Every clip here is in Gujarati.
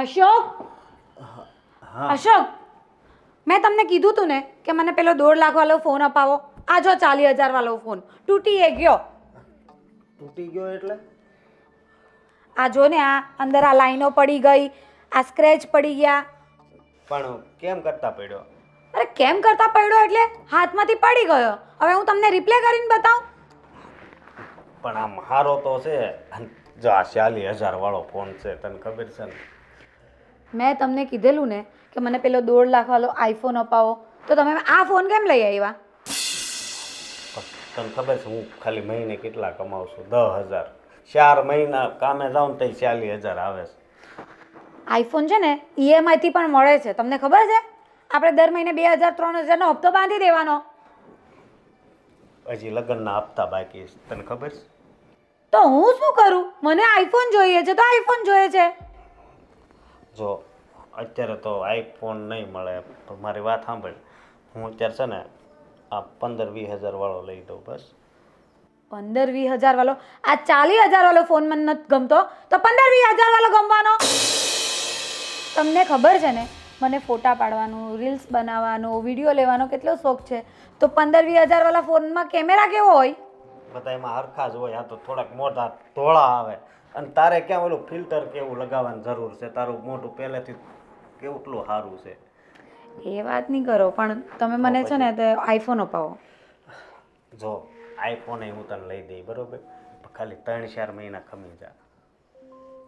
અશોક, હા અશોક, મેં તમને કીધું તું ને કે મને પેલો 1.5 લાખ વાળો ફોન અપાવો. આ જો 40,000 વાળો ફોન તૂટી ગયો. તૂટી ગયો એટલે? આ જો ને, આ અંદર આ લાઈનો પડી ગઈ, આ સ્ક્રેચ પડી ગયા. પણ કેમ કરતા પડ્યો? અરે કેમ કરતા પડ્યો એટલે હાથમાંથી પડી ગયો. હવે હું તમને રિપ્લે કરીને બતાવું? પણ આમ હારો તો છે. અને જો આ 40,000 વાળો ફોન છે, તને ખબર છે ને? મેં તમને કીધેલું ને કે મને પેલો 1.5 લાખ વાળો આઈફોન અપાવો, તો તમે આ ફોન કેમ લઈ આવ્યા? તને ખબર છે હું ખાલી મહિને કેટલા કમાઉં છું? 10,000. 4 મહિના કામે જાઉં ને તો 40,000 આવે છે. આઈફોન છે ને EMI થી પણ મળે છે, તમને ખબર છે? આપણે દર મહિને 2,000-3,000 નો હપ્તો બાંધી દેવાનો. હજી લગ્નના હપ્તા બાકી છે, તને ખબર છે? તો હું શું કરું? મને આઈફોન જોઈએ છે તો આઈફોન જોઈએ છે. જો અત્યારે તો આઈફોન નહીં મળે, પણ મારી વાત સાંભળ. હું અત્યારે છે ને આ 15-20 હજાર વાળો લઈ દઉં બસ. 15-20 હજાર વાળો? આ 40,000 વાળો ફોન મને નથી ગમતો, તો 15-20 હજાર વાળો ગમવાનો. તમને ખબર છે ને મને ફોટા પાડવાનું, રીલ્સ બનાવવાનો, વિડીયો લેવાનો કેટલો શોખ છે. તો 15-20 હજાર વાળા ફોનમાં કેમેરા કેવો હોય? બધા એમાં હરખા જ હોય. આ તો થોડાક મોટા ધોળા આવે. અને તારે ક્યાં ઓલું ફિલ્ટર કેવું લગાવવાની જરૂર છે? તારું મોઢું પહેલેથી કેટલું સારું છે. એ વાત નહીં કરો, પણ તમે મને છે ને તે આઈફોન અપાવો. જો આઈફોન હું તને લઈ દઈ બરોબર, ખાલી 3-4 મહિના ખમી જા.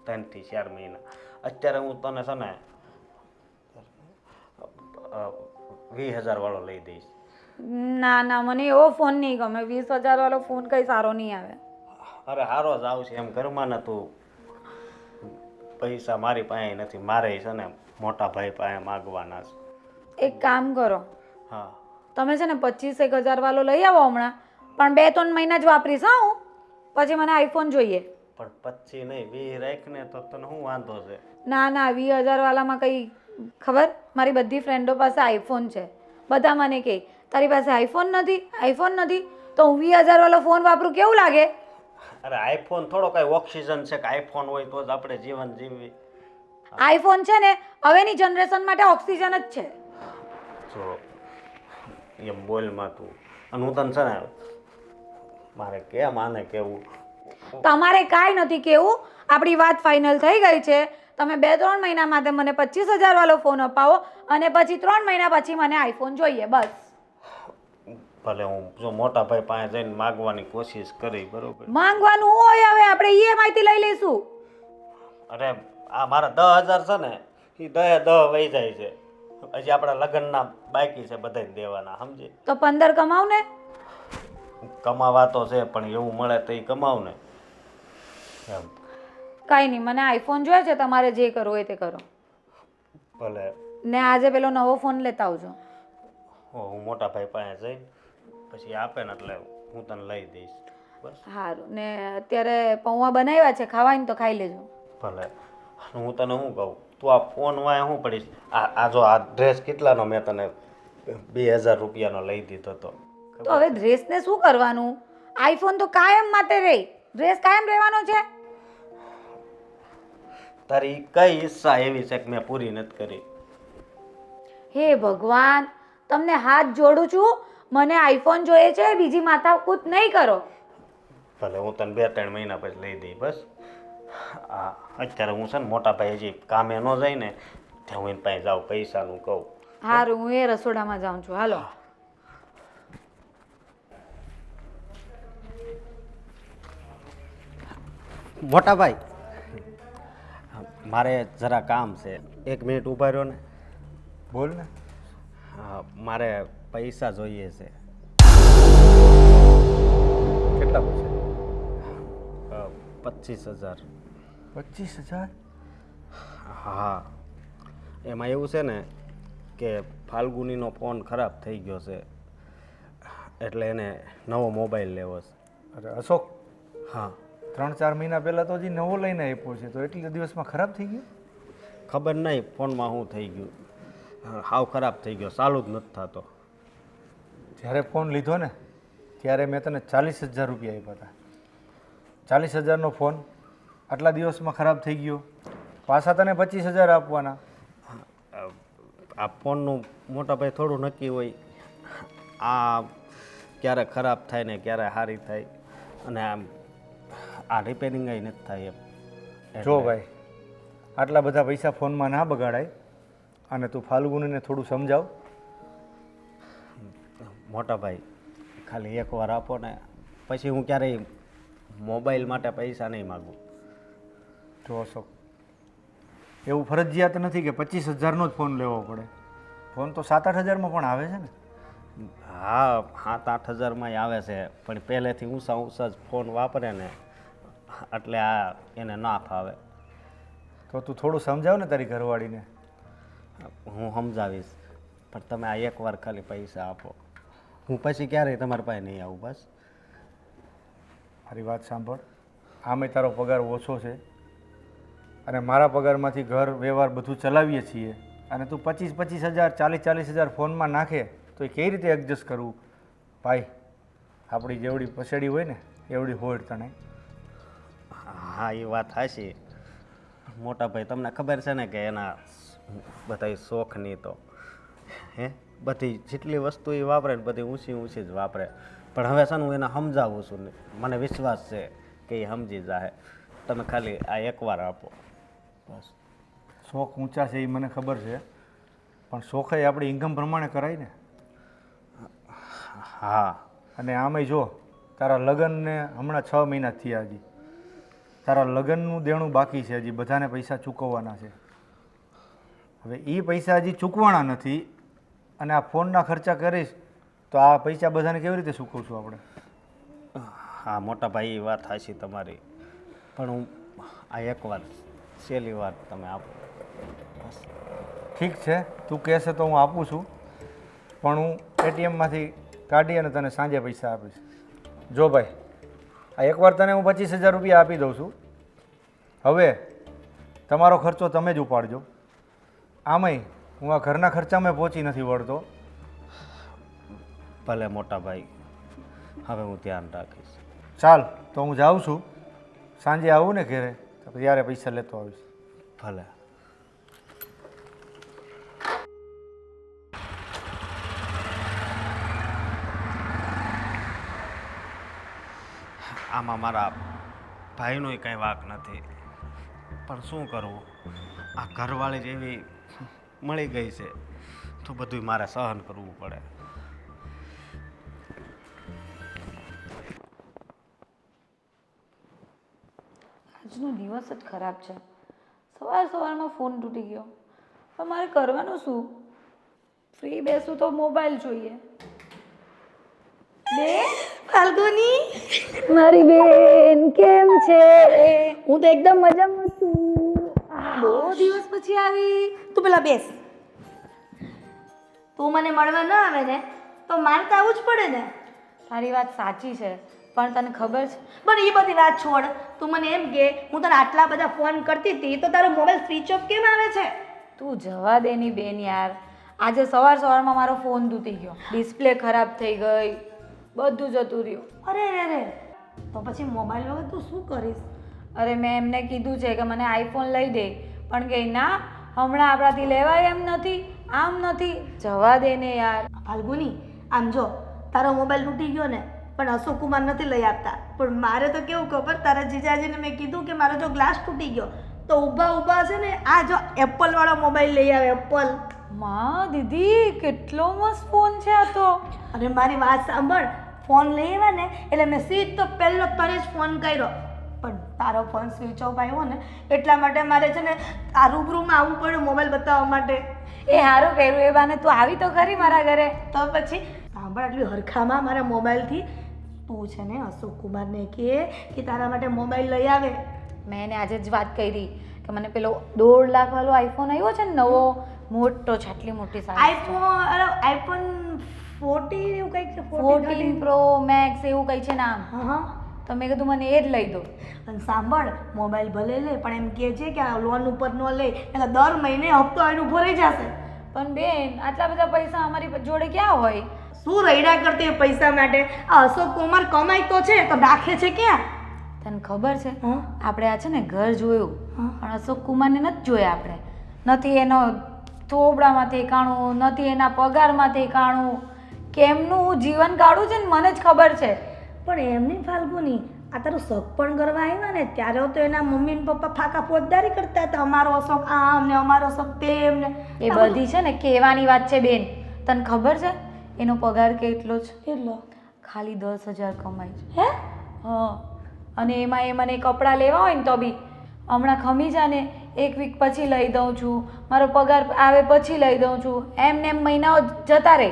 3-4 મહિના. અત્યારે હું તને છે ને 20,000 વાળો લઈ દઈશ. ના ના, મને એવો ફોન નહીં ગમે. 20,000 વાળો ફોન કઈ સારો નહીં આવે. અરે હારો જ આવશે એમ ઘરમાં ને. તું પૈસા મારી પાસે નથી, મારે છે ને મોટા ભાઈ પાસે માગવાના છે. એક કામ કરો, હા તમે છે ને 25,000 વાળો લઈ આવો હમણાં, પણ 2-3 મહિના જ વાપરીશ હા હું. પછી મને આઈફોન જોઈએ. પણ 25 નહીં, 20 રાખ ને તો તને શું વાંધો છે? ના ના, 20,000 વાળામાં કઈ ખબર, મારી બધી ફ્રેન્ડો પાસે આઈફોન છે. બધા મને કહે તારી પાસે આઈફોન નથી, આઈફોન નથી. તો હું 20,000 વાળો ફોન વાપરું, કેવું લાગે? અરે આઈફોન થોડો કઈ ઓક્સિજન છે કે આઈફોન હોય તો જ આપણે જીવન જીવવી. આઈફોન છે ને હવેની જનરેશન માટે ઓક્સિજન જ છે. જો એમ બોલમાં તું. અને હું તને છે ને મારે કેમ આને કેવું? તમારે કાંઈ નથી કેવું. આપણી વાત ફાઇનલ થઈ ગઈ છે. તમે 2-3 મહિના માટે મને 25,000 વાળો ફોન અપાવો, અને પછી 3 મહિના પછી મને આઈફોન જોઈએ બસ. ભલે હું જો મોટા ભાઈ પાસે જઈને માગવાની કોશિશ કરી બરોબર. માંગવાનું હોય હવે આપણે EMI થી લઈ લઈશું. અરે આ મારા 10,000 છે ને એ 10 વહી જાય છે. હજી આપણા લગ્નના બાકી છે બધાને દેવાના, સમજી? તો 15 કમાવ ને. કમાવા તો છે પણ એવું મળે તો એ કમાવ ને એમ. કાંઈ નહીં, મને આઈફોન જોઈએ છે. તમારે જે કરવું હોય તે કરો. ભલે. ને આજે પેલો નવો ફોન લેતા આવજો. હું મોટા ભાઈ પાસે જઈને પછી આપે ને એટલે હું તને લઈ દઈશ બસ. સારું. ને અત્યારે પૌવા બનાવ્યા છે, ખાવાય ને તો ખાઈ લેજો. ભલે. હું તને શું કહું, તું આ ફોન વાય શું પડીશ? આ જો આ ડ્રેસ કેટલાનો મેં તને 2,000 રૂપિયાનો લઈ દીધો હતો. તો હવે ડ્રેસને શું કરવાનું? આઈફોન તો કાયમ માટે રહે, ડ્રેસ કાયમ રહેવાનો છે. તારી કઈ ઈચ્છા એવી છે કે મેં પૂરી નથી કરી? હે ભગવાન, તમને હાથ જોડું છું. મને આઈફોન જોઈએ છે, બીજી માથાકૂટ નહીં કરો. ભલે હું તને 2-3 મહિના પછી લઈ દઈ બસ. અત્યારે હું છે ને મોટા ભાઈ હજી કામે ન જાય ને ત્યાં હું એની પાસે જાઉં, પૈસાનું કહું. સારું, હું એ રસોડામાં જાઉં છું. હાલો. મોટા ભાઈ મારે જરા કામ છે, 1 મિનિટ ઊભા રહ્યો ને. બોલ ને. મારે પૈસા જોઈએ છે. કેટલા પૈસા? 25,000. 25,000? હા, એમાં એવું છે ને કે ફાલ્ગુનીનો ફોન ખરાબ થઈ ગયો છે એટલે એને નવો મોબાઈલ લેવો છે. અરે અશોક, હા. 3-4 મહિના પહેલાં તો હજી નવો લઈને આપ્યો છે, તો એટલા દિવસમાં ખરાબ થઈ ગયો? ખબર નહીં ફોનમાં શું થઈ ગયું, હાવ ખરાબ થઈ ગયો, ચાલુ જ નથી થતો. જ્યારે ફોન લીધો ને ત્યારે મેં તને 40,000 રૂપિયા આપ્યા હતા. 40,000નો ફોન આટલા દિવસમાં ખરાબ થઈ ગયો? પાછા તને 25,000 આપવાના. આ ફોનનું મોટા ભાઈ થોડું નક્કી હોય. આ ક્યારે ખરાબ થાય ને ક્યારે સારી થાય, અને આ રિપેરિંગ નથી થાય એમ. જો ભાઈ, આટલા બધા પૈસા ફોનમાં ના બગાડાય, અને તું ફાલ્ગુનીને થોડું સમજાવ. મોટા ભાઈ ખાલી એકવાર આપો ને, પછી હું ક્યારેય મોબાઈલ માટે પૈસા નહીં માગું. જો અશોક, એવું ફરજિયાત નથી કે 25,000નો જ ફોન લેવો પડે. ફોન તો 7-8 હજારમાં પણ આવે છે ને. હા, 7-8 હજારમાં આવે છે, પણ પહેલેથી ઊંચા જ ફોન વાપરે ને એટલે આ એને ના ફાવે. તો તું થોડું સમજાવ ને તારી ઘરવાળીને. હું સમજાવીશ, પણ તમે આ એકવાર ખાલી પૈસા આપો. હું પછી ક્યારેય તમારા પાસે નહીં આવું. બસ મારી વાત સાંભળ, આમે તારો પગાર ઓછો છે, અને મારા પગારમાંથી ઘર વ્યવહાર બધું ચલાવીએ છીએ, અને તું 25,000 40,000 ફોનમાં નાખે તો એ કઈ રીતે એડજસ્ટ કરવું? ભાઈ, આપણી જેવડી પસેડી હોય ને એવડી હોડ તને. હા, એ વાત હાચી. મોટા ભાઈ તમને ખબર છે ને કે એના બધા શોખની તો બધી જેટલી વસ્તુ એ વાપરે ને બધી ઊંચી જ વાપરે. પણ હવે છે ને હું એને સમજાવું છું ને, મને વિશ્વાસ છે કે એ સમજી જાય. તમે ખાલી આ એકવાર આપો બસ. શોખ ઊંચા છે એ મને ખબર છે, પણ શોખે આપણી ઇન્કમ પ્રમાણે કરાય ને. હા, અને આમેય જો, તારા લગ્નને હમણાં 6 મહિના થયા. હજી તારા લગ્નનું દેણું બાકી છે, હજી બધાને પૈસા ચૂકવવાના છે. હવે એ પૈસા હજી ચૂકવાના નથી, અને આ ફોનના ખર્ચા કરીશ તો આ પૈસા બધાને કેવી રીતે ચૂકવશું આપણે? હા મોટા ભાઈ, એ વાત હાચી તમારી, પણ હું આ એકવાર છેલ્લી વાર તમે આપો. ઠીક છે, તું કહેશે તો હું આપું છું, પણ હું એટીએમમાંથી કાઢી અને તને સાંજે પૈસા આપીશ. જો ભાઈ, આ એકવાર તને હું 25,000 રૂપિયા આપી દઉં છું. હવે તમારો ખર્ચો તમે જ ઉપાડજો. આમાંય હું આ ઘરના ખર્ચામાં પહોંચી નથી વળતો. ભલે મોટા ભાઈ, હવે હું ધ્યાન રાખીશ. ચાલ, તો હું જાઉં છું. સાંજે આવું ને ઘરે તો ત્યારે પૈસા લેતો આવીશ. ભલે. આમાં મારા ભાઈનોય કંઈ વાંક નથી, પણ શું કરવું, આ ઘરવાળી જેવી મળી ગઈ છે તો બધું મારે સહન કરવું પડે. આજનો દિવસ જ ખરાબ છે. સવારમાં ફોન તૂટી ગયો, પણ મારે કરવાનું શું? ફ્રી બેસું તો મોબાઈલ જોઈએ. બેન ફાલ્ગુની, મારી બેન કેમ છે? હું તો એકદમ મજામાં છું. બહુ દિવસ પછી આવી. તું પેલા બેસ. તું મને મળવા ન આવે ને તો મારે તો આવવું જ પડે ને. તારી વાત સાચી છે, પણ તને ખબર છે? પણ એ બધી વાત છોડ. તું મને એમ કે હું તને આટલા બધા ફોન કરતી હતી તો તારો મોબાઈલ સ્વિચ ઓફ કેમ આવે છે? તું જવા દે ની બેન યાર. આજે સવારમાં મારો ફોન તૂટી ગયો, ડિસ્પ્લે ખરાબ થઈ ગઈ, બધું જતું રહ્યું. અરે તો પછી મોબાઈલ વગર તું શું કરીશ? અરે મેં એમને કીધું છે કે મને આઈફોન લઈ દે, પણ કે ના, હમણાં આપણાથી લેવાય એમ નથી, આમ નથી. જવા દે ને યાર. ફાલ્ગુની, આમ જો, તારો મોબાઈલ તૂટી ગયો ને, પણ અશોક કુમાર નથી લઈ આપતા. પણ મારે તો કેવું ખબર, તારા જીજાજીને મેં કીધું કે મારો જો ગ્લાસ તૂટી ગયો તો ઊભા છે ને આ જો એપલ વાળો મોબાઈલ લઈ આવે. એપલ. માં દીદી, કેટલો મસ્ત ફોન છે આ તો. અને મારી વાત સાંભળ, ફોન લઈ આવ્યા ને એટલે મેં સીધો પહેલો તને જ ફોન કર્યો, પણ તારો ફોન સ્વિચ ઓફ આવ્યો ને એટલા માટે મારે છે ને આ રૂબરૂમાં આવવું પડ્યું મોબાઈલ બતાવવા માટે. એ સારું કર્યું, એ બાને તું આવી તો ખરી મારા ઘરે. તો પછી સાંભળ, આટલી હરખામાં મારા મોબાઈલથી તું છે ને અશોક કુમારને કે તારા માટે મોબાઈલ લઈ આવે. મેં એને આજે જ વાત કરી કે મને પેલો 1.5 લાખ વાળો આઈફોન આવ્યો છે ને નવો, મોટો છે, આટલી મોટી સાઈઝ. આઈફોન 14 એવું કંઈક છે, 14 પ્રો મેક્સ એવું કંઈ છે નામ. હા. તો મેં કીધું મને એ જ લઈ દો. અને સાંભળ, મોબાઈલ ભલે લે પણ એમ કહે છે કે આ લોન ઉપર ન લે, એટલે દર મહિને હપ્તો આવીને ઊભો રહી જશે. પણ બેન, આટલા બધા પૈસા અમારી જોડે ક્યાં હોય? શું રૈડા કરતી પૈસા માટે? આ અશોક કુમાર કમાય તો છે તો રાખે છે ક્યાં? તને ખબર છે હા આપણે આ છે ને ઘર જોયું હા. પણ અશોક કુમારને નથી જોયા આપણે નથી એનો થોબડામાંથી કાણું નથી એના પગારમાંથી કાણું કેમનું હું જીવન કાઢું છે ને મને જ ખબર છે. પણ એમની ફાલ્ગુની આ તારું શોખ પણ કરવા આવ્યા ને ત્યારે તો એના મમ્મી ને પપ્પા ફાકા ફોજદારી કરતા હતા અમારો શોખ આમ ને અમારો શોખ તેમ ને એ બધી છે ને કહેવાની વાત છે બેન. તને ખબર છે એનો પગાર કેટલો છે? કેટલો ખાલી 10,000 કમાય છે. હે હા અને એમાં એ મને કપડાં લેવા હોય ને તો બી હમણાં ખમી જા ને 1 વીક પછી લઈ દઉં છું, મારો પગાર આવે પછી લઈ દઉં છું, એમને એમ મહિનાઓ જતા રહે.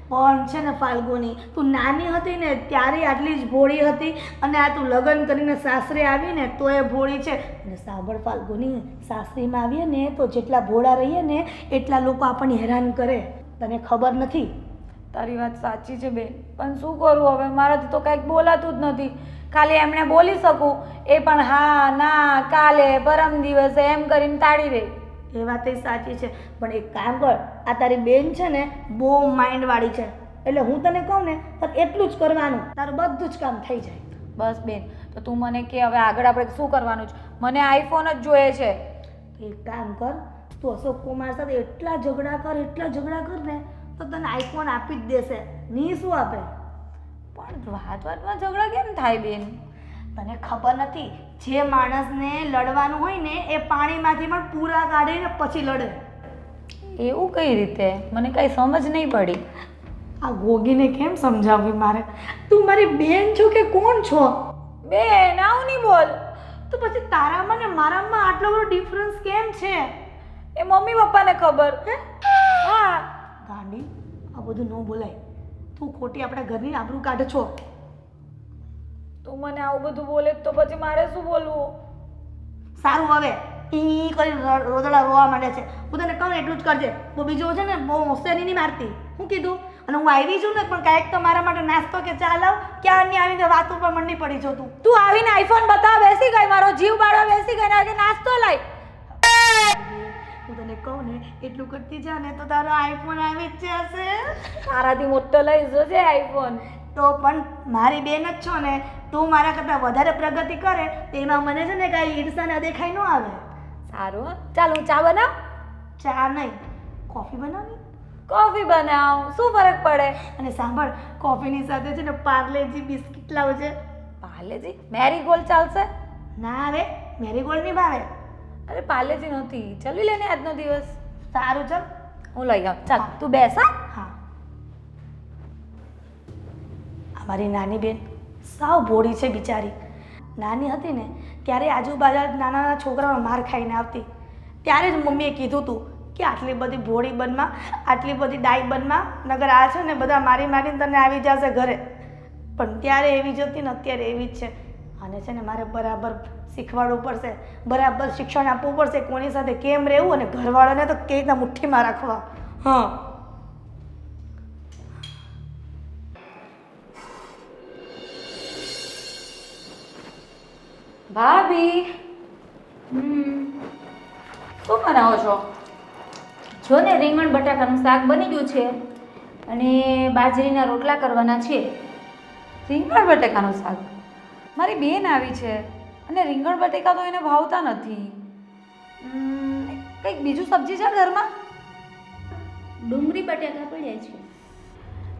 પણ છે ને ફાલ્ગુની તું નાની હતી ને ત્યારે આટલી જ ભોળી હતી અને આ તું લગ્ન કરીને સાસરે આવી ને તો એ ભોળી છે. અને સાંભળ ફાલ્ગુની સાસરીમાં આવીએ ને તો જેટલા ભોળા રહીએ ને એટલા લોકો આપણને હેરાન કરે, તને ખબર નથી? તારી વાત સાચી છે બેન, પણ શું કરું હવે, મારાથી તો કંઈક બોલાતું જ નથી. ખાલી એમને બોલી શકું એ પણ હા ના કાલે પરમ દિવસે એમ કરીને તાળી દે. એ વાત એ સાચી છે, પણ એક કામ કર, આ તારી બેન છે ને બહુ માઇન્ડવાળી છે, એટલે હું તને કહું ને તો એટલું જ કરવાનું, તારું બધું જ કામ થઈ જાય. બસ બેન, તો તું મને કે હવે આગળ આપણે શું કરવાનું છે? મને આઈફોન જ જોઈએ છે. એક કામ કર, તું અશોક કુમાર સાથે એટલા ઝઘડા કર ને તો તને આઈફોન આપી જ દેશે, ની શું આપે? પણ વાતમાં ઝઘડા કેમ થાય બેન? તને ખબર નથી, જે માણસને લડવાનું હોય ને એ પાણીમાંથી પણ પૂરા કાઢીને પછી લડે. એવું કઈ રીતે? મને કઈ સમજ નહીં પડી. આ ગોગીને કેમ સમજાવવી મારે? તું મારી બેન છો કે કોણ છો? બેન આવું નહીં બોલ. તો પછી તારામાં ને મારામાં આટલો બધો ડિફરન્સ કેમ છે? એ મમ્મી પપ્પાને ખબર. હા ગાંડી, આ બધું ન બોલાય, તું ખોટી આપણા ઘરની આબરૂ કાઢે છો. તું મને આવું બધું બોલે તો પછી મારે શું બોલવું? સારું, હવે ઈ કરી રોદડા રોવા માંડે છે. હું તને કહું એટલું જ કરજે, બહુ બીજું છે ને બહુ હોશિયારી નહીં મારતી. હું કીધું? અને હું આવી છું ને પણ કાંઈક તો મારા માટે નાસ્તો કે ચા લાવ. ક્યારની આવીને વાત ઉપર મંડી પડી છો તું. તું આવીને આઈફોન બતાવ બેસી ગઈ, મારો જીવ બાળવા બેસી ગઈ, ને નાસ્તો લાઈ. હું તને કહું ને એટલું કરતી જા ને તો તારો આઈફોન આવી જ જશે. તારાથી મોટો લઈ જશે આઈફોન. તો પણ મારી બેન જ છો ને, તું મારા કરતાં વધારે પ્રગતિ કરે તેમાં મને છે ને કાંઈ ઈર્ષા ને દેખાઈ ન આવે. સારું હો. ચાલ હું ચા બનાવ. ચા નહીં, કોફી બનાવી. કોફી બનાવ, શું ફરક પડે? અને સાંભળ, કોફીની સાથે છે ને પાર્લેજી બિસ્કિટ લાવજે. પાર્લેજી? મેરીગોલ્ડ ચાલશે? ના રે, મેરીગોલ્ડ નહીં ભાવે. અરે પાર્લેજી નથી, ચલવી લે ને આજનો દિવસ. સારું ચાલ, હું લઈ આવું. ચાલ તું બેસ. હા હા. અમારી નાની બેન સાવ ભોળી છે બિચારી. નાની હતી ને ત્યારે આજુબાજુ નાના નાના છોકરાઓનો માર ખાઈને આવતી, ત્યારે જ મમ્મીએ કીધું હતું કે આટલી બધી ભોળી બનમાં, આટલી બધી ડાઈ બનમાં, નગર આ છે ને બધા મારી મારીને તને આવી જશે ઘરે. પણ ત્યારે એવી જ હતી ને અત્યારે એવી જ છે. અને છે ને મારે બરાબર શીખવાડવું પડશે, બરાબર શિક્ષણ આપવું પડશે, કોની સાથે કેમ રહેવું અને ઘરવાળાને તો કેવી રીતના મુઠ્ઠીમાં રાખવા. હા. ભાભી, શું બનાવો છો? જો ને રીંગણ બટાકાનું શાક બની ગયું છે અને બાજરીના રોટલા કરવાના છે. રીંગણ બટેકાનું શાક? મારી બેન આવી છે અને રીંગણ બટેકા તો એને ભાવતા નથી. કંઈક બીજું સબ્જી છે ઘરમાં? ડુંગળી બટાકા પડ્યા છે.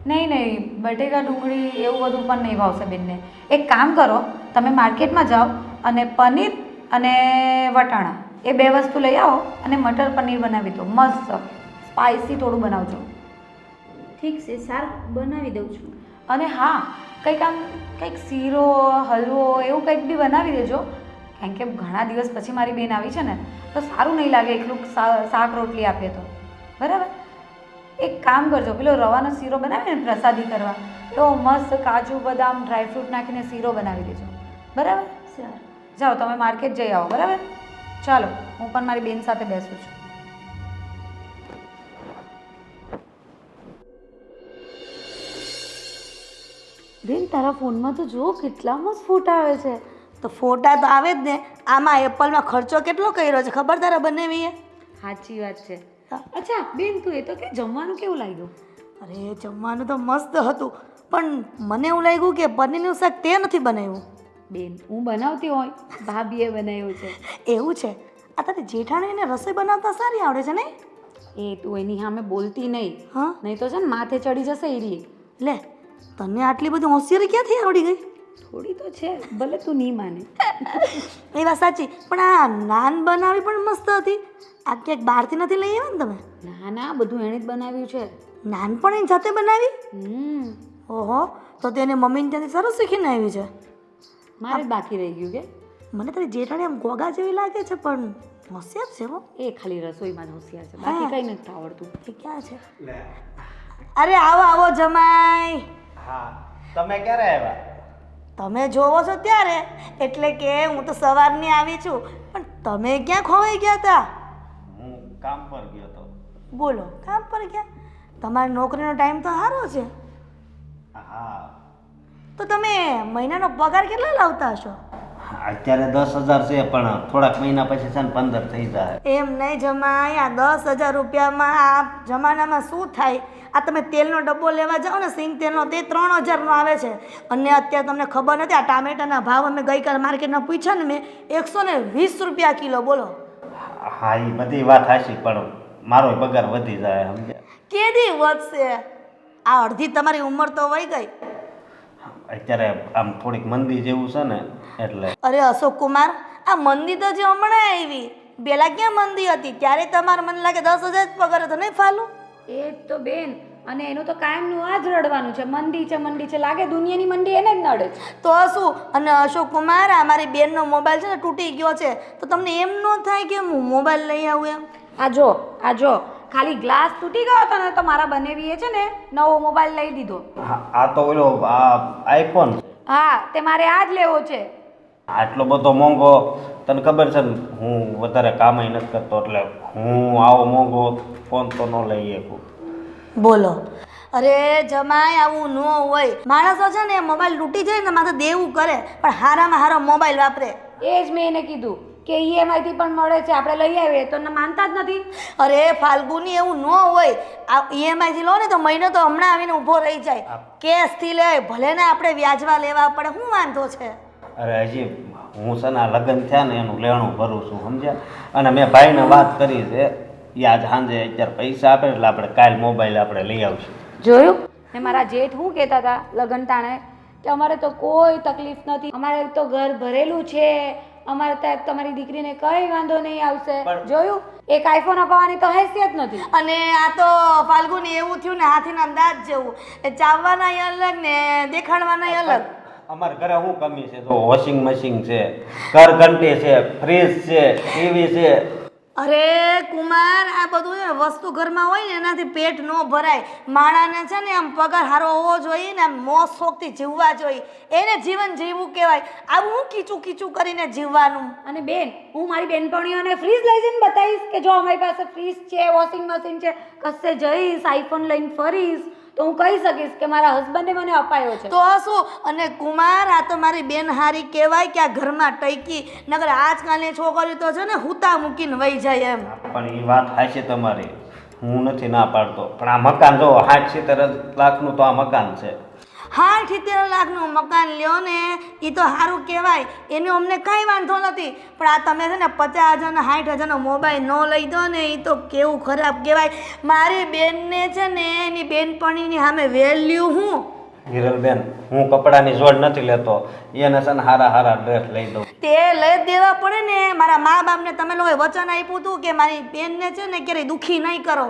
નહીં, બટેકા ડુંગળી એવું બધું પણ નહીં ભાવશે બેનને. એક કામ કરો, તમે માર્કેટમાં જાઓ અને પનીર અને વટાણા એ 2 વસ્તુ લઈ આવો અને મટર પનીર બનાવી દો. મસ્ત સ્પાઇસી થોડું બનાવજો. ઠીક છે, શાક બનાવી દઉં છું. અને હા, કંઈક શીરો હલવો એવું કંઈક બી બનાવી દેજો, કારણ કે ઘણા દિવસ પછી મારી બેન આવી છે ને તો સારું નહીં લાગે એકલું શાક રોટલી આપીએ તો. બરાબર? એક કામ કરજો, પેલો રવાનો શીરો બનાવે ને પ્રસાદી કરવા, તો મસ્ત કાજુ બદામ ડ્રાયફ્રૂટ નાખીને શીરો બનાવી દેજો. બરાબર? સારું. જાઓ તમે માર્કેટ જઈ આવો. બરાબર? ચાલો હું પણ મારી બેન સાથે બેસું છું. બેન તારા ફોનમાં તો જો કેટલા મસ્ત ફોટા આવે છે. તો ફોટા તો આવે જ ને, આમાં એપલમાં ખર્ચો કેટલો કર્યો છે ખબર તારા બંનેવીએ? સાચી વાત છે. અચ્છા બેન, તું એ તો કે જમવાનું કેવું લાગ્યું? અરે જમવાનું તો મસ્ત હતું, પણ મને એવું લાગ્યું કે પનીરનું શાક તે નથી બનાવ્યું. બેન હું બનાવતી હોય ભાભીએ બનાવ્યું છે. એવું છે? આ તારી જેઠાણીને રસોઈ બનાવતા સારી આવડે છે નહીં? એ તું એની સામે બોલતી નહીં, હા નહીં તો છે ને માથે ચડી જશે એરી. લે, તને આટલી બધી હોશિયારી ક્યાંથી આવડી ગઈ? થોડી તો છે, ભલે તું નહીં માને. એ વાત સાચી, પણ આ નાન બનાવી પણ મસ્ત હતી. આ ક્યાંક બહારથી નથી લઈ આવ્યા ને તમે? ના ના, બધું એણે જ બનાવ્યું છે. નાન પણ એની જાતે બનાવી? હમ ઓહો, તો તેને મમ્મીને ત્યાંથી સરસ શીખીને આવી છે. મારે જ બાકી રહી ગયું કે. મને તારી જેઠાણી આમ ગોગા જેવી લાગે છે, પણ હોશિયાર છે હો. એ ખાલી રસોઈમાં જ હોશિયાર છે, બાકી કંઈ નથી આવડતું. એ ક્યાં છે? અરે આવો આવો જમાઈ. હા, તમે ક્યારે આવ્યા? તમે જોવો છો ત્યારે, એટલે કે હું તો સવારની આવી છું, પણ તમે ક્યાં ખોવાઈ ગયા હતા? હું કામ પર ગયો હતો. બોલો, કામ પર ગયા? તમારી નોકરીનો ટાઈમ તો સારો છે. હા, તો તમે મહિનાનો પગાર કેટલા લાવતા હશો? અત્યારે 10,000 છે, પણ થોડાક મહિના પછી છે ને 15 થઈ જાય. એમ નહીં જમાઈ, આ 10,000 રૂપિયામાં આ જમાનામાં શું થાય? આ તમે તેલનો ડબ્બો લેવા જાઓ ને, સિંગ તેલનો, તે 3,000નો આવે છે. અને અત્યારે તમને ખબર નથી, આ ટામેટાના ભાવ અમે ગઈકાલે માર્કેટમાં પૂછ્યા ને મેં, 120 રૂપિયા કિલો. બોલો. હા, એ બધી વાત હાચી, પણ મારો પગાર વધી જાય, સમજ્યા? કેદી વધશે? આ અડધી તમારી ઉંમર તો વહી ગઈ. અત્યારે આમ થોડીક મંદી જેવું છે ને એટલે. અરે અશોક કુમાર, આ મંદી તો જે હમણાં આવી, પેલા ક્યાં મંદી હતી? ત્યારે તમારે મને લાગે 10,000 જ પગાર હતો નહીં ફાલું? એ જ તો બેન, અને એનું તો કાયમનું આ જ રડવાનું છે, મંદી છે મંદી છે. લાગે દુનિયાની મંદી એને જ નડે છે. તો શું? અને અશોક કુમાર, આ મારી બેનનો મોબાઈલ છે ને તૂટી ગયો છે, તો તમને એમ ન થાય કે હું મોબાઈલ લઈ આવું એમ? આ જો ખાલી ગ્લાસ તૂટી ગયો હતો ને તો મારા બનેવીએ છે ને નવો મોબાઈલ લઈ દીધો. આ તો ઓલો આઈફોન છે. હા, તે મારે આ જ લેવો છે. આટલો બધો મોંઘો, તને ખબર છે ને હું વધારે કામય નથી કરતો, એટલે હું આવો મોંઘો ફોન તો ન લઈ શકું. બોલો. અરે જમાઈ, આવું ન હોય. માણસો છે ને મોબાઈલ તૂટી જાય ને માથે દેવું કરે, પણ હારામાં હારો મોબાઈલ વાપરે. એ જ મેં એને કીધું કે EMI થી પણ મળે છે, આપણે લઈ આવીએ, તો માનતા જ નથી. અરે ફાલ્ગુની, એવું ન હોય. આ EMI થી લો ને તો મહિનો તો હમણાં આવીને ઊભો રહી જાય. કેશથી લે, ભલે ને આપણે વ્યાજવા લેવા પડે, શું વાંધો છે? અરે હજી હું છે ને આ લગ્ન થયા ને એનું લેણું ભરું છું, સમજ્યા? અને મેં ભાઈને વાત કરી છે, એ આજ સાંજે અત્યારે પૈસા આપે એટલે આપણે કાલ મોબાઈલ આપણે લઈ આવશું. જોયું ને? મારા જેઠ શું કહેતા હતા લગ્ન ટાણે કે અમારે તો કોઈ તકલીફ નથી, અમારે તો ઘર ભરેલું છે, અમારે ત્યાં તમારી દીકરીને કઈ વાંધો નહીં આવશે. જોયું? એક આઈફોન અપાવવાની તો હેસિયત નથી. અને આ તો ફાલ્ગુની એવું થયું ને હાથીના દાંત જેવું, એ ચાવવાના અલગ ને દેખાડવાના અલગ. અમારા ઘરે શું કમી છે? તો વોશિંગ મશીન છે, ઘરઘંટી છે, ફ્રીજ છે, ટીવી છે. અરે કુમાર, આ બધું છે ને વસ્તુ ઘરમાં હોય ને એનાથી પેટ ન ભરાય. માણાને છે ને આમ પગાર સારો હોવો જોઈએ ને, આમ મોજ શોખથી જીવવા જોઈએ, એને જીવન જીવવું કહેવાય. આવું હું કીચું કીચું કરીને જીવવાનું. અને બેન, હું મારી બેનપણીઓને ફ્રીજ લઈ જઈને બતાવીશ કે જો અમારી પાસે ફ્રીજ છે, વોશિંગ મશીન છે, કશે જઈશ આઈફોન લઈને ફરીશ તો હું કહી શકીશ કે મારા હસબન્ડે મને અપાયો છે. તો શું? અને કુમાર, આ તો મારી બેન હારી કહેવાય કે આ ઘરમાં ટૈકી. નગર આજકાલની છોકરીઓ તો છે ને હુતા મૂકીને વહી જાય એમ. પણ એ વાત હાચી તમારી, હું નથી ના પાડતો, પણ આ મકાન જો 60-70 લાખનું તો આ મકાન છે. 60-70 લાખનું મકાન લ્યો ને, એ તો સારું કહેવાય, એનો અમને કાંઈ વાંધો નથી. પણ આ તમે છે ને 50,000 60,000નો મોબાઈલ ન લઈ દો ને, એ તો કેવું ખરાબ કહેવાય. મારી બેનને છે ને એની બેનપણીની સામે વેલ્યુ હું. હિરલબેન, હું કપડાની જોડ નથી લેતો, એને છે ને હારા ડ્રેસ લઈ દઉં. તે લઈ દેવા પડે ને. મારા મા બાપને તમે લોકોએ વચન આપ્યું હતું કે મારી બેનને છે ને ક્યારેય દુઃખી નહીં કરો.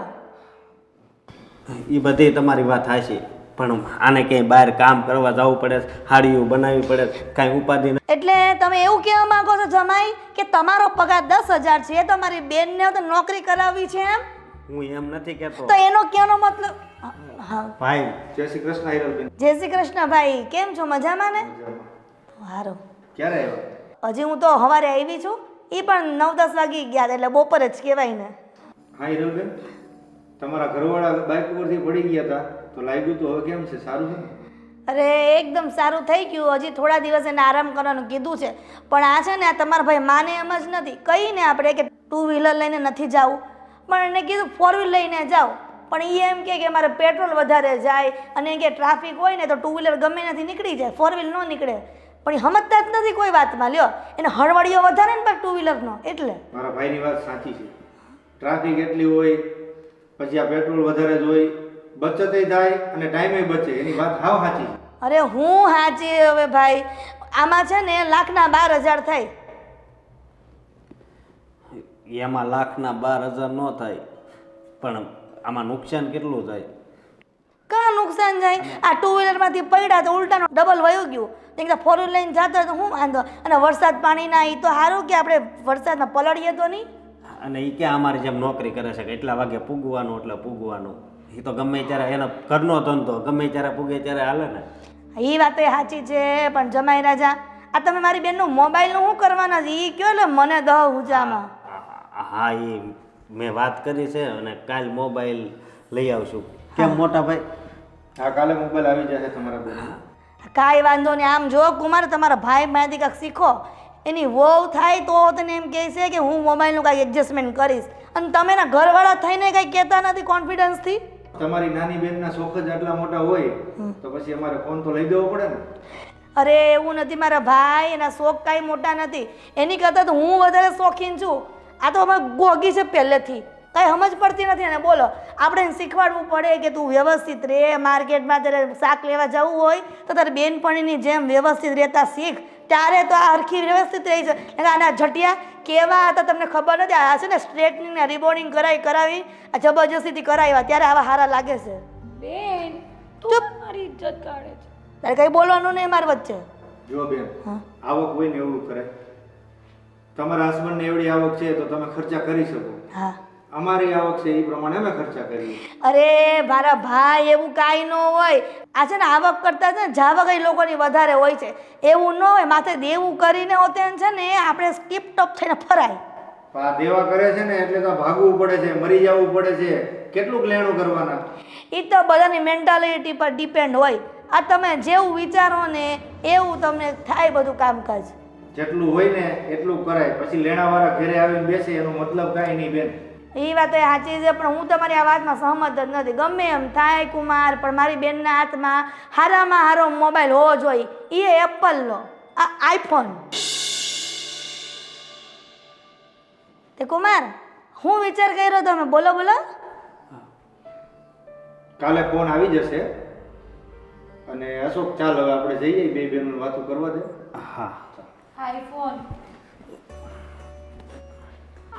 એ બધી તમારી વાત હાચી, પણ આને ક્યાંય બહાર કામ કરવા જવું પડે, હાડીઓ બનાવવી પડે, કાંઈ ઉપાધિ નહીં. એટલે તમે એવું કહેવા માંગો છો જમાઈ કે તમારો પગાર 10,000 છે, તમારી બેનને તો નોકરી કરાવવી છે એમ? હું એમ નથી કહેતો. તો એનો કહેવાનો મતલબ. હા, ભાઈ, જય શ્રી કૃષ્ણ હિરલબેન. જય શ્રી કૃષ્ણ ભાઈ, કેમ છો? મજામાં ને? સારું. ક્યારે આવ્યા? હજી હું તો સવારે આવી છું, એ પણ 9-10 વાગી ગયા, એટલે બપોરે જ કહેવાય ને. હા હિરલબેન, તમારા ઘરવાળા બાઇક ઉપરથી પડી ગયા હતા તો લાગ્યું તો હવે કેમ છે? સારું છે ને? અરે એકદમ સારું થઈ ગયું. હજી થોડા દિવસ એને આરામ કરવાનું કીધું છે, પણ આ છે ને આ તમારા ભાઈ માને એમ જ નથી. કહીને આપણે કે 2 વ્હીલર લઈને નથી જવું, પણ એને કીધું 4 વ્હીલર લઈને જાઓ, પણ એ એમ કે મારે પેટ્રોલ વધારે જાય, અને કે ટ્રાફિક હોય ને તો 2 વ્હીલર ગમે નથી નીકળી જાય, 4 વ્હીલર ન નીકળે. પણ એ સમજતા જ નથી કોઈ વાતમાં. લ્યો એને હળવળીઓ વધારે ને પણ ટુ વ્હીલરનો એટલે. મારા ભાઈની વાત સાચી છે. ટ્રાફિક એટલી હોય, પછી આ પેટ્રોલ વધારે જ હોય, બચતય થાય અને ટાઈમે બચે. એની વાત હાવ સાચી છે. અરે હું હાચી હવે ભાઈ, આમાં છે ને લાખના 12,000 થાય. એમાં લાખના 12,000 ન થાય, પણ આમાં નુકસાન કેટલું થાય? કાં નુકસાન જાય? આ ટુ વ્હીલરમાંથી પડ્યા તો ઉલટાનો ડબલ વયું ગયું. તો ફોર વ્હીલર લઈને જતો હોય તો શું વાંધો? અને વરસાદ પાણીના એ તો સારું કે આપણે વરસાદમાં પલળીએ તો નહીં. અને એ ક્યાં અમારી જેમ નોકરી કરે છે કે એટલા વાગે પૂગવાનું એટલે પૂગવાનું? એ તો ગમે ત્યારે એનો ઘરનો ધંધો, ગમે ત્યારે પૂગે ત્યારે હાલે ને. એ વાત એ સાચી છે, પણ જમાઈ રાજા આ તમે મારી બેનનું મોબાઈલનું શું કરવાના છે એ કયો એટલે મને દહ ઉજામાં. હા, એ મેં વાત કરી છે અને કાલ મોબાઈલ લઈ આવશું. કેમ મોટા ભાઈ? હા, કાલે મોબાઈલ આવી જશે તમારા બેન. કાંઈ વાંધો નહીં. આમ જો કુમાર, તમારા ભાઈ માહિતી કાંઈક શીખો. એની વહુ થાય તો તને એમ કહે છે કે હું મોબાઈલનું કાંઈ એડજસ્ટમેન્ટ કરીશ, અને તમે એના ઘરવાળા થઈને કાંઈ કહેતા નથી કોન્ફિડન્સથી. તમારી નાની બેનના શોખ જ આટલા મોટા હોય તો પછી અમારે ફોન તો લઈ દેવો પડે ને. અરે એવું નથી મારા ભાઈ, એના શોખ કાંઈ મોટા નથી. એની કરતાં તો હું વધારે શોખીન છું. આ તો અમે ગોગી છે પહેલેથી, કાંઈ સમજ પડતી નથી. અને બોલો આપણે એને શીખવાડવું પડે કે તું વ્યવસ્થિત રહે. માર્કેટમાં તારે શાક લેવા જવું હોય તો તારે બેનપણીની જેમ વ્યવસ્થિત રહેતા શીખ, ત્યારે તો આ હરખી વ્યવસ્થિત રહી છે. આના જટિયા કેવા હતા તમને ખબર નથી. આ છે ને સ્ટ્રેટનિંગ ને રિબોર્ડિંગ કરાવી આ જબરજસ્તીથી કરાવ્યા, ત્યારે આવા સારા લાગે છે. બેન તું મારી ઇજ્જત કાઢે છે. તારે કંઈ બોલવાનું નહીં મારી વચ્ચે. જો બેન, આવક હોય ને એવું કરે. તમારા હસબન્ડને એવડી આવક છે તો તમે ખર્ચા કરી શકો. હા, અમારી આવક છે એ પ્રમાણે અમે ખર્ચા કરીએ. અરે મારા ભાઈ એવું કાંઈ ન હોય. આ છે ને આવક કરતાં છે ને જાવક એ લોકોની વધારે હોય છે. એવું ન હોય. માથે દેવું કરીને હોતે છે ને આપણે સ્ટીપ ટોપ થઈને ફરાય. આ દેવા કરે છે ને એટલે તો ભાગવું પડે છે, મરી જવું પડે છે. કેટલુંક લેણું કરવાના? એ તો બધાની મેન્ટાલિટી પર ડિપેન્ડ હોય. આ તમે જેવું વિચારો ને એવું તમને થાય બધું કામકાજ. જેટલું હોય ને એટલું કરાય. પછી લેણાવાળા ઘરે આવીને બેસે એનો મતલબ કાંઈ નહીં બેન. એ વાત એ સાચી છે, પણ હું તમારી આ વાતમાં સહમત જ નથી. ગમે એમ થાય કુમાર, પણ મારી બેનના હાથમાં સારામાં સારો મોબાઈલ હોવો જોઈએ. એ એપલનો, આ આઈફોન. તે કુમાર હું વિચાર કર્યો તમે? બોલો બોલો. કાલે ફોન આવી જશે. અને અશોક, ચાલ હવે આપણે જઈએ, બે બહેનોને વાતો કરવા દે. હા, આઈફોન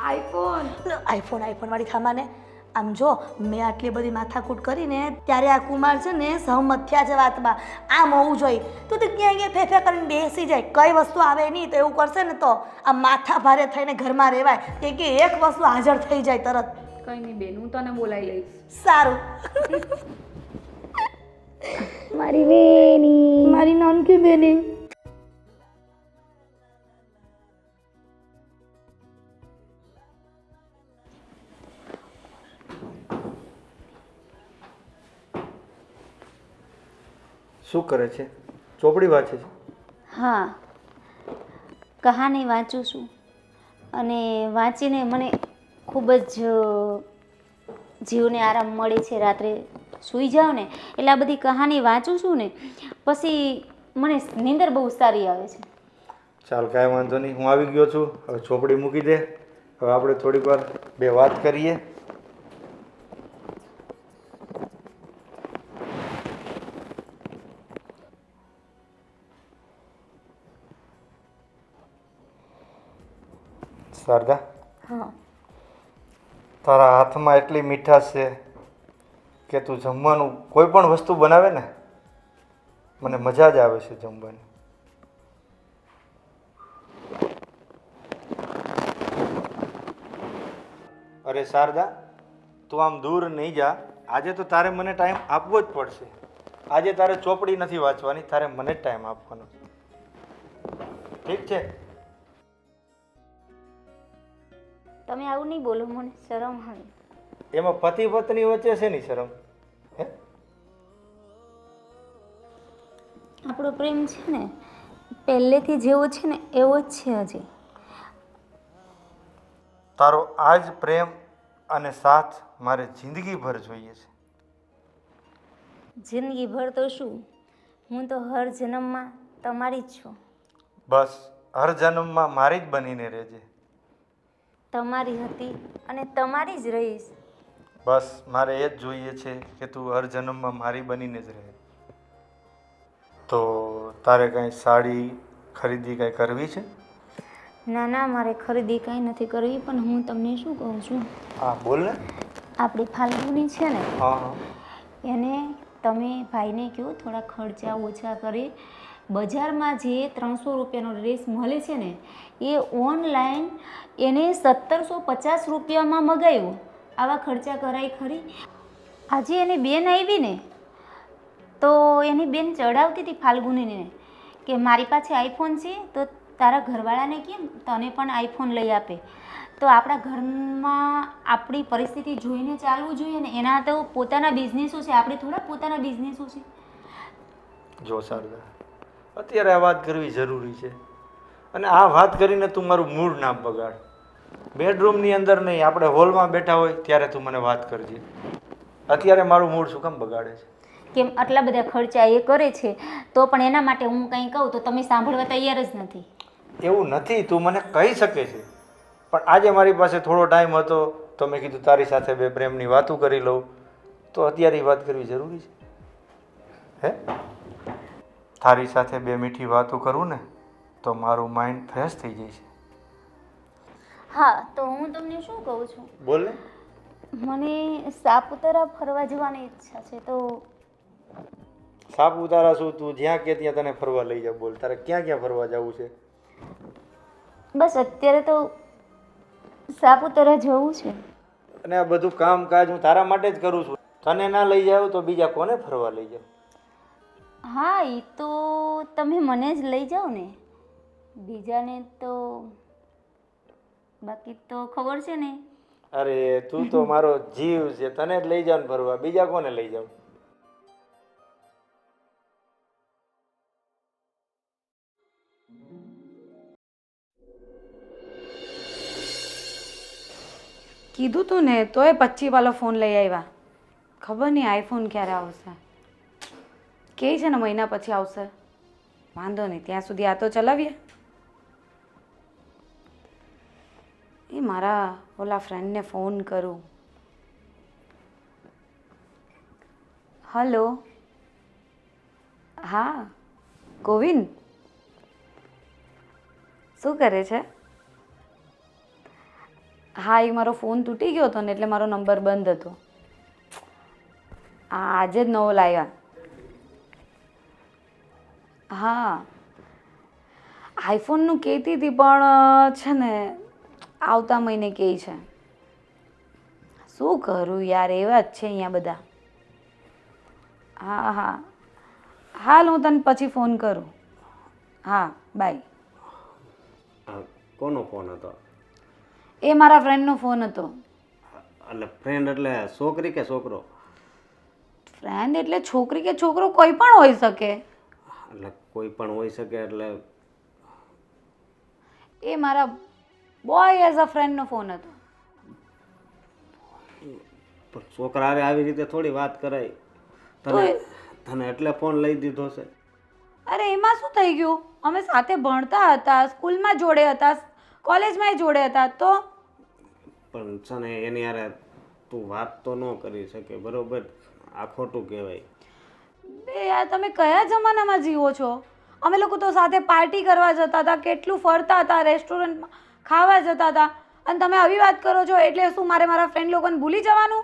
આઈફોન આઈફોન વાળી ખામાને. આમ જો મેં આટલી બધી માથાકૂટ કરીને ત્યારે આ કુમાર છે ને સહમત થયા છે વાતમાં. આમ હોવું જોઈએ. તું તો ક્યાંય ફેફે કરીને બેસી જાય, કઈ વસ્તુ આવે નહીં તો એવું કરશે ને તો આ માથા ભારે થઈને ઘરમાં રહેવાય. કે એક વસ્તુ હાજર થઈ જાય તરત. કઈ નહીં બેન, હું તને બોલાવી લઈશ. સારું. મારી બેની, મારી નાનકી બેની. શું કરે છે? ચોપડી વાંચે છે? હા, કહાની વાંચું છું અને વાંચીને મને ખૂબ જ જીવને આરામ મળે છે. રાત્રે સૂઈ જાઉં ને એટલે આ બધી કહાની વાંચું છું ને પછી મને નીંદર બહુ સારી આવે છે. ચાલ, કાંઈ વાંધો નહીં, હું આવી ગયો છું. હવે ચોપડી મૂકી દે. હવે આપણે થોડીક વાર બે વાત કરીએ. શારદા, હા, તારા હાથમાં એટલી મીઠાશ છે કે તું જમવાનું કોઈ પણ વસ્તુ બનાવે ને મને મજા જ આવે છે જમવાની. અરે શારદા, તું આમ દૂર નહીં જા. આજે તો તારે મને ટાઈમ આપવો જ પડશે. આજે તારે ચોપડી નથી વાંચવાની, તારે મને જ ટાઈમ આપવાનો. ઠીક છે? તમે આવું નહીં બોલો, મને શરમ આવે. એમાં પતિ પત્ની વચ્ચે છે ની શરમ? હે? આપણો પ્રેમ છે ને પહેલેથી જેવો છે ને એવો જ છે હજી. તારો આ જ પ્રેમ અને સાથ મારે જિંદગીભર જોઈએ છે. જિંદગીભર તો શું, હું તો હર જન્મમાં તમારી જ છું. બસ હર જન્મમાં મારી જ બનીને રહેજે. તમારી હતી અને તમારી જ રહીશ. બસ મારે એ જ જોઈએ છે કે તું હર જન્મમાં મારી બનીને જ રહે. તો તારે કાંઈ સાડી ખરીદી કાંઈ કરવી છે? ના ના, મારે ખરીદી કાંઈ નથી કરવી, પણ હું તમને શું કહું છું, હા બોલ ને. આપણી ફાલ્ગુની છે ને, હા હા. એને તમે ભાઈને કહો થોડા ખર્ચા ઓછા કરે. બજારમાં જે 300 રૂપિયાનો ડ્રેસ મળે છે ને, એ ઓનલાઈન એને 1750 રૂપિયામાં મગાવ્યો. આવા ખર્ચા કરાય ખરી? આજે એની બેન આવી ને, તો એની બેન ચડાવતી હતી ફાલ્ગુનીને કે મારી પાસે આઈફોન છે, તો તારા ઘરવાળાને કેમ તને પણ આઈફોન લઈ આપે. તો આપણા ઘરમાં આપણી પરિસ્થિતિ જોઈને ચાલવું જોઈએ ને. એના તો પોતાના બિઝનેસો છે, આપણે થોડા પોતાના બિઝનેસો છે. જો શારદા, અત્યારે આ વાત કરવી જરૂરી છે, અને આ વાત કરીને તું મારું મૂડ ના બગાડ. બેડરૂમની અંદર નહીં, આપણે હોલમાં બેઠા હોય ત્યારે તું મને વાત કરજે. અત્યારે મારું મૂડ શું કામ બગાડે છે? કેમ આટલા બધા ખર્ચા એ કરે છે, તો પણ એના માટે હું કંઈ કહું તો તમે સાંભળવા તૈયાર જ નથી. એવું નથી, તું મને કહી શકે છે, પણ આજે મારી પાસે થોડો ટાઈમ હતો તો મેં કીધું તારી સાથે બે પ્રેમની વાતો કરી લઉં. તો અત્યારે એ વાત કરવી જરૂરી છે હે? તારી સાથે બે મીઠી વાતો કરું ને તો મારું માઇન્ડ ફ્રેશ થઈ જાય છે. હા, તો હું તમને શું કહું છું, બોલ ને. મને સાપુતારા ફરવા જવાની ઈચ્છા છે. તો સાપુતારા શું, તું જ્યાં કે ત્યાં તને ફરવા લઈ જા. બોલ, તારે ક્યાં ક્યાં ફરવા જવું છે? બસ અત્યારે તો સાપુતારા જવું છે. અને આ બધું કામકાજ હું તારા માટે જ કરું છું. તને ના લઈ જાવ તો બીજા કોને ફરવા લઈ જાવ? હા, એ તો તમે મને જ લઈ જાઓ ને, બીજાને તો બાકી તો ખબર છે ને. અરે તું તો મારો જીવ છે, તને જ લઈ જાવ ને ફરવા, બીજા કોને લઈ જાવ? કીધું તું ને, તોય 25 વાળો ફોન લઈ આવ્યા. ખબર નહીં આઈફોન ક્યારે આવશે. કે છે ને મહિના પછી આવશે. વાંધો નહીં, ત્યાં સુધી આ તો ચલાવીએ. એ મારા ઓલા ફ્રેન્ડને ફોન કરું. હલો, હા ગોવિંદ, શું કરે છે? હા, એ મારો ફોન તૂટી ગયો હતો ને, એટલે મારો નંબર બંધ હતો. હા, આજે જ નવો લાવ્યા. હા, આઈફોનનું કહેતી હતી, પણ છે ને આવતા મહિને કહે છે. શું કરું યાર, એવા જ છે અહીંયા બધા. હા હા, હાલ હું તને પછી ફોન કરું. હા, બાય. કોનો ફોન હતો? એ મારા ફ્રેન્ડનો ફોન હતો. એટલે ફ્રેન્ડ એટલે છોકરી કે છોકરો? ફ્રેન્ડ એટલે છોકરી કે છોકરો કોઈ પણ હોઈ શકે. એટલે કોઈ પણ હોઈ શકે એટલે એ મારા બોય એઝ અ ફ્રેન્ડનો ફોન હતો. પણ છોકરા હારે આવી રીતે થોડી વાત કરાય. તને તને એટલે ફોન લઈ દીધો છે? અરે એમાં શું થઈ ગયું? અમે સાથે ભણતા હતા, સ્કૂલમાં જોડે હતા, કોલેજમાં જોડે હતા. તો પણ છે ને એની હારે તું વાત તો ન કરી શકે, બરોબર? આ ખોટું કહેવાય. બે યાર, તમે કયા જમાનામાં જીવો છો? અમે લોકો તો સાથે પાર્ટી કરવા જતા હતા, કેટલું ફરતા હતા, રેસ્ટોરન્ટમાં ખાવા જતા હતા, અને તમે આવી વાત કરો છો. એટલે શું મારે મારા ફ્રેન્ડ લોકોને ભૂલી જવાનું?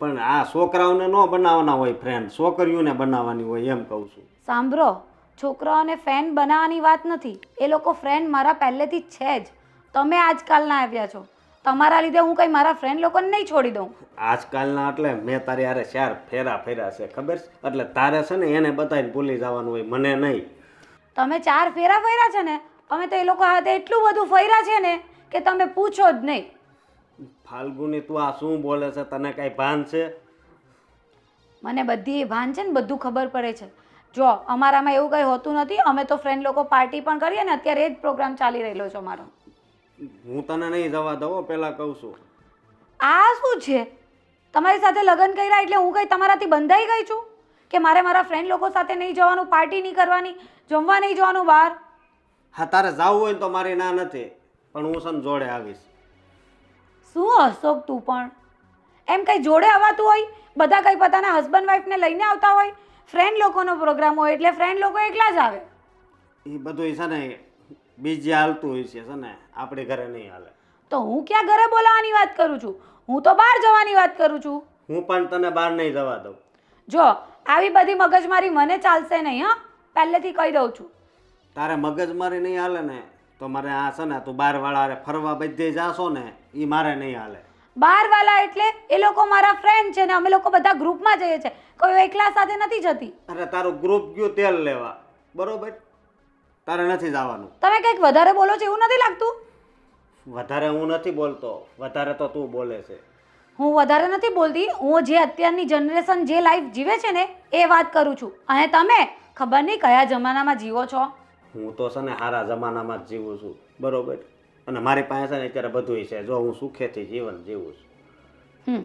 પણ આ છોકરાઓને ન બનાવવાના હોય ફ્રેન્ડ, છોકરીઓને બનાવવાની હોય, એમ કહું છું. સાંભળો, છોકરાઓને ફ્રેન્ડ બનાવવાની વાત નથી. એ લોકો ફ્રેન્ડ મારા પહેલેથી જ છે જ. તમે આજકાલના આવ્યા છો, તમારા લીધે હું કંઈ મારા ફ્રેન્ડ લોકોને નહીં છોડી દઉં. આજકાલના એટલે મેં તારી હારે 4 ફેરા ફેર્યા છે, ખબર છે? એટલે તારે છે ને એને બતાવીને ભૂલી જવાનું હોય, મને નહીં. તમે 4 ફેરા ફર્યા છે ને, અમે તો એ લોકો હાથે એટલું બધું ફર્યા છે ને કે તમે પૂછો જ નહીં. ફાલ્ગુની, તું આ શું બોલે છે? તને કાંઈ ભાન છે? મને બધી ભાન છે ને, બધું ખબર પડે છે. જો અમારામાં એવું કંઈ હોતું નથી. અમે તો ફ્રેન્ડ લોકો પાર્ટી પણ કરીએ ને, અત્યારે એ જ પ્રોગ્રામ ચાલી રહેલો છે અમારો. હું તને નહીં જવા દઉં, પહેલાં કહું છું. આ શું છે? તમારી સાથે લગ્ન કર્યા એટલે હું કંઈ તમારાથી બંધાઈ ગઈ છું? કે મારે મારા ફ્રેન્ડ લોકો સાથે નહીં જવાનું, પાર્ટી નહીં કરવાની, જમવા નહીં જવાનું બહાર? હા તારે જવું હોય ને તો મારી ના નથી, પણ હું છે ને જોડે આવીશ. શું અશોક તું પણ એમ કંઈ જોડે આવવાતું હોય? બધા કંઈ પોતાના હસબન્ડ વાઈફને લઈને આવતા હોય. ફ્રેન્ડ લોકોનો પ્રોગ્રામ હોય એટલે ફ્રેન્ડ લોકો એકલા જ આવે. એ બધું છે ને બીજે હાલતું હોય છે ને, આપણી ઘરે નહીં હાલે. તો હું ક્યાં ઘરે બોલાવવાની વાત કરું છું? હું તો બહાર જવાની વાત કરું છું. હું પણ તને બહાર નહીં જવા દઉં. જો આવી બધી મગજમારી મને ચાલશે નહીં, હા, પહેલેથી કહી દઉં છું. તારે મગજમારી નહીં હાલે ને તો મારે આ છે ને તું બહારવાળા ફરવા બધે જાશો ને એ મારે નહીં હાલે. બહારવાળા એટલે એ લોકો મારા ફ્રેન્ડ છે ને અમે લોકો બધા ગ્રુપમાં જઈએ છીએ, કોઈ એકલા સાથે નથી જતી. અરે તારું ગ્રુપ ગયું તેલ લેવા, બરોબર? તારે નથી જવાનું. તમે કંઈક વધારે બોલો છો એવું નથી લાગતું? વધારે હું નથી બોલતો, વધારે તો તું બોલે છે. હું વધારે નથી બોલતી, હું જે અત્યારની જનરેશન જે લાઈફ જીવે છે ને એ વાત કરું છું. અને તમે ખબર નહીં કયા જમાનામાં જીવો છો. હું તો છે ને સારા જમાનામાં જ જીવું છું, બરોબર? અને મારી પાસે છે ને અત્યારે બધું છે, જો હું સુખેથી જીવન જીવું છું.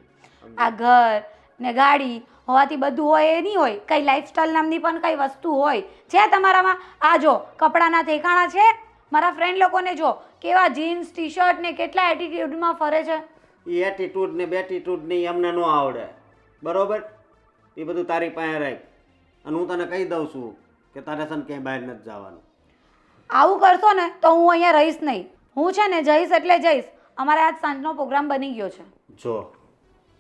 આ ઘર ને ગાડી હોવાથી બધું હોય એ નહીં હોય, કઈ લાઈફસ્ટાઈલ નામની પણ કઈ વસ્તુ હોય છે તમારામાં? આ જો કપડાના ઠેકાણા છે, મારા ફ્રેન્ડ લોકોને જો કેવા જીન્સ ટી શર્ટ ને કેટલા એટીટ્યુડમાં ફરે છે. એ એટીટ્યુડ ને બેટીટ્યુડ ને અમને ન આવડે, બરોબર? એ બધું તારી પાસે રાખ. અને હું તને કહી દઉં છું કે તારે છે ને ક્યાંય બહાર નથી જવાનું. આવું કરશો ને તો હું અહીંયા રહીશ નહીં. હું છે ને જઈશ એટલે જઈશ. અમારે આજ સાંજનો પ્રોગ્રામ બની ગયો છે. જો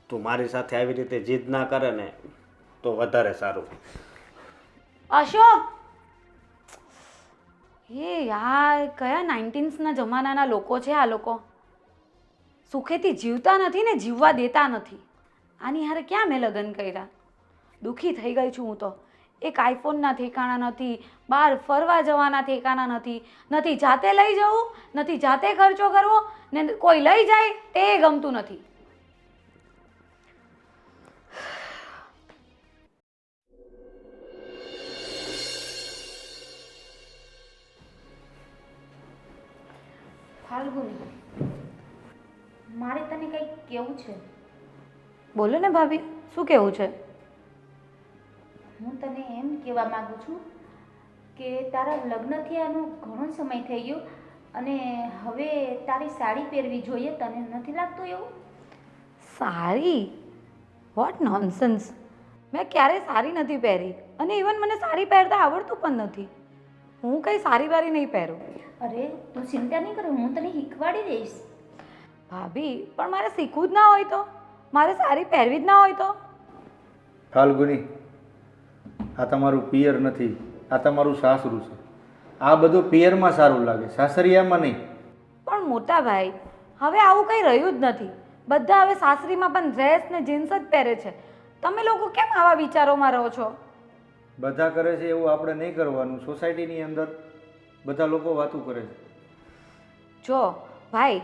તું મારી સાથે આવી રીતે જીદ ના કરે ને તો વધારે સારું. અશોક, હે યાર, કયા 19ના જમાનાના લોકો છે આ લોકો. સુખેથી જીવતા નથી ને જીવવા દેતા નથી. આની હારે ક્યાં મેં લગ્ન કર્યા? દુઃખી થઈ ગઈ છું હું તો. એક આઈફોનના ઠેકાણા નથી, બહાર ફરવા જવાના ઠેકાણા નથી, નથી જાતે લઈ જવું, નથી જાતે ખર્ચો કરવો, ને કોઈ લઈ જાય તે ગમતું નથી. ફાલ્ગુની, મારે તને કંઈક કહેવું છે. બોલો ને ભાભી, શું કહેવું છે? હું તને એમ કહેવા માગું છું કે તારા લગ્ન થયાનો ઘણો સમય થઈ ગયો અને હવે તારી સાડી પહેરવી જોઈએ. તને નથી લાગતું એવું? સાડી? What nonsense! મેં ક્યારેય સાડી નથી પહેરી અને ઇવન મને સાડી પહેરતા આવડતું પણ નથી. હું કંઈ સારી વારી નહીં પહેરું. અરે તું ચિંતા નહીં કર, હું તને શીખવાડી દઈશ. ભાભી, પણ મારે શીખવું જ ના હોય તો? મારે સાડી પહેરવી જ ના હોય તો? ફાલ્ગુની, આ તમારું પિયર નથી, આ તમારું સાસરું છે. આ બધું પિયરમાં સારું લાગે, સાસરિયામાં નહીં. પણ મોટા ભાઈ, હવે આવું કંઈ રહ્યું જ નથી. બધા હવે સાસરીમાં પણ ડ્રેસ ને જીન્સ જ પહેરે છે. તમે લોકો કેમ આવા વિચારોમાં રહો છો? બધા કરે છે એવું આપણે નહીં કરવાનું. સોસાયટીની અંદર બધા લોકો વાતું કરે છે. જો ભાઈ,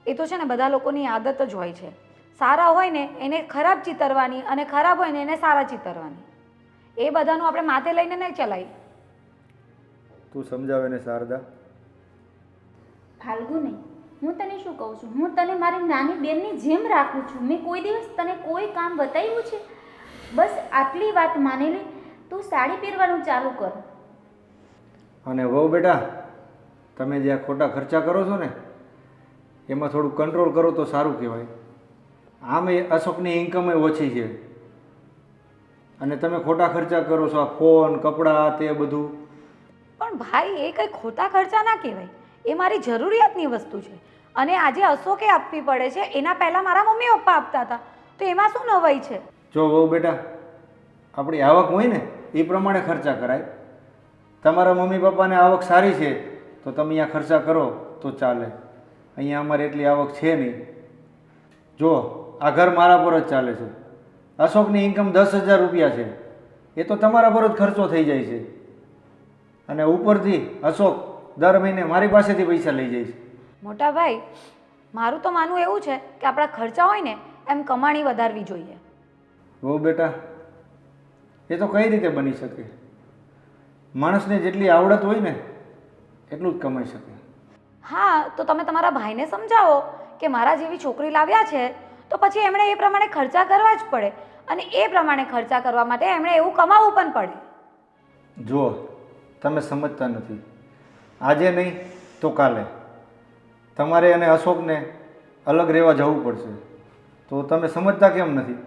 એ તો છે ને બધા લોકોની આદત જ હોય છે. સારા હોય ને એને ખરાબ ચિતરવાની અને ખરાબ હોય ને એને સારા ચિતરવાની. એ બધાનું આપણે માથે લઈને નહીં ચલાવી. તું સમજાવે ને શારદા. ફાલ્ગુની, હું તને શું કહું છું, હું તને મારી નાની બેનની જેમ રાખું છું. મેં કોઈ દિવસ તને કોઈ કામ બતાવ્યું છે? બસ આટલી વાત માની લે. તું સાડી પહેરવાનું ચાલુ કર. અને વહુ બેટા, તમે જે આ ખોટા ખર્ચા કરો છો ને એમાં થોડું કંટ્રોલ કરો તો સારું કહેવાય. આમ એ અશોકની ઇન્કમ ઓછી છે અને તમે ખોટા ખર્ચા કરો છો, આ ફોન, કપડાં, તે બધું. પણ ભાઈ, એ કંઈ ખોટા ખર્ચા ના કહેવાય. એ મારી જરૂરિયાતની વસ્તુ છે અને આજે અશોકે આપવી પડે છે. એના પહેલાં મારા મમ્મી પપ્પા આપતા હતા, તો એમાં શું નવાઈ છે? જો વહુ બેટા, આપણી આવક હોય ને એ પ્રમાણે ખર્ચા કરાય. તમારા મમ્મી પપ્પાને આવક સારી છે તો તમે અહીંયા ખર્ચા કરો તો ચાલે. અહીંયા અમારે એટલી આવક છે નહીં. જો આ ઘર મારા પર જ ચાલે છે. અશોકની ઇન્કમ 10,000 રૂપિયા છે, એ તો તમારા પર જ ખર્ચો થઈ જાય છે. અને ઉપરથી અશોક દર મહિને મારી પાસેથી પૈસા લઈ જાય છે. મોટા ભાઈ, મારું તો માનવું એવું છે કે આપણા ખર્ચા હોય ને એમ કમાણી વધારવી જોઈએ. વહુ બેટા, એ તો કઈ રીતે બની શકે? માણસને જેટલી આવડત હોય ને એટલું જ કમાઈ શકે. હા, તો તમે તમારા ભાઈને સમજાવો કે મારા જેવી છોકરી લાવ્યા છે તો પછી એમણે એ પ્રમાણે ખર્ચા કરવા જ પડે. અને એ પ્રમાણે ખર્ચા કરવા માટે એમણે એવું કમાવવું પણ પડે. જુઓ, તમે સમજતા નથી. આજે નહીં તો કાલે તમારે અને અશોકને અલગ રહેવા જવું પડશે. તો તમે સમજતા કેમ નથી?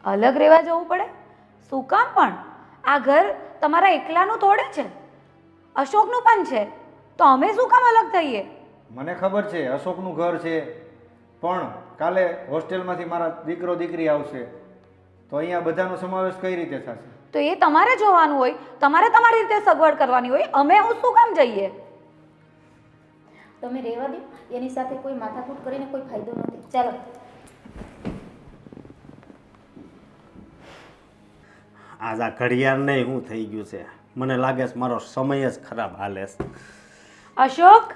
અલગ રહેવા જવું પડે? શું કામ પણ? આ ઘર તમારા એકલાનું થોડે છે, અશોકનું પણ છે. તો અમે શું કામ અલગ થઈએ? મને ખબર છે અશોકનું ઘર છે, પણ કાલે હોસ્ટેલમાંથી મારા દીકરો દીકરી આવશે તો અહીંયા બધાનો સમાવેશ કઈ રીતે થશે? તો એ તમારે જોવાનું હોય, તમારે તમારી રીતે સગવડ કરવાની હોય. અમે હું શું કામ જઈએ? તમે રહેવા દો, એની સાથે કોઈ માથાકૂટ કરીને કોઈ ફાયદો નથી. ચાલો. આજ આ ઘડિયાળ નહીં શું થઈ ગયું છે, મને લાગે છે મારો સમય જ ખરાબ હાલે છે. અશોક,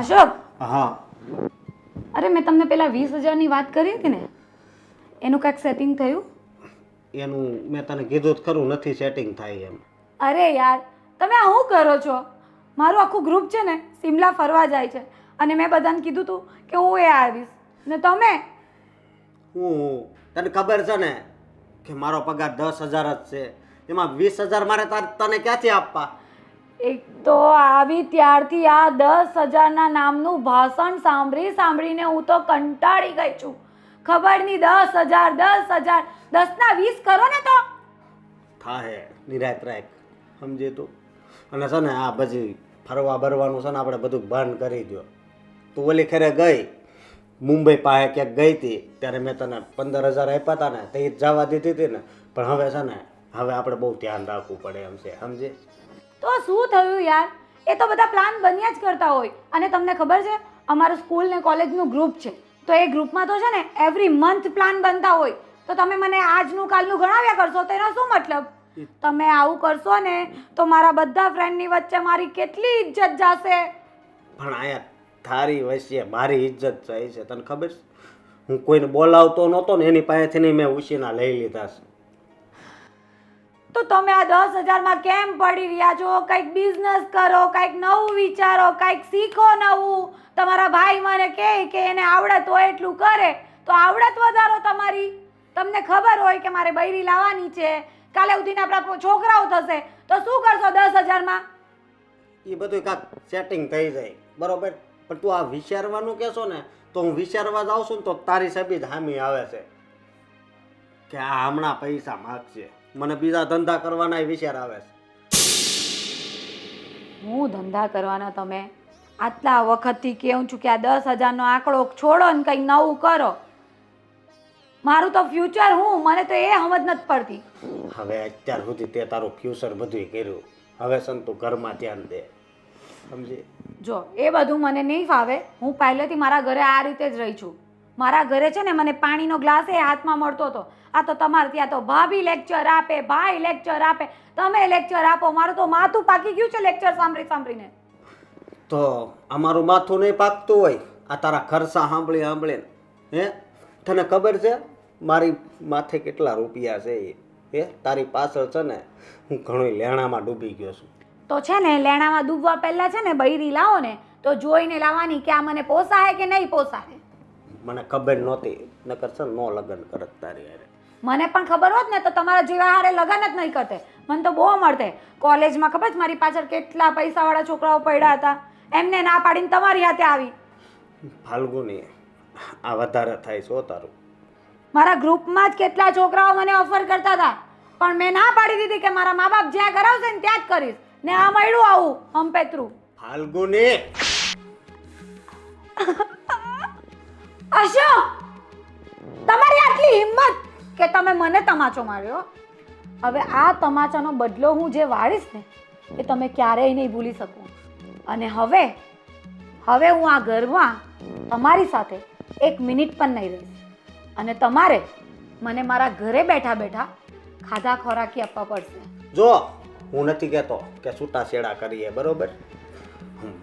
અશોક, હા, અરે મેં તમને પેલા 20,000ની વાત કરી હતી ને, એનું કાંઈક સેટિંગ થયું? એનું મેં તને કીધું જ ખરું, નથી સેટિંગ થાય એમ. અરે યાર, તમે આ શું કરો છો? મારું આખું ગ્રુપ છે ને સિમલા ફરવા જાય છે અને મેં બધાને કીધું હતું કે હું એ આવીશ, ને તમે? હું તને ખબર છે ને કે મારો પગાર 10,000 જ છે, એમાં 20,000 મારે તને ક્યાંથી આપવા? એક તો આવી ત્યારથી આ 10,000ના નામનું ભાષણ સાંભળીને હું તો કંટાળી ગઈ છું. ખબર નહીં, 10,000 10,000, 10ના 20 કરો ને તો થાહે. નિરાત રાખ, સમજી તું. અને છે ને આ પછી ફરવા બરવાનું છે ને આપણે બધું બંધ કરી દો. તું ઓલી ખેરે ગઈ મુંબઈ પાસે ક્યાંક ગઈ હતી ત્યારે મેં તને 15,000 આપ્યા હતા ને, તે જવા દીધી હતી ને. પણ હવે છે ને હવે આપણે બહુ ધ્યાન રાખવું પડે એમ છે, સમજે? તો શું થયું યાર? એ તો બધા પ્લાન બન્યા જ કરતા હોય. અને તમને ખબર છે અમારું સ્કૂલ ને કોલેજનું ગ્રુપ છે, તો એ ગ્રુપમાં તો છે ને એવરી મંથ પ્લાન બનતા હોય. તો તમે મને આજનું કાલનું ગણાવ્યા કરશો તો એનો શું મતલબ? તમે આવું કરશો ને તો મારા બધા ફ્રેન્ડની વચ્ચે મારી કેટલી ઇજ્જત જશે. પણ આયા તારી વચ્ચે મારી ઇજ્જત જાય છે, તને ખબર છે? હું કોઈને બોલાવતો નહોતો ને એની પાસેથી નહીં મેં ઉછીના લઈ લીધા છે. તો તમે આ 10,000માં કેમ પડી રહ્યા છો? કંઈક બિઝનેસ કરો, કંઈક નવું વિચારો, કંઈક શીખો નવું. તમારા ભાઈ મને કહે કે એને આવડત હોય એટલું કરે, તો આવડત વધારો તમારી. તમને ખબર હોય કે મારે બૈરી લાવવાની છે, કાલે ઉઠીને આપણા છોકરાઓ થશે, તો શું કરશો 10,000માં? એ બધું કાંક સેટિંગ થઈ જાય, બરોબર. પણ તું આ વિચારવાનું કહેશો ને તો હું વિચારવા જાઉં છું ને તો તારી સબી જ હામી આવે છે કે આ હમણાં પૈસા માગશે. મને બીજા ધંધા કરવાના વિચાર આવે છે. હું ધંધા કરવાના? તમે આટલા વખતથી કહું છું કે આ 10,000નો આંકડો છોડો ને કંઈક નવું કરો. મારું તો ફ્યુચર મને તો એ સમજ નથી પડતી. હવે અત્યાર સુધી તે તારું ફ્યુચર બધું કર્યું, હવે છે ને તું ઘરમાં ધ્યાન દે, સમજી? જો એ બધું મને નહીં ફાવે. હું પહેલેથી મારા ઘરે આ રીતે જ રહી છું. મારા ઘરે છે ને મને પાણીનો ગ્લાસ એ હાથમાં મળતો હતો. આ તો તમારે ત્યાં તો ભાભી લેક્ચર આપે, ભાઈ લેક્ચર આપે, તમે લેક્ચર આપો. મારું તો માથું પાકી ગયું છે લેક્ચર સાંભળીને. તો અમારું માથું નહીં પાકતું હોય આ તારા ખર્ચા સાંભળીને? હે, તને ખબર છે મારી માથે કેટલા રૂપિયા છે? હે, તારી પાછળ છે ને હું ઘણું લેણામાં ડૂબી ગયો છું. તો છે ને લેણામાં ડૂબવા પહેલા છે ને બૈરી લાવો ને તો જોઈને લાવવાની કે આ મને પોસાય કે નહીં પોસાય. મને ખબર નહોતી, નકર છે નો લગ્ન કરત તારી હારે. મને પણ ખબર હોત ને તો તમારા જેવા હારે લગ્ન જ નહીં કરતે. મને તો બહુ મળતે. કોલેજમાં ખબર છે મારી પાછળ કેટલા પૈસાવાળા છોકરાઓ પડ્યા હતા, એમને ના પાડીને તમારી હાથે આવી. ફાલ્ગુની, આ વધારે થાય છે તારું. મારા ગ્રુપમાં જ કેટલા છોકરાઓ મને ઓફર કરતા હતા, પણ મેં ના પાડી દીધી કે મારા મા બાપ જ્યાં કરાવશે ને ત્યાં જ કરીશ. ને આ મળ્યું આવું હંપેતરું. ફાલ્ગુની, અશોક, તમારી આટલી હિંમત કે તમે મને તમાચો માર્યો. હવે આ તમાચાનો બદલો હું જે વાળીશ ને એ તમે ક્યારેય નહીં ભૂલી શકો. અને હવે હું આ ઘરમાં તમારી સાથે 1 મિનિટ પણ નહીં રહીશ. અને તમારે મને મારા ઘરે બેઠા બેઠા ખાધા ખોરાકી આપવા પડશે. જો હું નથી કહેતો કે છૂટાછેડા કરીએ, બરોબર?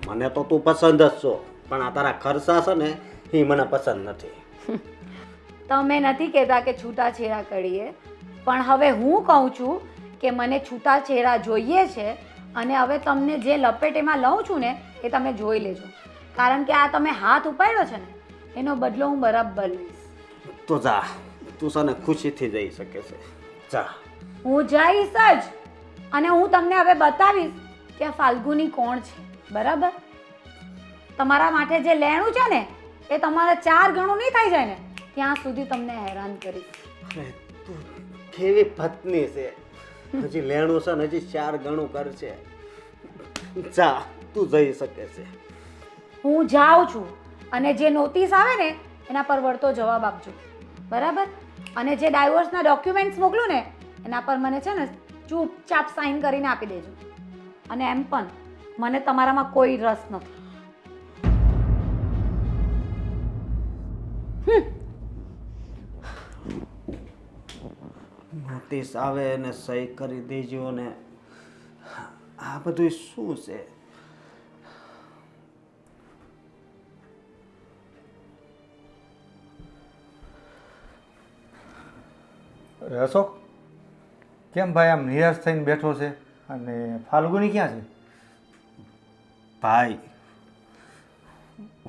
મને તો તું પસંદ જ છો, પણ આ તારા ખર્ચા છે ને એ મને પસંદ નથી. તમે નથી કહેતા કે છૂટાછેડા કરીએ, પણ હવે હું કહું છું કે મને છૂટાછેડા જોઈએ છે. અને હવે તમને જે લપેટેમાં લઉં છું ને એ તમે જોઈ લેજો, કારણ કે આ તમે હાથ ઉપાડ્યો છે ને એનો બદલો હું બરાબર લઈશ. તો જા, તું છે ને ખુશીથી જઈ શકે છે. જા. હું જઈશ જ, અને હું તમને હવે બતાવીશ કે આ ફાલ્ગુની કોણ છે. બરાબર? તમારા માટે જે લેણું છે ને એ તમારા 4 ગણું નહીં થઈ જાય ને ત્યાં સુધી તમને હેરાન કરીશ. અરે તું કેવી પત્ની છે, હજી લેણું છે ને હજી 4 ગણું કરશે. જા, તું જઈ શકે છે. હું જાઉં છું, અને જે નોટિસ આવે ને એના પર વળતો જવાબ આપજો. બરાબર? અને જે ડાયવોર્સના ડોક્યુમેન્ટ્સ મોકલું ને એના પર મને છે ને ચૂપચાપ સાઈન કરીને આપી દેજો. અને એમ પણ મને તમારામાં કોઈ રસ નથી. નોટિસ આવે અને સહી કરી દેજો. ને આ બધું શું છે? અરે અશોક, કેમ ભાઈ આમ નિરાશ થઈને બેઠો છે? અને ફાલ્ગુની ક્યાં છે? ભાઈ,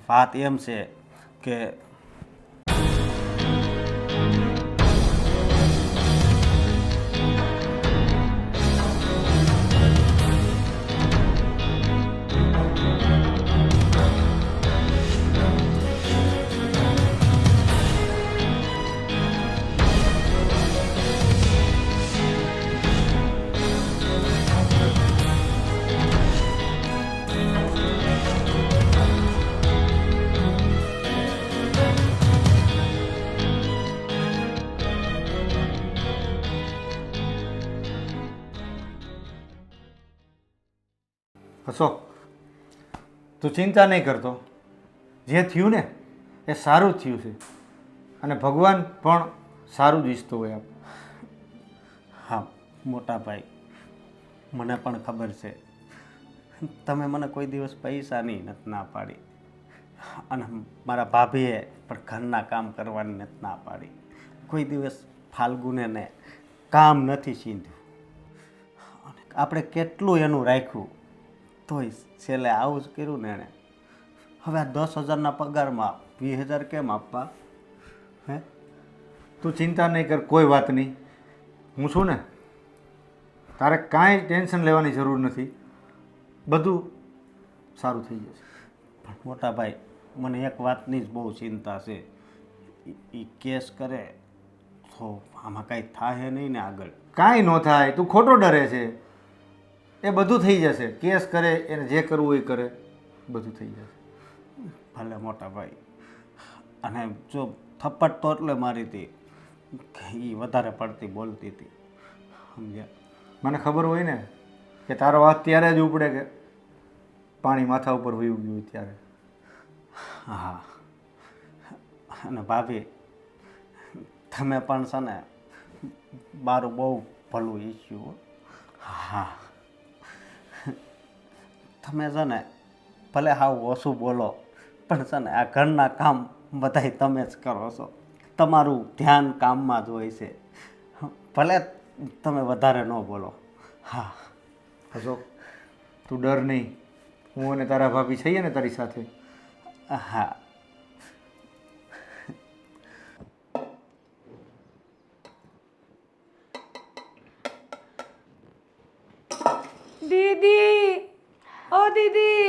વાત એમ છે કે અશોક, તું ચિંતા નહીં કરતો. જે થયું ને એ સારું જ થયું છે, અને ભગવાન પણ સારું જ ઈચ્છતો હોય. હા મોટા ભાઈ, મને પણ ખબર છે તમે મને કોઈ દિવસ પૈસાની નથી ના પાડી, અને મારા ભાભીએ પણ ઘરના કામ કરવાની નથી ના પાડી. કોઈ દિવસ ફાલ્ગુને કામ નથી સીંધ્યું. અને આપણે કેટલું એનું રાખ્યું તોય છેલ્લે આવું જ કર્યું ને એણે. હવે આ 10,000ના પગારમાં 20,000 કેમ આપવા? હે? તું ચિંતા નહીં કર, કોઈ વાત નહીં. હું છું ને, તારે કાંઈ ટેન્શન લેવાની જરૂર નથી. બધું સારું થઈ જશે. પણ મોટા ભાઈ, મને એક વાતની જ બહુ ચિંતા છે. એ કેસ કરે તો આમાં કાંઈ થાય નહીં ને આગળ? કાંઈ ન થાય, તું ખોટો ડરે છે. એ બધું થઈ જશે. કેસ કરે એને જે કરવું એ કરે, બધું થઈ જશે. ભલે મોટા ભાઈ. અને જો થપ્પડ તો એટલે મારી હતી એ વધારે પડતી બોલતી હતી, સમજ્યા? મને ખબર હોય ને કે તારો હાથ ત્યારે જ ઉપડે કે પાણી માથા ઉપર વયું ગયું ત્યારે. હા. અને ભાભી, તમે પણ છે ને મારું બહુ ભલું ઈચ્છ્યું. હા, તમે છે ને ભલે હાવ ઓછું બોલો પણ છે ને આ ઘરના કામ બધાય તમે જ કરો છો. તમારું ધ્યાન કામમાં જ હોય છે. ભલે તમે વધારે ન બોલો. હા. અશોક, તું ડર નહીં. હું અને તારા ભાભી છીએ ને તારી સાથે. હા. દીદી, ઓ દીદી,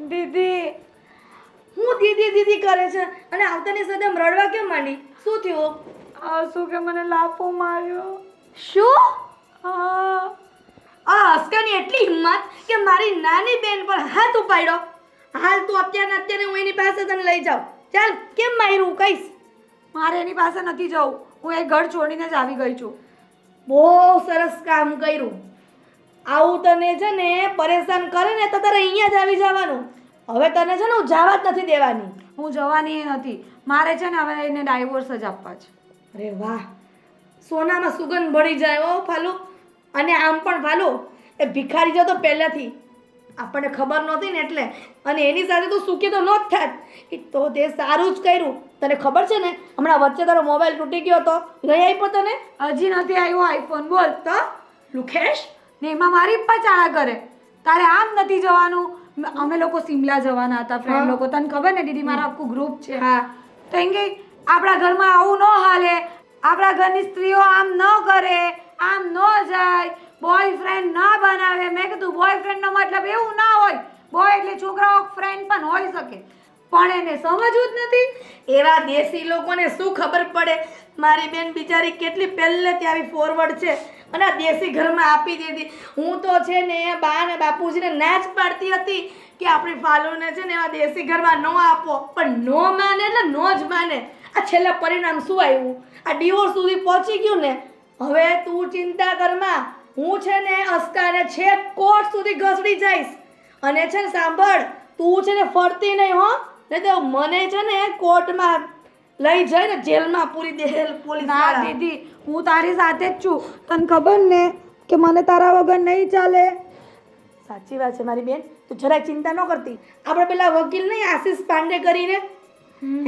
દીદી. હું દીદી દીદી કરે છે અને આવતાની સાથે આમ રડવા કેમ માંડી? શું થયું? આ શું કે મને લાફો માર્યો. શું? હા. આ અસ્કાની એટલી હિંમત કે મારી નાની બેન પર હાથ ઉપાડ્યો. હાલ તું અત્યારે હું એની પાસે તને લઈ જાઉં. ચાલ, કેમ માર્યું કહીશ. મારે એની પાસે નથી જવું. હું એ ઘર છોડીને જ આવી ગઈ છું. બહુ સરસ કામ કર્યું. આવું તને છે ને પરેશાન કરે ને તો તારે અહીંયા જ આવી જવાનું. હવે તને છે ને હું જવા જ નથી દેવાની. હું જવાની નથી. મારે છે ને હવે એને ડાયવોર્સ જ આપવા છે. અરે વાહ, સોનામાં સુગંધ ભળી જાય હો ફાલુ. અને આમ પણ ફાલુ, એ ભિખારી જો તો પહેલાંથી આપણને ખબર નહોતી ને એટલે, અને એની સાથે તું સુખી તો ન જ થાત. એ તો તે સારું જ કર્યું. તને ખબર છે ને હમણાં વચ્ચે તારો મોબાઈલ તૂટી ગયો હતો, લઈ આપ્યો તને? હજી નથી આવ્યો આઈફોન. બોલ તો લુખેશ, ને એમાં મારી પાચાળા કરે. તારે આમ નથી જવાનું. અમે લોકો સિમલા જવાના હતા ફ્રેન્ડ લોકો. તને ખબર ને દીદી, મારા આખું ગ્રુપ છે. હા. તો એમ કે આપણા ઘરમાં આવું ન હાલે, આપણા ઘરની સ્ત્રીઓ આમ ન કરે, આમ ન જાય, બોયફ્રેન્ડ ના બનાવે. મેં કીધું બોયફ્રેન્ડનો મતલબ એવું ના હોય, બોય એટલે છોકરાઓ ફ્રેન્ડ પણ હોઈ શકે, પણ એને સમજવું જ નથી. એવા દેશી લોકોને શું ખબર પડે? મારી બેન બિચારી કેટલી પહેલેથી આવી ફોરવર્ડ છે અને આ દેશી ઘરમાં આપી દીધી. હું તો છે ને એ બા ને બાપુજીને ના જ પાડતી હતી કે આપણી ફાલુને છે ને એવા દેશી ઘરમાં ન આપો, પણ નો માને એટલે નો જ માને. આ છેલ્લા પરિણામ શું આવ્યું? આ ડિવોર્સ સુધી પહોંચી ગયું ને. હવે તું ચિંતા કરમાં, હું છે ને અસ્કાને છેક કોર્ટ સુધી ઘસડી જઈશ. અને છે ને સાંભળ, તું છે ને ફરતી નહીં હો, નહીં તો મને છે ને કોર્ટમાં લઈ જઈને જેલમાં પૂરી દે પોલીસ. ના દીદી, હું તારી સાથે જ છું. તને ખબર ને કે મને તારા વગર નહીં ચાલે. સાચી વાત છે મારી બેન, તું જરાય ચિંતા ન કરતી. આપણે પેલા વકીલ નહીં આશીષ પાંડે કરીને,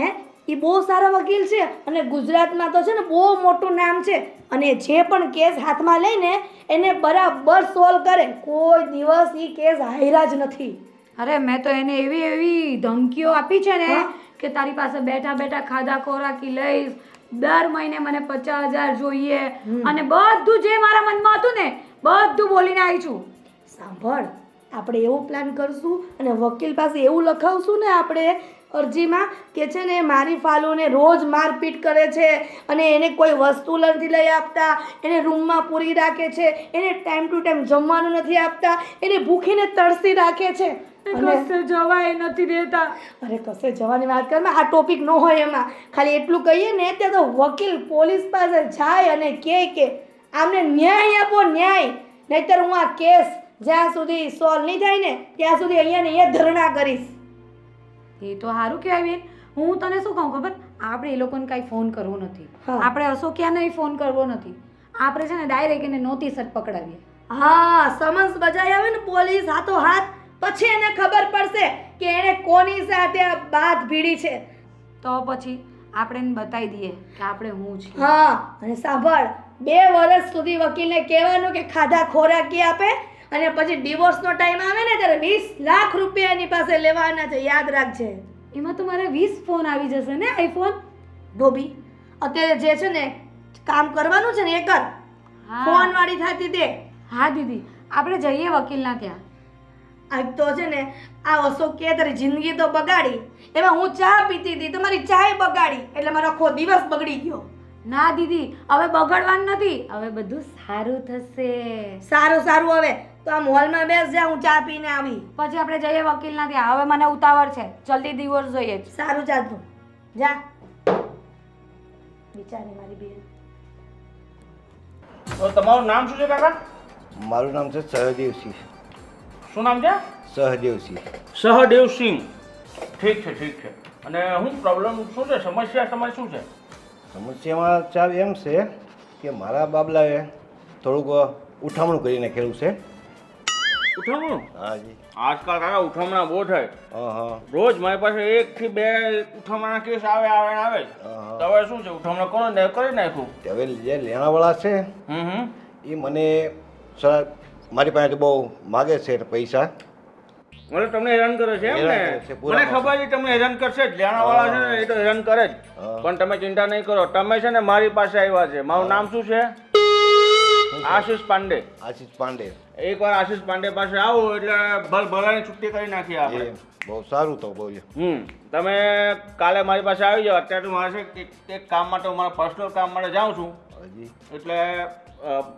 હે એ બહુ સારા વકીલ છે અને ગુજરાતમાં તો છે ને બહુ મોટું નામ છે. અને જે પણ કેસ હાથમાં લઈને એને બરાબર સોલ્વ કરે. કોઈ દિવસ એ કેસ હાર્યા જ નથી. અરે મેં તો એને એવી એવી ધમકીઓ આપી છે ને કે તારી પાસે બેઠા બેઠા ખાધા ખોરાકી લઈશ, દર મહિને મને 50,000 જોઈએ, અને બધું જે મારા મનમાં હતું ને બધું બોલીને આવી છું. સાંભળ, આપણે એવો પ્લાન કરશું અને વકીલ પાસે એવું લખાવશું ને આપણે અરજીમાં કે છે ને મારી ફાલુને રોજ મારપીટ કરે છે અને એને કોઈ વસ્તુ નથી લઈ આપતા, એને રૂમમાં પૂરી રાખે છે, એને ટાઈમ ટુ ટાઈમ જમવાનું નથી આપતા, એને ભૂખીને તરસી રાખે છે, કશે જવાય નથી દેતા. અરે કશે જવાની વાત કરમાં, આ ટોપિક ન હોય એમાં. ખાલી એટલું કહીએ ને ત્યાં તો વકીલ પોલીસ પાસે જાય અને કહે કે આમને ન્યાય આપો, ન્યાય, નહીતર હું આ કેસ જ્યાં સુધી સોલ્વ નહીં થાય ને ત્યાં સુધી અહીંયા ને અહીંયા ધરણા કરીશ. એ તો સારું કહેવાય બેન. હું તને શું કહું ખબર, આપણે એ લોકોને કાંઈ ફોન કરવો નથી. હા. આપણે અશોકિયાને ફોન કરવો નથી. આપણે છે ને ડાયરેક્ટ એને નોટિસ જ પકડાવીએ. હા, સમન્સ બજાવી આવે ને પોલીસ હાથો હાથ, પછી એને ખબર પડશે કે એને કોની સાથે આ બાત ભીડી છે. તો પછી આપણે એને બતાવી દઈએ કે આપણે હું છીએ. હા, અને સાંભળ, 2 વર્ષ સુધી વકીલને કહેવાનું કે ખાધા ખોરાકી આપે, અને પછી ડિવોર્સનો ટાઈમ આવે ને ત્યારે 20 લાખ રૂપિયા એની પાસે લેવાના છે, યાદ રાખજે. એમાં તો મારે 20 ફોન આવી જશે ને, આઈફોન. ડોબી, અત્યારે જે છે ને કામ કરવાનું છે ને એ કર. હા. ફોન વાળી થતી તે. હા દીદી, આપણે જઈએ વકીલના ત્યાં. આજ તો છે ને આ અશોક કે તારી જિંદગી તો બગાડી, એમાં હું ચા પીતી હતી તો મારી ચાય બગાડી, એટલે મારો આખો દિવસ બગડી ગયો. ના દીદી, હવે બગડવાનું નથી, હવે બધું સારું થશે. સારું સારું, હવે તો આ મોલમાં બેસ જા, હું ચા પીને આવી. પછી આપણે જઈએ વકીલના ત્યાં. હવે મને ઉતાવળ છે, જલ્દી ડિવોર્સ જોઈએ છે. સારું ચાલતું જા. બિચારી મારી બેન. તો તમારું નામ શું છે કાકા? મારું નામ છે સહદેવસિંહ. શું નામ છે? સહદેવસિંહ. સહદેવસિંહ. ઠીક છે ઠીક છે. અને શું પ્રોબ્લેમ શું છે, સમસ્યા તમારી શું છે? સમસ્યામાં ચાવ એમ છે કે મારા બાબલાએ થોડુંક ઉઠામણું કરી નાખેલું છે. ઉઠામણું? હાજી. આજકાલ કાકા ઉઠામણા બહુ થાય. હા. રોજ મારી પાસે 1 થી 2 ઉઠામણા કેસ આવે આવે ને આવે જ. તો હવે શું છે, ઉઠામણા કોણ ને કરી નાખ્યું. તે હવે જે લેણાવાળા છે એ મને સર મારી પાસે બહુ માગે છે પૈસા. મને તમને હેરાન કરે છે એમ ને? હેરાન કરે છે, પૂરા મને ખબર છે તમને હેરાન કરશે જ. લેણાવાળા છે ને એ તો હેરાન કરે જ. પણ તમે ચિંતા નહીં કરો. તમે છે ને મારી પાસે આવ્યા છે. મારું નામ શું છે? આશીષ પાંડે. આશીષ પાંડે. એકવાર આશીષ પાંડે પાસે આવો એટલે ભલાની છુટ્ટી કરી નાખીએ આપણે. એ બહુ સારું તો બોલ્યો. તમે કાલે મારી પાસે આવી જાઓ. અત્યારે તો મારે છે એક કામ માટે, મારા પર્સનલ કામ માટે જાઉં છું, હાજી. એટલે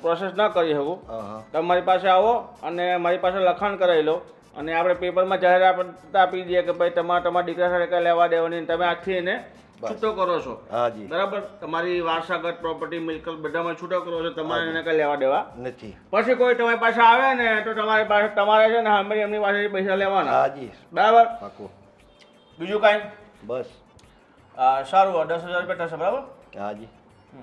પ્રોસેસ ન કરી શકું. હા. તમે મારી પાસે આવો અને મારી પાસે લખાણ કરાવી લો, અને આપણે પેપરમાં જાહેરાત આપી દઈએ કે ભાઈ તમારા દીકરા સાથે કંઈ લેવા દેવાની, તમે આજથી એને છૂટો કરો છો. હાજી. બરાબર? તમારી વારસાગત પ્રોપર્ટી મિલકત બધામાં છૂટો કરો છો. તમારે એને કંઈ લેવા દેવા નથી. પછી કોઈ તમારી પાસે આવે ને તો તમારી પાસે તમારે છે ને અમે એમની પાસેથી પૈસા લેવાના. હાજી. બરાબર? પાકું. બીજું કાંઈ? બસ. સારું, 10,000 રૂપિયા થશે. બરાબર? હાજી.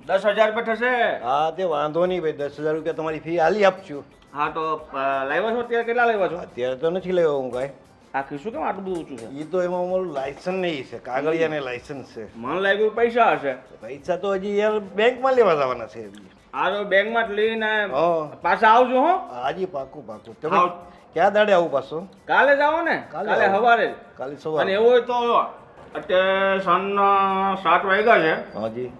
10,000 રૂપિયા થશે. હા, તે વાંધો નહીં ભાઈ. 10,000 રૂપિયા તમારી ફી હાલી આપશું. હા, તો લાવ્યા છો અત્યારે? કેટલા લાવ્યા છો? અત્યારે તો નથી લેવો હું કાંઈ. આ ખીસું કેમ આટલું બધું ઊંચું છે? એ તો એમાં અમારું લાયસન્સ નહીં છે, કાગળિયા ને લાયસન્સ છે. મને લાગ્યું પૈસા હશે. પૈસા તો હજી યાર બેંકમાં લેવા જવાના છે. આ તો બેંકમાં જ લઈને હા. પાછા આવજો. હો, હાજી, પાકું પાકું. તમે આવ. ક્યાં દાડે આવું પાછું? કાલે જ આવો ને. કાલે આવું. સવારે જ. કાલે અને સવારે. એવું હોય તો અત્યારે સાંજના 7 વાગ્યા છે. હાજી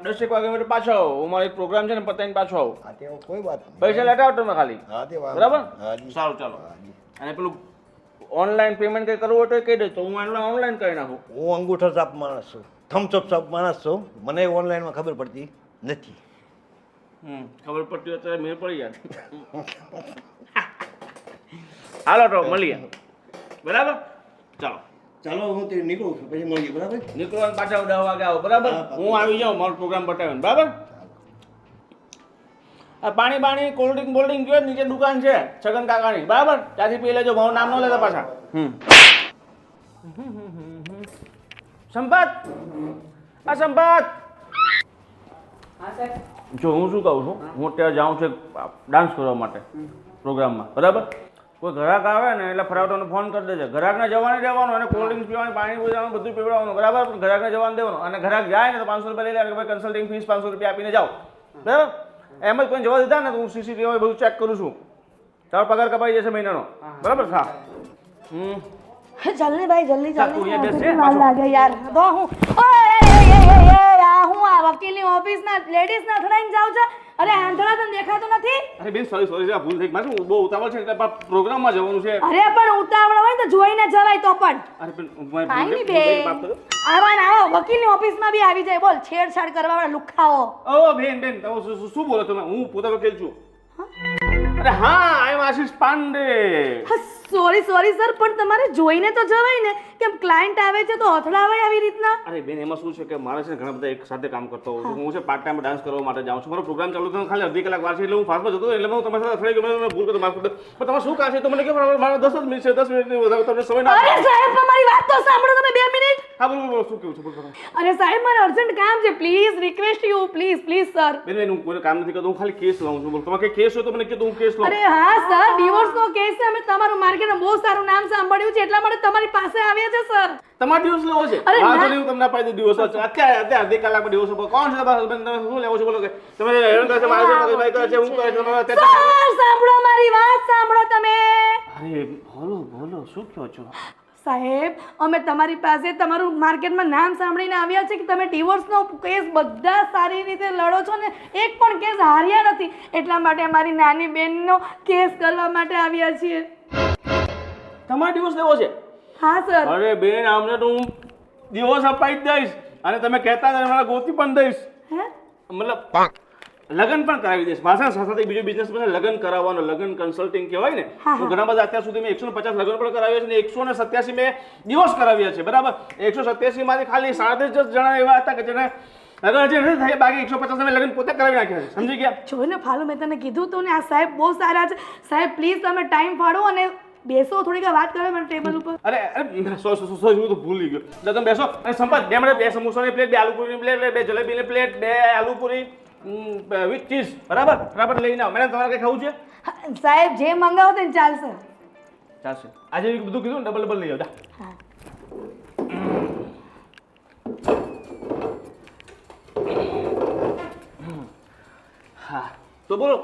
10 વાગે એટલે પાછો આવો. હું મારો એક પ્રોગ્રામ છે ને પતાવીને પાછો આવું. હા તે કોઈ વાત નહીં. પૈસા લેતા આવો તમે ખાલી. હા તે વાત બરાબર? હાજી સારું ચાલો. હાજી. અને પેલું ઓનલાઈન પેમેન્ટ કંઈ કરવું હોય તો કહી દે તો હું ઓનલાઈન કરી નાખું. હું અંગૂઠા છાપ માણસ છું, થમ્સઅપ છાપ માણસ છું. મને ઓનલાઈનમાં ખબર પડતી નથી. ખબર પડતી હોય તો મેળ પડી જાય. હાલો તો મળીએ. બરાબર? ચાલો. ચાલો હું તે નીકળું છું, પછી મળીએ. બરાબર? નીકળવાનું પાછા 10 વાગે આવો. બરાબર? હું આવી જાઉં મારો પ્રોગ્રામ બતાવીને. બરાબર? આ પાણી બાણી કોલ્ડ ડ્રિંક બોલ્ડિંગ જોઈએ નીચે દુકાન છે છગન કાકાની. બરાબર? ત્યાંથી પી લેજો. મારું નામ ન લેતા પાછા. સંપત, આ સંપત. જો હું શું કહું છું, હું અત્યારે જાઉં છું ડાન્સ કરવા માટે પ્રોગ્રામમાં. બરાબર? કોઈ ગ્રાહક આવે ને એટલે ફરાવતાનો ફોન કરી દેજે. ગ્રાહકને જવાને દેવાનો અને કોલ્ડ ડ્રિંક્સ પીવાની, પાણી પીવાનું, બધું પીવડાવવાનું. બરાબર? પણ ગ્રાહકને જવાને દેવાનું. અને ગ્રાહક જાય ને તો 500 રૂપિયા લઈ લે કે ભાઈ કન્સલ્ટિંગ ફીસ 500 રૂપિયા આપીને જાઓ. બરાબર? એમ જ કોઈ જવા દીધા ને તો હું સીસીટીવી બધું ચેક કરું છું. તારો પગાર કપાઈ જશે મહિનાનો. બરાબર? હા. જલ્દી ભાઈ જલ્દી ચાલ, તું અહીંયા બેસ, જલ્દી પાછો. લાગે યાર તો હું હું આ વકીલની ઓફિસના લેડીઝને અથડાઈને જાઉં છું. અરે આંધળા તને દેખાતું નથી? અરે બેન સોરી ભૂલ થઈ. મારે બહુ ઉતાવળ છે એટલે પ્રોગ્રામમાં જવાનું છે. અરે પણ ઉતાવળ હોય ને તો જોઈને જવાય તો પણ અરે પણ કાંઈ નહીં બેન. આવો ને આવો વકીલની ઓફિસમાં બી આવી જાય. બોલ છેડછાડ કરવા વાળા લુખાઓ. ઓ બેન તમે શું બોલો તમે? હું પોતા વકીલ છું. અરે હા, આઈ એમ આશીષ પાંડે. સોરી સર પણ તમારે જોઈને તો જવાય ને. કેમ ક્લાયન્ટ આવે છે તો અથડાવાય આવી રીતના? અરે બેન એમાં શું છે કે મારે છે ને ઘણા બધા એક સાથે કામ કરતો હોઉં છું. હું છે પાર્ટ ટાઈમ ડાન્સ કરવા માટે જાઉં છું. મારો પ્રોગ્રામ ચાલુ થયો ખાલી અડધી કલાક વાર છે એટલે હું ફાસ્ટમાં જતો એટલે હું તમારી સાથે અથડાઈ ગયો. મેં ભૂલ કરી માફ કરી દો. પણ તમારે શું કામ છે તો મને કહો. મારા 10 જ મિનિટ છે. 10 મિનિટની વધારે તમને સમય ના અરે સાહેબ તમારી વાત તો સાંભળો તમે 2 મિનિટ. હા બોલો શું કેવું છે બોલો. અરે સાહેબ મારે અર્જન્ટ કામ છે. Please request you please sir. બેન હું કોઈ કામ નથી કરતો. હું ખાલી કેસ લાવું છું. બોલો તમારે કઈ કેસ હોય તો મને કહો હું કેસ લાવું. અરે હા સર ડિવોર્સનો કેસ છે. અમે તમારું માર્કેટમાં બહુ સારું નામ સાંભળ્યું છે એટલા માટે તમારી પાસે આવ્યા છે સર. તમારે દિવસ લેવો છે? અરે વાંધો ના. નહીં, હું તમને અપાઈ દઉં દિવસ. અત્યારે અડધી કલાકમાં દિવસ આપો. કોણ છે તમારા husband? તમે શું લેવો છો બોલો કે તમે હેરાન કરે છે મારા જોડે ભાઈ કરે છે હું કરે છે તમે અત્યારે સર સાંભળો મારી વાત સાંભળો તમે. અરે બોલો શું કહો છો? સાહેબ અમે તમારી પાસે તમારું માર્કેટમાં નામ સાંભળીને આવ્યા છે કે તમે ડિવોર્સનો કેસ બધા સારી રીતે લડો છો ને એક પણ કેસ હાર્યા નથી. એટલા માટે અમારી નાની બેનનો કેસ કરવા માટે આવ્યા છીએ. તમારે દિવસ લેવો છે? હા સર. અરે બેન આમને તો હું દિવસ અપાઈ જ દઈશ અને તમે કહેતા હતા મારા ગોતી પણ દઈશ. હે મતલબ લગ્ન પણ કરાવી દઈશ. મારા સાથે બીજો બિઝનેસ પણ લગ્ન કરાવવાનો, લગ્ન કન્સલ્ટિંગ કહેવાય ને. હું ઘણા બધા અત્યાર સુધી મેં 150 લગ્ન પણ કરાવ્યા છે ને 187 મેં ડિવોર્સ કરાવ્યા છે. બરાબર? 187 માંથી ખાલી 37 જણા એવા હતા કે જેને લગ્ન હજી નથી થયા. બાકી 150 મેં લગ્ન પોતે કરાવી નાખ્યા છે. સમજી ગયા? જોઈને ફાલુ મેં તને કીધું હતું ને આ સાહેબ બહુ સારા છે. સાહેબ પ્લીઝ તમે ટાઈમ ફાળો અને બેસો થોડીક વાત કરો મને ટેબલ ઉપર. અરે સોરી હું તો ભૂલી ગયો. તો તમે બેસો અને સંપત 2 સમોસાની પ્લેટ, 2 આલુપુરીની પ્લેટ, 2 જલેબીની પ્લેટ, 2 આલુપુરી વિથ ચીઝ. બરાબર લઈને આવો. મેડમ તમારે કંઈ ખાવું છે? સાહેબ જે મંગાવો તે ચાલશે. ચાલશે. આજે બધું કીધું ને ડબલ લઈ આવજો. હા હા તો બોલો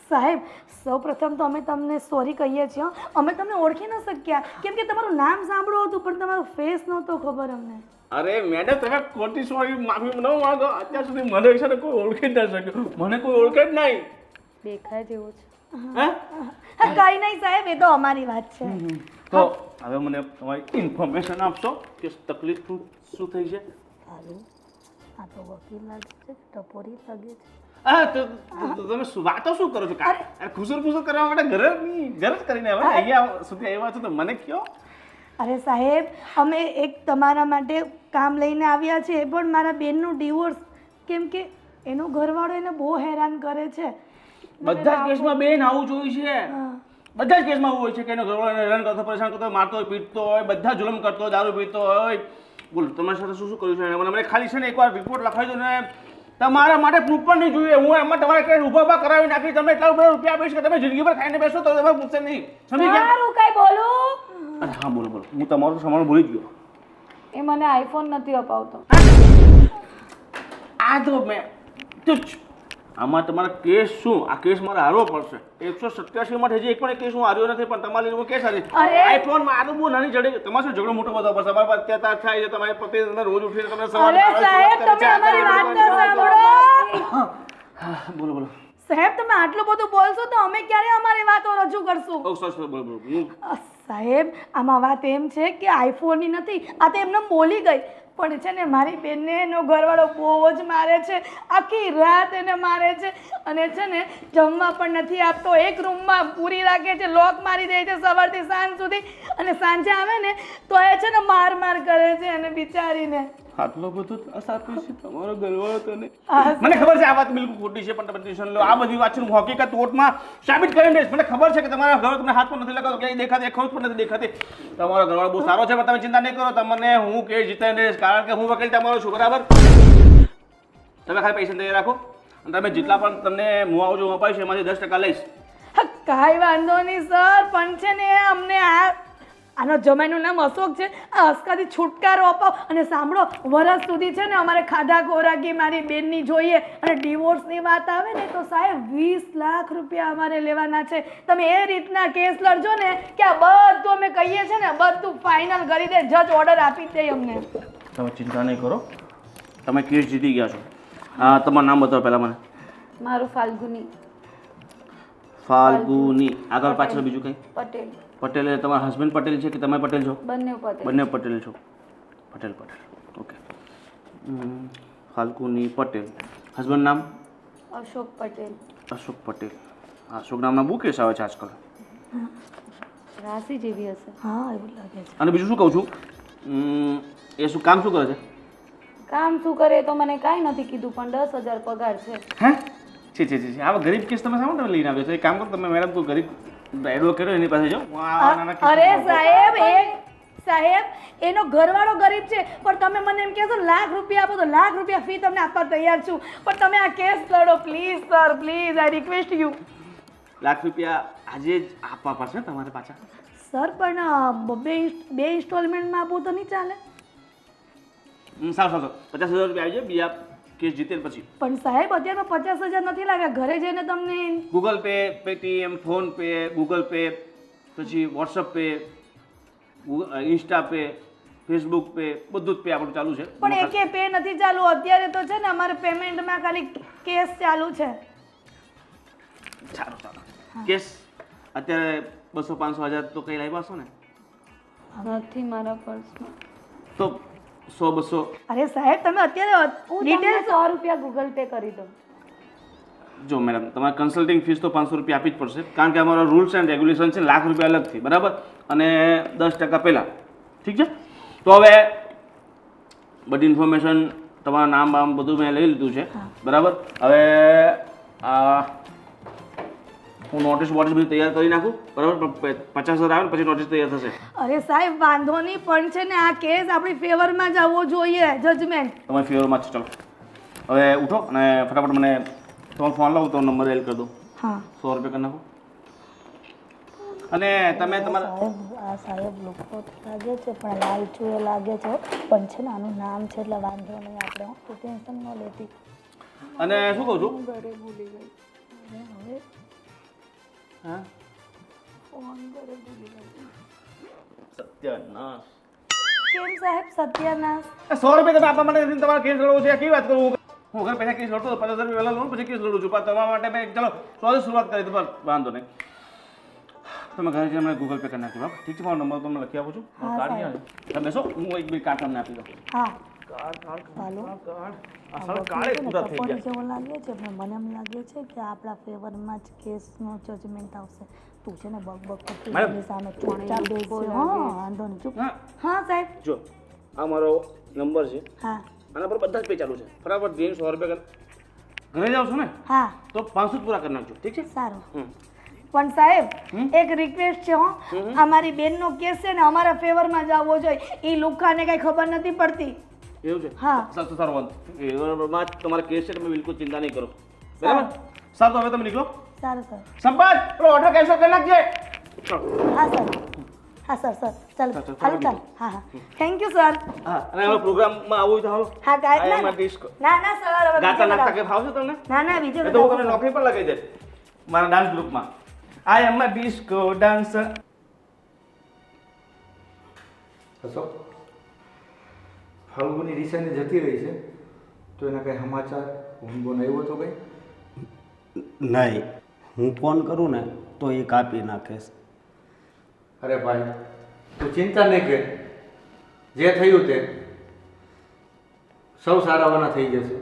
સાહેબ સૌપ્રથમ તો અમે તમને સોરી કહીએ છીએ. અમે તમને ઓળખી ન શક્યા કેમ કે તમારું નામ સાંભળ્યું હતું પણ તમારો ફેસ નહોતો ખબર અમને. અરે મેડમ તમે ખોટી સોરી માફી ન માંગો. અત્યાર સુધી મને વિશે કોઈ ઓળખી જ ના શક્યો. મને કોઈ ઓળખે જ નહીં. દેખાય જેવું છે. હે કઈ નહીં સાહેબ એ તો અમારી વાત છે. તો હવે મને તમારી ઇન્ફોર્મેશન આપશો કે તકલીફ શું થઈ છે? આ તો વકીલ લાગે છે ટપોરી લાગે છે. હા તો તમે વાતો શું કરો છો? અરે ખુસર કરવા માટે ઘરે જ કરીને આવ્યા ને અહીંયા સુધી આવ્યા છો તો મને કયો. અરે સાહેબ અમે એક તમારા માટે કામ લઈને આવ્યા છે પણ મારા બેનનું ડિવોર્સ કેમ કે એનો ઘરવાળો એને બહુ હેરાન કરે છે. બધા જ કેસમાં બેન આવું જોયું છે. બધા જ કેસમાં આવું હોય છે કે એનો ઘરવાળો હેરાન કરતો, પરેશાન કરતો, મારતો હોય, પીટતો હોય, બધા જુલમ કરતો હોય, દારૂ પીતો હોય. બોલો તમારી સાથે શું કર્યું છે? મને ખાલી છે ને એકવાર રિપોર્ટ લખાવી દો ને તમારા માટે પ્રૂફ પણ નહીં જોઈએ. હું એમાં તમારે કઈ ઊભા કરાવી નાખી તમે એટલા રૂપિયા આપીશ કે તમે જિંદગી પર ખાઈને બેસો તો તમે પૂછશે નહીં. સમજી ગયા? સારું કઈ બોલું. અરે હા બોલો હું તમારું સામાન ભૂલી જ ગયો. એ મને આઈફોન નથી અપાવતો. આ તો મેં તુચ્છ આમાં તમારા કેસ શું? આ કેસ મારે હારવો પડશે. 187 માં હજી એક પણ કેસ હું હાર્યો નથી, પણ તમારી હું કેસ હારી. આઈફોન માં આ તો બહુ નાની ચડી. તમારે શું ઝઘડો મોટો બધો પડશે? તમારા પર અત્યાચાર થાય છે, તમારે પતિ તમને રોજ ઉઠીને તમને સવારે અરે સાહેબ તમે અમારી વાત તો સાંભળો. બોલો બોલો. સાહેબ તમે આટલું બધું બોલશો તો અમે ક્યારે અમારી વાતો રજૂ કરશું? ઓ સરસ બોલો બોલો. સાહેબ આમાં વાત એમ છે કે આઈફોનની નથી, આ તો એમને બોલી ગઈ. પણ છે ને મારી બેનને એનો ઘરવાળો બહુ જ મારે છે, આખી રાત એને મારે છે, અને છે ને જમવા પણ નથી આપતો. એક રૂમમાં પૂરી રાખે છે, લોક મારી દે છે સવારથી સાંજ સુધી, અને સાંજે આવે ને તો એ છે ને માર કરે છે અને બિચારીને. આટલો બધો ત્રાસ આપે છે તમારો ઘરવાળો તને? મને ખબર છે આ વાત બિલકુલ ખોટી છે, પણ તમે ટેન્શન લો. આ બધી વાત છે હું હકીકત કોર્ટમાં સાબિત કરીને દઈશ. મને ખબર છે કે તમારા ઘરવાળો તમને હાથ પણ નથી લગાવતો, ક્યાંય દેખાતી, ખોજ પણ નથી દેખાતી. તમારો ઘરવાળો બહુ સારો છે, પણ તમે ચિંતા નહીં કરો. તમને હું કેસ જીતાઈને દઈશ, કારણ કે હું વકીલ તમારો છું, બરાબર? તમે ખાલી પૈસા તૈયાર રાખો, અને તમે જેટલા પણ તમને મુઆવજો અપાય છે એમાંથી 10% લઈશ. કાંઈ વાંધો નહીં સર, પણ છે ને અમને આનો જમાઈનું નામ અશોક છે, આ હસકાથી છુટકારો અપાવ. અને સાંભળો, વરસ સુધી છે ને અમારે ખાધા ખોરાકી મારી બેનની જોઈએ, અને ડિવોર્સની વાત આવે ને તો સાહેબ 20 લાખ રૂપિયા અમારે લેવાના છે. તમે એ રીતના કેસ લડજો ને કે આ બધું અમે કહીએ છીએ ને બધું ફાઇનલ કરી દે, જજ ઓર્ડર આપી દે અમને. તમે ચિંતા નહીં કરો, તમે કેસ જીતી ગયા છો. તમારું નામ બતાવો પહેલાં મને. મારું ફાલ્ગુની ફાલ્ગુની. આગળ પાછળ બીજું કંઈ? પટેલ. પટેલ એટલે તમારા હસબન્ડ પટેલ છે કે તમે પટેલ છો? બંને પટેલ. બંને પટેલ છો. પટેલ. ઓકે. ફાલ્ગુની પટેલ. હસબન્ડ નામ? અશોક પટેલ. અશોક પટેલ. અશોક નામના બહુ કેસ આવે છે આજકાલ. રાશિ જેવી હશે. હા એવું લાગે છે. અને બીજું શું કહું છું, એ શું કામ શું કરે છે? કામ શું કરે તો મને કાંઈ નથી કીધું, પણ 10,000 પગાર છે. હે? છે. આવા ગરીબ કેસ તમે સામે તમે લઈને આવ્યો છો? એક કામ કરો તમે મેડમ, કોઈ ગરીબ એડવોકેટ એની પાસે જાઓ. અરે સાહેબ એનો ઘરવાળો ગરીબ છે, પણ તમે મને એમ કહેશો લાખ રૂપિયા આપો તો લાખ રૂપિયા ફી તમને આપવા તૈયાર છું, પણ તમે આ કેસ લડો please sir, please, I request you. Lakh રૂપિયા આજે જ આપવા પડશે તમારે પાછા? સર પણ બે ઇન્સ્ટોલમેન્ટમાં આપું તો નહીં ચાલે? સારું 50,000 રૂપિયા આવી જાય બીજા કેસ જીતે પછી. પણ સાહેબ અત્યારે 50,000 નથી લાગ્યા, ઘરે જઈને તમને Google pay, Paytm, phone pay, Google pay, પછી WhatsApp pay, Insta pay, Facebook pay, બધું જ પે આપણું ચાલુ છે. પણ એકે પે નથી ચાલુ અત્યારે, તો છે ને અમારે પેમેન્ટમાં ખાલી કેસ ચાલુ છે. સારું કેસ અત્યારે 200-500,000 તો કઈ લાવ્યા છો ને? નથી મારા પર્સમાં. તો 100-200. અરે સાહેબ તમે અત્યારે ડિટેલ 100 રૂપિયા ગૂગલ પે કરી દો. જો મેડમ, તમારે કન્સલ્ટિંગ ફીસ તો 500 રૂપિયા આપવી જ પડશે, કારણ કે અમારો રૂલ્સ એન્ડ રેગ્યુલેશન છે લાખ રૂપિયા અલગથી, બરાબર? અને 10% પહેલાં. ઠીક છે? તો હવે બધી ઇન્ફોર્મેશન, તમારું નામ બામ બધું મેં લઈ લીધું છે, બરાબર? હવે હું નોટિસ બધું તૈયાર કરી નાખું, બરાબર? 50,000 આવે ને પછી નોટિસ તૈયાર થશે. અરે સાહેબ વાંધો નહીં, પણ છે ને આ કેસ આપણી ફેવરમાં જ આવવો જોઈએ, જજમેન્ટ તમારી ફેવરમાં છે. ચલો હવે ઉઠો અને ફટાફટ મને તમારો ફોન લાવો તો નંબર એડ કરી દો. હા 100 રૂપિયા કરી નાખો. અને તમે તમારા આ સાહેબ લોકો લાગે છે પણ લાલચુ એ લાગે છે, પણ છે ને આનું નામ છે એટલે વાંધો નહીં, આપણે તું ટેન્શન ન લેતી. અને શું કહું છું, ઘરે ભૂલી ગઈ. હવે હા ફોન ઘરે ભૂલી ગઈ. સત્યનાશ. કેમ સાહેબ સત્યાનાશ? 100 રૂપિયા તમે આપવા માટે તમારે કેસ લડવો છે? કેવી વાત કરું હું? ઘર પૈસા કેસ લડતો 50,000 રૂપિયા પહેલા લઉં પછી કેસ લડું છું, પણ તમારા માટે મેં ચલો 100 શરૂઆત કરી તો વાંધો નહીં. તમે ઘરે જઈને ગૂગલ પે કરી નાખી બાપ. ઠીક છે, મારો નંબર તમને લખી આપું છું. કાર્ડ નહીં આવે તમે બેસો, હું એક બે કાર્ડ તમને આપી દઉં. હા હાલો આ સાલ કાળે પૂરા થઈ ગયા. જેવો લાગે છે પણ મને એમ લાગે છે કે આપણા ફેવરમાં જ કેસનો જજમેન્ટ આવશે. તું છે ને બક કરતી એની સામે ચૂપચાપ બેસજો. હા વાંધો નહીં, ચૂપ. હા સાહેબ જો આ મારો નંબર છે, હા આના પર બધા જ પે ચાલુ છે. ફટાફટ જઈને 100 રૂપિયા ઘરે જાવ છો ને હા તો 500 પૂરા કરી નાખજો. ઠીક છે? સારું. પણ સાહેબ એક રિક્વેસ્ટ છે, હો અમારી બેનનો કેસ છે ને અમારા ફેવરમાં જ આવવો જોઈએ, એ લુખાને કઈ ખબર નથી પડતી. એવું છે? હા સારું વાંધો ફેવરમાં તમારા કેસ છે, તમે બિલકુલ ચિંતા નહીં કરો, બરાબર? સારું તો હવે તમે નીકળો. સારું સર. સંપાદ પેલો ઓર્ડર કેન્સલ કરી નાખજે. હા સર. હા સર સર ચાલો ચાલો, હાલો ચાલો હા હા થેન્ક યુ સર હા અને હવે પ્રોગ્રામમાં આવું હોય તો હાલો હા I ગાય am ના a disco. ના ના સર હવે ગાતા બીજે નાખતા બધા- કે ફાવશે તમને ના ના બીજે એ તો હું બધા તમને નોકરી પર લગાવી દઈશ મારા ડાન્સ ગ્રુપમાં આઈ એમ અ ડિસ્કો ડાન્સર. અશોક ફાલ્ગુની રિસાને જતી રહી છે તો એના કંઈ સમાચાર ફોન બોન આવ્યો તો કંઈ? નહીં, હું ફોન કરું ને તો એ કાપી નાખે છે. અરે ભાઈ તું ચિંતા નહીં કર, જે થયું તે સૌ સારાવાના થઈ જશે.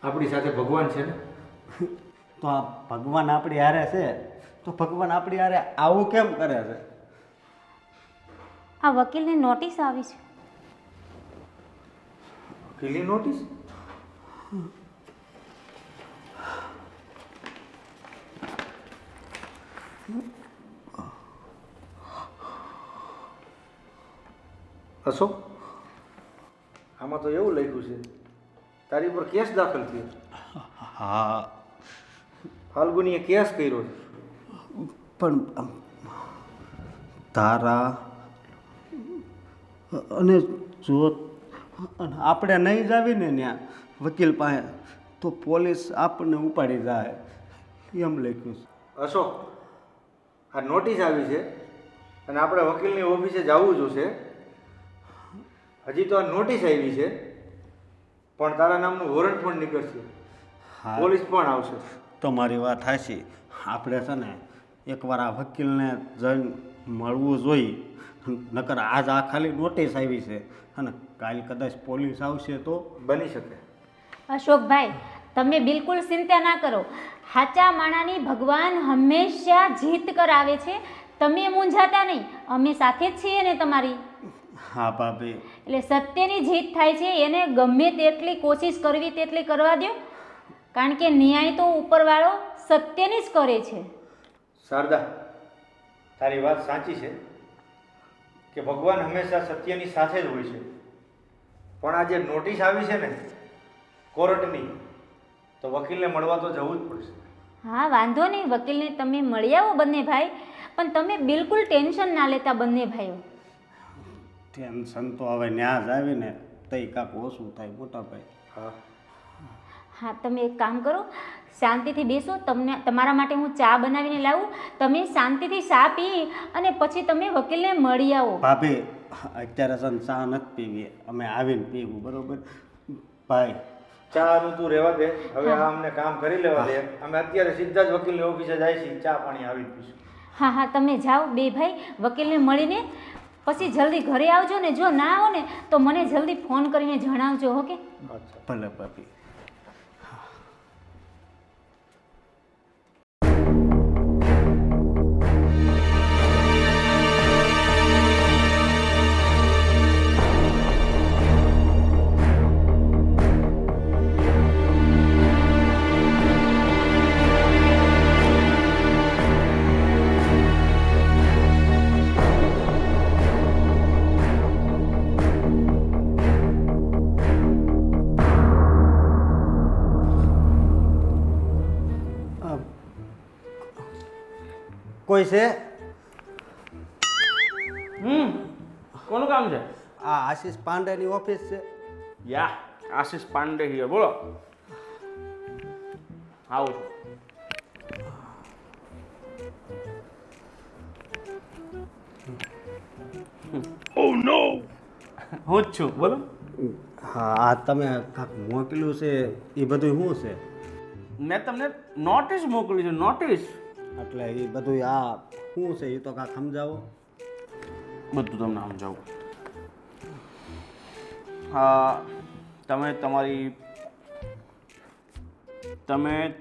આપણી સાથે ભગવાન છે ને. તો આ ભગવાન આપણી હારે છે તો ભગવાન આપણી હારે આવું કેમ કરે છે? આ વકીલને નોટિસ આવી છે. વકીલની નોટિસ? અશોક આમાં તો એવું લખ્યું છે તારી પર કેસ દાખલ થયો. હા, ફાલ્ગુનીએ કેસ કર્યો છે. પણ તારા અને જો આપણે નહીં જ આવીને ત્યાં વકીલ પાસે તો પોલીસ આપણને ઉપાડી જાય એમ લખ્યું છે. અશોક આ નોટિસ આવી છે અને આપણે વકીલની ઓફિસે જવું જોશે. હજી તો આ નોટિસ આવી છે પણ તારા નામનું વોરંટ પણ નીકળશે, હા, પોલીસ પણ આવશે. તમારી વાત હાચી. આપણે છે ને એકવાર આ વકીલને જઈને મળવું જોઈએ, નકર આજ આ ખાલી નોટિસ આવી છે અને કાલ કદાચ પોલીસ આવશે તો બની શકે. અશોકભાઈ તમે બિલકુલ ચિંતા ના કરો. સાચા માણાની ભગવાન હંમેશા જીત કરાવે છે. તમે મૂંઝાતા નહીં, અમે સાથે જ છીએ ને તમારી. હા ભાભી, એટલે સત્યની જીત થાય છે એને ગમે તેટલી કોશિશ કરવી તેટલી કરવા દો, કારણ કે ન્યાય તો ઉપરવાળો સત્યની જ કરે છે. શારદા તારી વાત સાચી છે કે ભગવાન હંમેશા સત્યની સાથે જ હોય છે, પણ આ જે નોટિસ આવી છે ને કોર્ટની, તો વકીલને મળવા તો જવું જ પડશે. હા વાંધો નહીં, વકીલને તમે મળી આવો બંને ભાઈ, પણ તમે બિલકુલ ટેન્શન ના લેતા બંને ભાઈઓ. ટેન્શન તો હવે ન્યા જ આવીને તઈ કાંક ઓછું થાય મોટા ભાઈ. હા હા તમે એક કામ કરો, શાંતિથી બેસો, તમને તમારા માટે હું ચા બનાવીને લાવું, તમે શાંતિથી ચા પી અને પછી તમે વકીલને મળી આવો. ભાભી અત્યારે છે ને ચા નથી પીવી, અમે આવીને પીવું, બરોબર ભાઈ? ચાનું તું રહેવા દે, હવે આ અમને કામ કરી લેવા દે. અમે અત્યારે સીધા જ વકીલની ઓફિસે જાય છીએ, ચા પાણી આવી પીશું. હા હા તમે જાઓ બે ભાઈ, વકીલને મળીને પછી જલ્દી ઘરે આવજો ને. જો ના આવો ને તો મને જલ્દી ફોન કરીને જણાવજો. ઓકે? અચ્છા ભલે ભાભી. કોઈ છે? કોનું કામ છે? આ આશીષ પાંડેની ઓફિસ છે. યા આશીષ પાંડે હિયર, બોલો. આવું છું. હું જ છું, બોલો. હા, આ તમે કાંક મોકલ્યું છે એ બધું શું છે? મેં તમને નોટિસ મોકલી છે, નોટિસ. એટલે એ બધું આ શું છે એ તો કાંક સમજાવો. બધું તમને સમજાવું. હા, તમે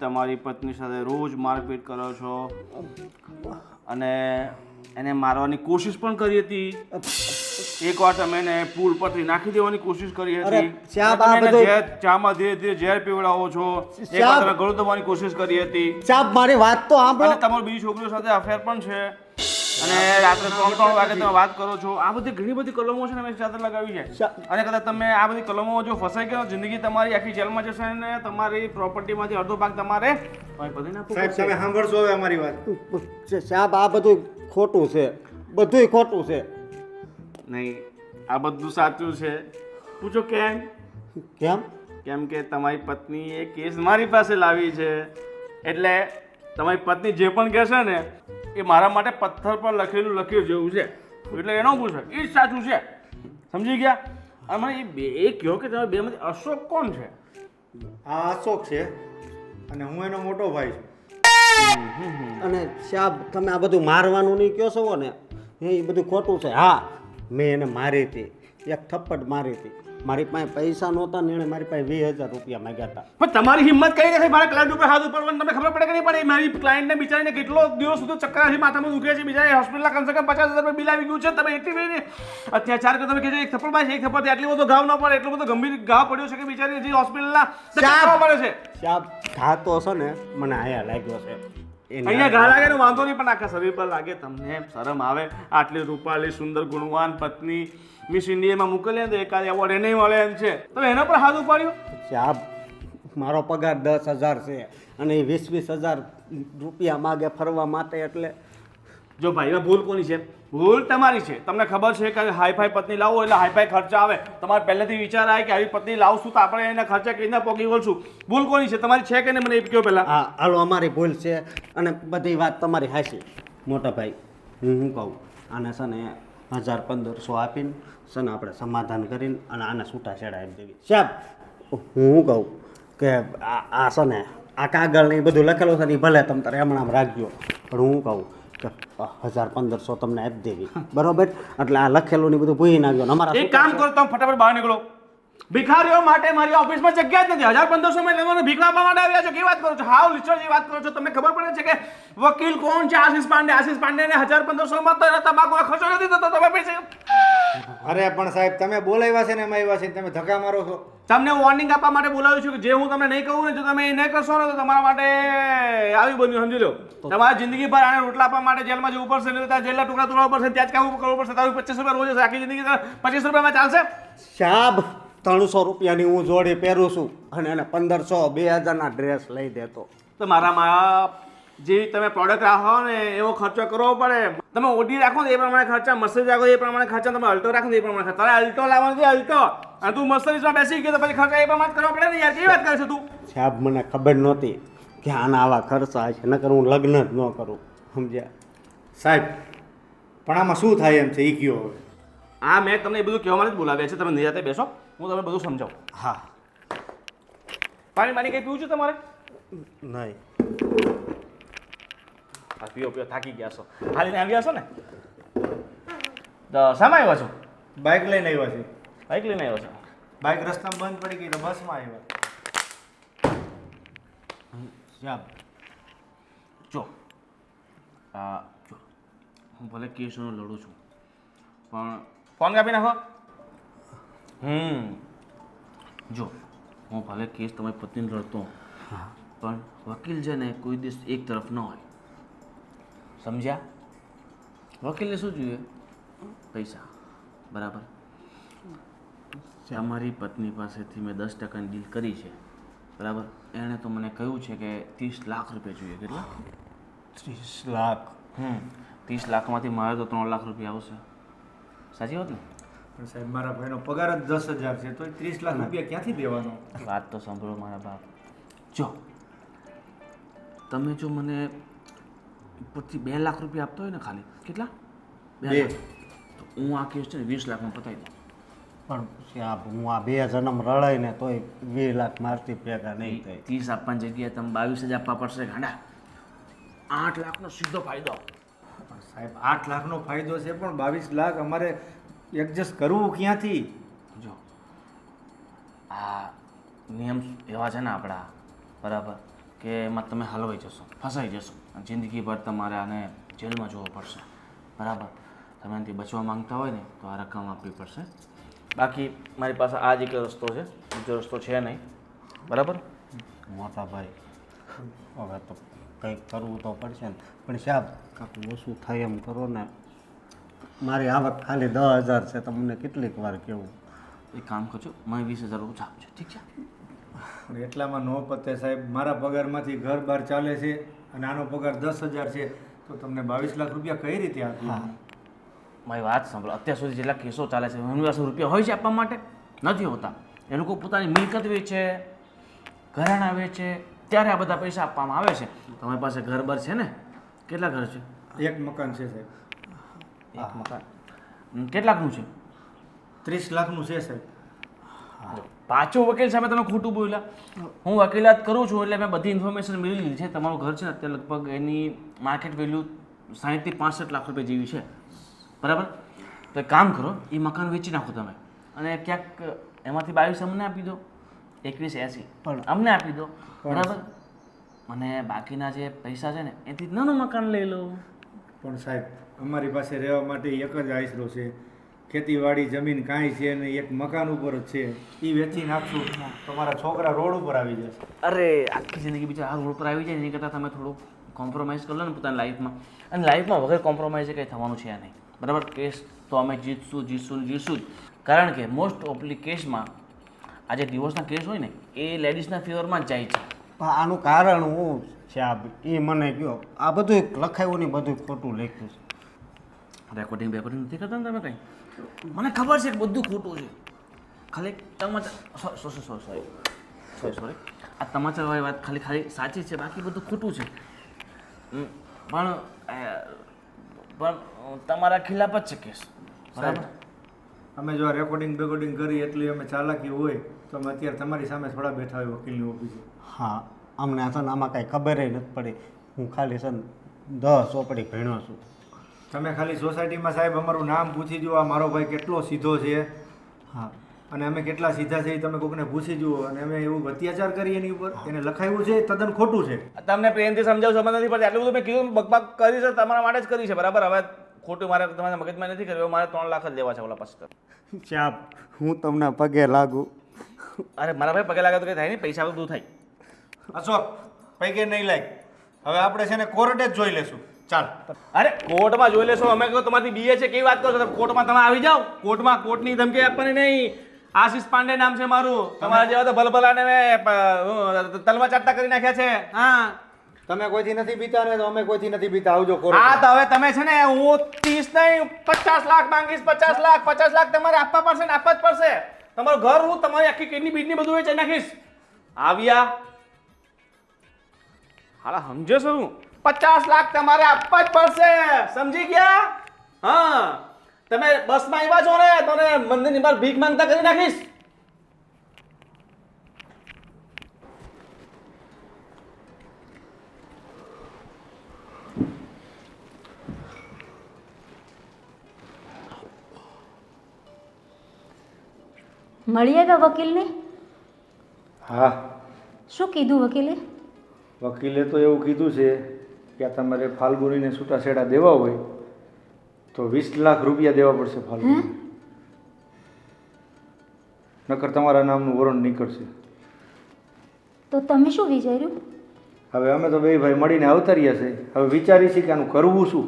તમારી પત્ની સાથે રોજ મારપીટ કરો છો અને એને મારવાની કોશિશ પણ કરી હતી. એકવાર તમે એને પુલ પરથી નાખી દેવાની કોશિશ કરી અરે, હતી. શ્યામ, તમે આ એને બધું- ચામાં ધીરે ધીરે ઝેર પીવડાવો છો. શ્યામ. એકવાર તમે ગળું દબાવવાની કોશિશ કરી હતી સાહેબ મારી વાત તો અને સાંભળો. તમારી બીજી છોકરીઓ સાથે અફેર પણ છે અને રાત્રે 3 વાગે તમે વાત કરો છો. આ બધી ઘણી બધી કલમો છે ને મેં સાથે લગાવી છે. અને કદાચ તમે આ બધી કલમોમાં જો ફસાઈ ગયા જિંદગી તમારી આખી જેલમાં જશે ને તમારી પ્રોપર્ટીમાંથી અડધો ભાગ તમારે બધાને આપવો સાહેબ પડશે. તમે સાંભળશો હવે અમારી વાત. સાહેબ આ બધું ખોટું છે. બધુંય ખોટું છે. નહીં, આ બધું સાચું છે. પૂછો કેમ? કેમ? કેમ કે તમારી પત્નીએ કેસ મારી પાસે લાવી છે, એટલે તમારી પત્ની જે પણ કહેશે ને એ મારા માટે પથ્થર પર લખેલું જેવું છે, એટલે એનો પૂછે એ જ સાચું છે. સમજી ગયા? અને મને એ બે એ કહો કે તમે બેમાંથી અશોક કોણ છે? આ અશોક છે અને હું એનો મોટો ભાઈ છું. અને સાહેબ તમે આ બધું મારવાનું નહીં કહો છો ને એ બધું ખોટું છે. હા, મેં એને મારી હતી, એક થપ્પડ મારી હતી. મારી પાસે પૈસા નહોતા ને એણે મારી પાસે 20,000 રૂપિયા માંગ્યા હતા. પણ તમારી હિંમત કઈ નથી મારા ક્લાયન્ટ ઉપર હાથ ઉપર તમને ખબર પડે કે નહીં પડે? મારી ક્લાયન્ટને બિચારીને કેટલો દિવસ સુધી ચક્કર માથામાં દુખે છે, બિચારી હોસ્પિટલના કમસે કમ 50,000 બિલ આવી ગયું છે. તમે એટલી બધી અત્યાચાર કરો, તમે કહેજો એક થપ્પડ માં એક થપ્પડ આટલી બધો ઘાવ ન પડે, એટલો બધો ગંભીર ઘાવ પડ્યો છે કે બિચારી હજી હોસ્પિટલના ચક્કર પડે છે. સાહેબ ઘા તો છે ને મને આયા લાગ્યો છે. અહીંયા ઘા લાગે ને વાંધો નહીં, પણ આખા શરીર પર લાગે. તમને શરમ આવે? આટલી રૂપાળી સુંદર ગુણવાન પત્ની મિસ ઇન્ડિયામાં મોકલે તો એકાદ એવોર્ડ એને મળે એમ છે, તમે એના પર હાથ ઉપાડ્યો? સાહેબ મારો પગાર 10,000 છે અને એ 20,000 રૂપિયા માગે ફરવા માટે. એટલે જો ભાઈ એમાં ભૂલ કોની છે? ભૂલ તમારી છે. તમને ખબર છે કે હાઈફાઈ પત્ની લાવો એટલે હાઈફાઈ ખર્ચા આવે. તમારે પહેલેથી વિચાર આવે કે આવી પત્ની લાવશું તો આપણે એના ખર્ચા કેવી રીતના પોગી વળશું. ભૂલ કોની છે? તમારી છે કે નહીં મને એ કહો પહેલાં. હા હાલો, અમારી ભૂલ છે અને બધી વાત તમારી હાચી. મોટા ભાઈ હું કહું આને છે ને 1,500 આપીને છે ને આપણે સમાધાન કરીને અને આને છૂટાછેડા આપી દેવી. સાહેબ હું કહું કે આ છે ને આ કાગળ ને એ બધું લખેલું છે ને એ ભલે તમે તારે હમણાં રાખજો, પણ હું કહું કે 1,500 તમને આપી દેવી, બરોબર? એટલે આ લખેલું ને બધું ભૂલી નાખજો. અમારા એક કામ કરો, તમે ફટાફટ બહાર નીકળો. ભિખારીઓ માટે મારી ઓફિસમાં જગ્યા જ નથી. 1,500 માં લેવાનું ભીખ આપવા માટે આવ્યા છો? કેવી વાત કરો છો? હાવ લિચરજી વાત કરો છો. તમને ખબર પડે છે કે વકીલ કોણ છે? આશીષ પાંડે ને 1,500 માં તો તમાકુનો ખર્ચો નથી થતો. તમે પૈસા અરે પણ સાહેબ તમે બોલાવ્યા છે ને એમાં આવ્યા છે, તમે ધક્કા મારો છો. તમને વોર્નિંગ આપવા માટે બોલાવ્યું છું કે જે હું તમને નહીં કહું ને જો તમે એ નહીં કરશો ને તો તમારા માટે આવી બન્યું. સમજી લો, તમારી જિંદગીભર આને રોટલા આપવા માટે જેલમાં જવું પડશે, નહીં તો જેલના ટુકડા તોડવા પડશે, ત્યાં જ કામ કરવું પડશે. તારું 25 રૂપિયા રોજ હશે, આખી જિંદગી 25 રૂપિયામાં ચાલશે? સાહેબ 300 રૂપિયાની હું જોડી પહેરું છું અને એને 1,500 2,000 ડ્રેસ લઈ દેતો. તો મારામાં જેવી તમે પ્રોડક્ટ રાખો ને એવો ખર્ચો કરવો પડે. તમે ઓડી રાખો ને એ પ્રમાણે ખર્ચા, મર્સિડીઝ રાખો એ પ્રમાણે ખર્ચા, તમે અલ્ટો રાખો ને એ પ્રમાણે ખર્ચા. તારે અલ્ટો લાવવાનો છે અલ્ટો, અને તું મર્સિડીઝમાં બેસી ગયો તો પછી ખર્ચા એ પ્રમાણે કરવા પડે ને યાર. કેવી વાત કરે છે તું? સાહેબ મને ખબર નહોતી કે આના આવા ખર્ચા છે, નકર હું લગ્ન જ ન કરું. સમજ્યા સાહેબ પણ આમાં શું થાય એમ છે એ કયો હવે. આ મેં તમને એ બધું કહેવા માટે જ બોલાવ્યા છે. તમે નિરાતે બેસો, હું તમને બધું સમજાવું. હા. પાણી કંઈ પીવું છે તમારે? નહીં. હા પીઓ થાકી ગયા છો, હાલીને આવ્યા છો ને? તો શામાં આવ્યા છો? બાઇક લઈને આવ્યા છે. બાઇક લઈને આવ્યા છો? બાઇક રસ્તામાં બંધ પડી ગઈ તો બસમાં આવ્યા. સાહેબ જો જો હું ભલે કેસનો લડું છું, પણ ફોન કાપી નાખો. જો હું ભલે કેસ તમારી પત્નીને લડતો, પણ વકીલ છે ને કોઈ દિવસ એક તરફ ન હોય. સમજ્યા? વકીલને શું જોઈએ? પૈસા. બરાબર? તમારી પત્ની પાસેથી મેં 10% ડીલ કરી છે, બરાબર? એણે તો મને કહ્યું છે કે 30 લાખ રૂપિયા જોઈએ. કેટલા? 30 લાખ. 30 લાખમાંથી મારે તો 3 લાખ રૂપિયા આવશે. સાચી વાત ને? પણ સાહેબ મારા ભાઈનો પગાર જ 10,000 છે, તો 30 લાખ રૂપિયા ક્યાંથી દેવાનો? વાત તો સાંભળો મારા બાપ. જો તમે જો મને ઉપરથી 2 લાખ રૂપિયા આપતો હોય ને, ખાલી કેટલા? 2 લાખ. તો હું આ કેસ છે ને 20 લાખમાં પતાવી દઉં. પણ સાહેબ હું આ 2 જન્મ રડાઈને તોય 2 લાખ મારથી ભેગા નહીં થાય. 30 આપવાની જગ્યાએ તમે 22 જ આપવા પડશે. ગાંડા 8 લાખનો સીધો ફાયદો. પણ સાહેબ 8 લાખનો ફાયદો છે, પણ 22 લાખ અમારે એડજસ્ટ કરવું ક્યાંથી? જો આ નિયમ એવા છે ને આપણા, બરાબર, કે એમાં તમે હલવાઈ જશો, ફસાઈ જશો, જિંદગીભર તમારે આને જેલમાં જોવું પડશે. બરાબર? તમે એનાથી બચવા માંગતા હોય ને તો આ રકમ આપવી પડશે. બાકી મારી પાસે આ જ એક રસ્તો છે, બીજો રસ્તો છે નહીં. બરાબર? મોટા ભાઈ હવે તો કંઈક કરવું તો પડશે ને, પણ સાહેબ કાંઈક ઓછું થાય એમ કરો ને. મારી આવક ખાલી 10,000 છે, તમને કેટલીક વાર કેવું. એક કામ કરજો, મને 20,000 ઓછા આપજો. ઠીક છે? પણ એટલામાં ન પતે સાહેબ. મારા પગારમાંથી ઘર બહાર ચાલે છે અને આનો પગાર 10,000 છે, તો તમને 22 લાખ રૂપિયા કઈ રીતે આપી? હા મારી વાત સાંભળો, અત્યાર સુધી જેટલા કેસો ચાલે છે એમની પાસે રૂપિયા હોય છે આપવા માટે? નથી હોતા. એ લોકો પોતાની મિલકત વેચે, ઘરાણા વેચે, ત્યારે આ બધા પૈસા આપવામાં આવે છે. તમારી પાસે ઘર બર છે ને? કેટલા ઘર છે? એક મકાન છે સાહેબ. એક મકાન. કેટલાકનું છે? 30 લાખનું છે સાહેબ. પાછો વકીલ સામે તમે ખોટું બોલ્યા. હું વકીલાત કરું છું એટલે મેં બધી ઇન્ફોર્મેશન મેળવી લીધી છે. તમારું ઘર છે ને અત્યારે લગભગ એની માર્કેટ વેલ્યુ 60 થી 65 લાખ રૂપિયા જેવી છે, બરાબર? તો એક કામ કરો, એ મકાન વેચી નાખો તમે, અને ક્યાંક એમાંથી 22 અમને આપી દો, 2180 પણ અમને આપી દો, બરાબર? અને બાકીના જે પૈસા છે ને એથી નાનું મકાન લઈ લો. પણ સાહેબ અમારી પાસે રહેવા માટે એક જ આશરો છે. ખેતીવાડી જમીન કાંઈ છે નહીં, એક મકાન ઉપર જ છે. એ વેચી નાખશું તો મારા છોકરા રોડ ઉપર આવી જશે. અરે આખી જિંદગી બીજા આ રોડ પર આવી જાય એની કરતાં તમે થોડું કોમ્પ્રોમાઇઝ કરી લો ને પોતાની લાઈફમાં. અને લાઈફમાં વગર કોમ્પ્રોમાઇઝે કંઈ થવાનું છે નહીં, બરાબર? કેસ તો અમે જીતશું જ. કારણ કે મોસ્ટ ઓફલી કેસમાં આ જે ડિવોર્સના કેસ હોય ને એ લેડીઝના ફેવરમાં જ જાય છે. પણ આનું કારણ હું છે એ મને કહો. આ બધું લખાયું ને બધું ખોટું લખ્યું છે. રેકોર્ડિંગ નથી કરતા ને તમે કંઈ? મને ખબર છે કે બધું ખોટું છે. ખાલી તમાચા સોરી આ તમાચાવાળી વાત ખાલી સાચી છે, બાકી બધું ખોટું છે. પણ તમારા ખિલાફ જ છે કેસ, બરાબર? અમે જો આ રેકોર્ડિંગ કરી એટલી અમે ચાલાકી હોય તો અમે અત્યારે તમારી સામે થોડા બેઠા હોય વકીલની ઓફિસે. હા, અમને છે ને આમાં કાંઈ ખબર નથી પડી. હું ખાલી છે ને 10 ચોપડી ભણ્યો છું. તમે ખાલી સોસાયટીમાં સાહેબ અમારું નામ પૂછી જુઓ, આ મારો ભાઈ કેટલો સીધો છે. હા, અને અમે કેટલા સીધા છે એ તમે કોઈને પૂછી જુઓ. અને અમે એવું અત્યાચાર કરીએ એની ઉપર, એને લખાયું છે તદ્દન ખોટું છે. તમને પ્રેમથી સમજાવું સમજ નથી પડતી. આટલું બધું મેં કીધું, બકબક કરી છે તમારા માટે જ કરી છે, બરાબર? હવે ખોટું મારે તમારા મગજમાં નથી કર્યું. મારે 3 લાખ જ લેવા છે ઓલા પાસે. ચાપ, હું તમને પગે લાગુ. અરે મારા ભાઈ પગે લાગે તો કંઈ થાય નહીં, પૈસા બધું થાય. અશોક પૈકે નહીં લાગ. હવે આપણે છે ને કોર્ટે જ જોઈ લેશું. ચાલ. અરે કોર્ટમાં જોઈ લેશો, અમે કહો તમારી બીએ છે કેવી વાત કરો છો? કોર્ટમાં તમે આવી જાઓ. કોર્ટની ધમકી આપવાની નહીં. આશીષ પાંડે નામ છે મારું. તમારા જેવા તો ભલભલાને મેં તલવા ચાટતા કરી નાખ્યા છે. હા, તમે કોઈથી નથી બીતા ને તો અમે કોઈથી નથી બીતા. આવજો કોર્ટ. હા તો હવે તમે છે ને, હું 30 નહીં 50 લાખ માંગીશ. 50 લાખ તમારે આપવા પડશે ને આપવા જ પડશે. તમારું ઘર હું તમારી આખી કિડની બીડની બધું વેચાઈ નાખીશ. આવ્યા હાલા સમજો છો? 50 લાખ તમારે આપવા જ પડશે, સમજી ગયા? હા, તમે બસમાં આવ્યા છો ને તો મંદિરની બહાર ભીખ માંગતા કરી નાખીશ. મળી આવ્યા વકીલને? હા, શું કીધું વકીલે? વકીલે તો એવું કીધું છે કે આ તમારે ફાલ્ગુનીને છૂટાછેડા દેવા હોય તો 20 લાખ રૂપિયા દેવા પડશે ફાલ્ગુની. નકર તમારા નામનું વોરંટ નીકળશે. તો તમે શું વિચાર્યું? હવે અમે તો બે ભાઈ મળીને અવતર્યા છે. હવે વિચારી છે કે આનું કરવું શું.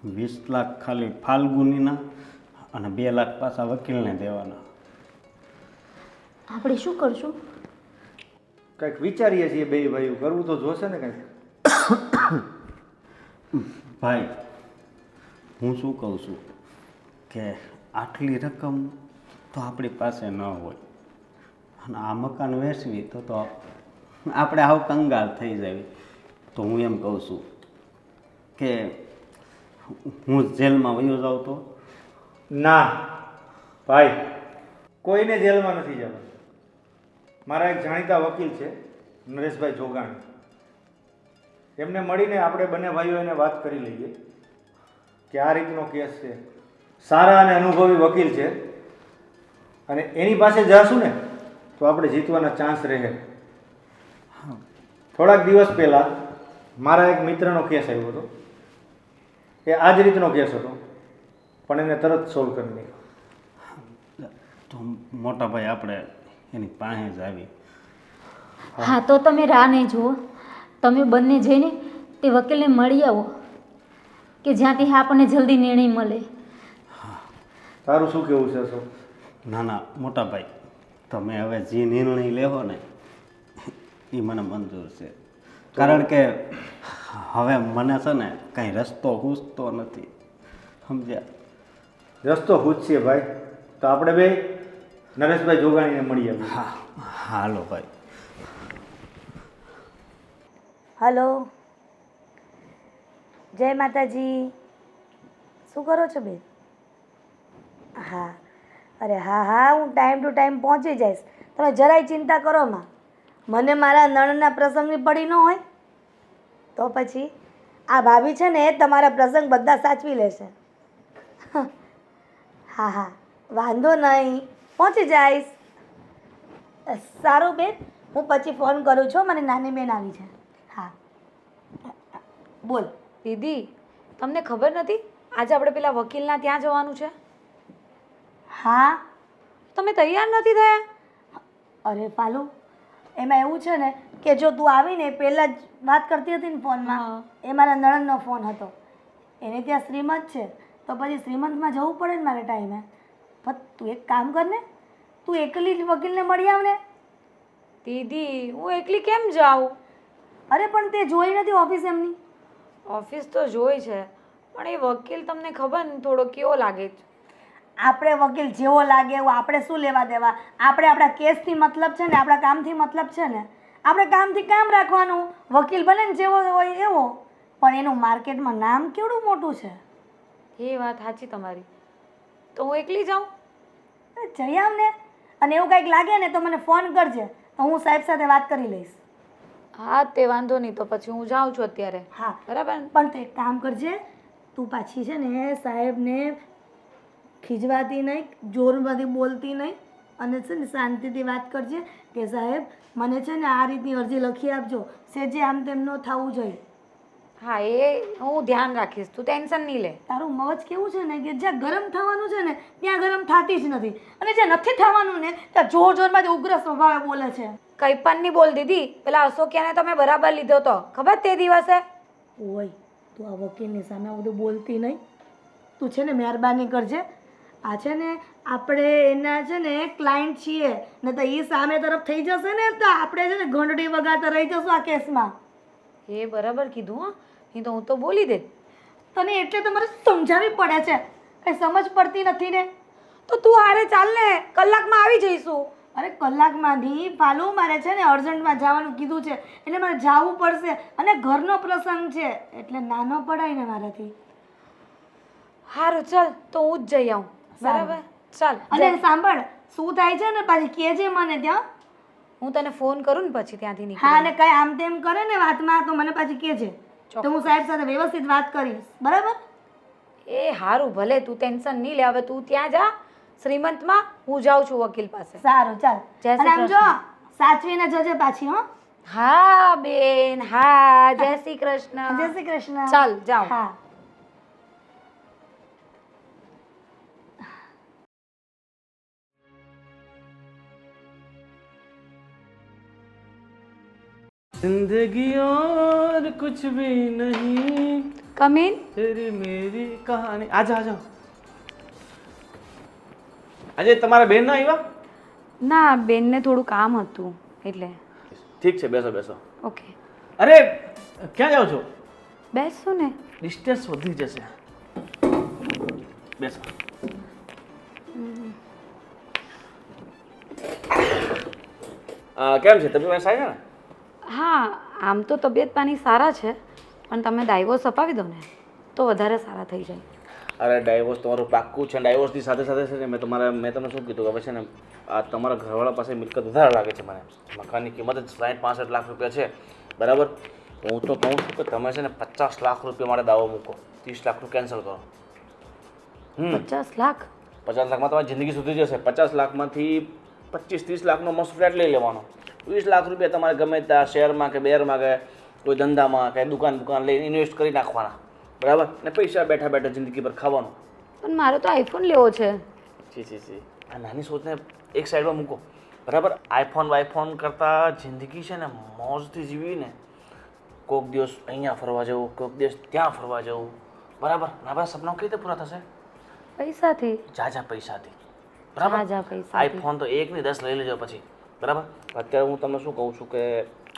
20 લાખ ખાલી ફાલ્ગુનીના અને 2 લાખ પાછા વકીલને દેવાના. આપણે શું કરશું? કંઈક વિચારીએ છીએ બે ભાઈઓ. કરવું તો જોશે ને કંઈક. ભાઈ, હું શું કહું છું કે આટલી રકમ તો આપણી પાસે ન હોય, અને આ મકાન વેચવી તો આપણે આવ કંગાળ થઈ જાય. તો હું એમ કહું છું કે હું જેલમાં વયો જાઉં તો? ના ભાઈ, કોઈને જેલમાં નથી જવાનું. મારા એક જાણીતા વકીલ છે નરેશભાઈ જોગાણી. એમને મળીને આપણે બંને ભાઈઓ એને વાત કરી લઈએ કે આ રીતનો કેસ છે. સારા અને અનુભવી વકીલ છે, અને એની પાસે જશું ને તો આપણે જીતવાના ચાન્સ રહે. થોડાક દિવસ પહેલાં મારા એક મિત્રનો કેસ આવ્યો હતો. એ આ જ રીતનો કેસ હતો, પણ એને તરત સોલ્વ કરી નાખ્યો. તો મોટા ભાઈ આપણે એની પાસે જ આવી. હા, તો તમે રાહ નહીં જુઓ. તમે બંને જઈને તે વકીલને મળી આવો કે જ્યાંથી આપણને જલ્દી નિર્ણય મળે. તારું શું કેવું છે અશોક? ના ના મોટા ભાઈ, તમે હવે જે નિર્ણય લેવો ને એ મને મંજૂર છે. કારણ કે હવે મને છે ને કાંઈ રસ્તો સૂઝતો નથી, સમજ્યા? રસ્તો પૂછીએ ભાઈ, તો આપણે બે નરેશભાઈ જોગાણીને મળી આવીએ. હા હાલો ભાઈ. હલો, જય માતાજી. શું કરો છો બેન? હા, અરે હા હા, હું ટાઈમ ટુ ટાઈમ પહોંચી જઈશ. તમે જરાય ચિંતા કરો માં. મને મારા નણના પ્રસંગની પડી ન હોય તો પછી આ ભાભી છે ને એ તમારા પ્રસંગ બધા સાચવી લેશે. હા હા, વાંધો નહીં, પહોંચી જઈશ. સારું બેન, હું પછી ફોન કરું છું, મારી નાની બેન આવી છે. હા બોલ. દીદી, તમને ખબર નથી આજે આપણે પેલા વકીલના ત્યાં જવાનું છે? હા, તમે તૈયાર નથી થયા? અરે પાલુ, એમાં એવું છે ને કે જો તું આવીને પહેલાં જ વાત કરતી હતી ને ફોનમાં, એ મારા નણંદનો ફોન હતો. એને ત્યાં શ્રીમંત છે તો પછી શ્રીમંતમાં જવું પડે ને મારે ટાઈમે. પણ તું એક કામ કર ને, તું એકલી જ વકીલને મળી આવ ને. દીદી, હું એકલી કેમ જાઉં? અરે પણ તે જોઈ નથી ઓફિસ એમની? ઓફિસ તો જોઈ છે, પણ એ વકીલ તમને ખબર ને થોડો કેવો લાગે છે. આપણે વકીલ જેવો લાગે એવું આપણે શું લેવા દેવા? આપણે આપણા કેસથી મતલબ છે ને, આપણા કામથી મતલબ છે ને. આપણે કામથી કામ રાખવાનું, વકીલ ભલે ને જેવો હોય એવો, પણ એનું માર્કેટમાં નામ કેવડું મોટું છે. એ વાત સાચી તમારી. તો હું એકલી જાઉં? જઈ આવ ને. અને એવું કંઈક લાગે ને તો મને ફોન કરજે, તો હું સાહેબ સાથે વાત કરી લઈશ. હા તે વાંધો નહીં, તો પછી હું જાઉં છું અત્યારે. હા બરાબર. પણ તું એક કામ કરજે, તું પાછી છે ને સાહેબને ખીજવાતી નહીં, જોરમાંથી બોલતી નહીં, અને છે ને શાંતિથી વાત કરજે કે સાહેબ મને છે ને આ રીતની અરજી લખી આપજો, સેજે આમ તેમ ન થવું જોઈએ. હા એ હું ધ્યાન રાખીશ, તું ટેન્શન નહીં લે. તારું મગજ કેવું છે ને કે જ્યાં ગરમ થવાનું છે ને ત્યાં ગરમ થતી જ નથી, અને જ્યાં નથી થવાનું ને ત્યાં જોર જોરમાંથી ઉગ્ર સ્વભાવે બોલે છે. કંઈ પણ નહીં બોલ દીદી. પેલા અશોકિયાને તમે બરાબર લીધો તો ખબર તે દિવસે? ઓય, તું આ વકીલની સામે બધું બોલતી નહીં. તું છે ને મહેરબાની કરજે. આ છે ને આપણે એના છે ને ક્લાયન્ટ છીએ, ને તો એ સામે તરફ થઈ જશે ને તો આપણે છે ને ઘંટડી વગાડતા રહી જશું આ કેસમાં. એ બરાબર કીધું. હા, નહીં તો હું તો બોલી દે. તને એટલે તો મારે સમજાવવી પડે છે, કંઈ સમજ પડતી નથી ને. તો તું હારે ચાલ ને, કલાકમાં આવી જઈશું. અરે કલાકમાં નહીં પાલું, મારે છે ને અર્જન્ટમાં જવાનું કીધું છે એટલે મારે જવું પડશે, અને ઘરનો પ્રસંગ છે એટલે નાનો પડાય ને મારાથી. સારું ચાલ, તો હું જ જઈ આવું. બરાબર ચાલ. અને સાંભળ, શું થાય છે ને પાછી કહેજે મને ત્યાં. હું તને ફોન કરું ને પછી ત્યાંથી નીકળ. હા, અને કઈ આમ તેમ કરે ને વાતમાં તો મને પાછી કહેજે, તો હું સાહેબ સાથે વ્યવસ્થિત વાત કરીશ. બરાબર? એ સારું, ભલે તું ટેન્શન નહીં લે. હવે તું ત્યાં જા શ્રીમંતમાં, હું જાઉં છું વકીલ પાસે. સારું ચાલ. જય શ્રી અને આમ જો સાચવીને જજે પાછી. હો. હા બેન, હા. જય શ્રી કૃષ્ણ. જય શ્રી કૃષ્ણ. ચાલ જાઓ. હા. जिंदगी और कुछ भी नहीं, કમ ઇન. तेरी मेरी कहानी. આજા આજા. આજે તમારા બેન ના આવ્યા? ના, બેનને થોડું કામ હતું એટલે. ઠીક છે, બેસો બેસો. ઓકે, અરે ક્યાં જાઓ છો? બેસો ને. ડિસ્ટન્સ વધી જશે. બેસો. કેમ છે તબિયત સારી છે ને? હા, આમ તો તબિયત પાણી સારા છે, પણ તમે ડાયવોર્સ અપાવી દો ને તો વધારે સારા થઈ જાય. અરે ડાયવોર્સ તમારું પાક્કું છે. ડાયવોર્સની સાથે સાથે છે ને મેં તમને શું કીધું કે હવે છે ને આ તમારા ઘરવાળા પાસે મિલકત વધારે લાગે છે મને. મકાનની કિંમત જ 60-65 લાખ રૂપિયા છે, બરાબર? હું તો કહું છું કે તમે છે ને 50 લાખ રૂપિયા માટે દાવો મૂકો, 30 લાખનું કેન્સલ કરો. 50 લાખ? 50 લાખમાં તમારી જિંદગી સુધરી જશે. 50 લાખમાંથી 25-30 લાખનો મસ્ત ફ્લેટ લઈ લેવાનો. 20 લાખ રૂપિયા તમારે ગમે ત્યાં શેરમાં કે બેરમાં કે કોઈ ધંધામાં કે દુકાન લઈને ઇન્વેસ્ટ કરી નાખવાના, બરાબર? ને પૈસા બેઠા બેઠા જિંદગી પર ખાવાનું. પણ મારે તો આઈફોન લેવો છે. જી આ નાની સોચને એક સાઈડમાં મૂકો, બરાબર? આઈફોન કરતાં જિંદગી છે ને મોજથી જીવીને કોઈક દિવસ અહીંયા ફરવા જવું, કોઈક દિવસ ત્યાં ફરવા જવું, બરાબર? આપણા સપના કઈ રીતે પૂરા થશે? પૈસાથી. જાજા પૈસાથી, બરાબર? જાજા પૈસાથી. આઈફોન તો 1 નહીં 10 લઈ લેજો પછી, બરાબર? અત્યારે હું તમને શું કહું છું કે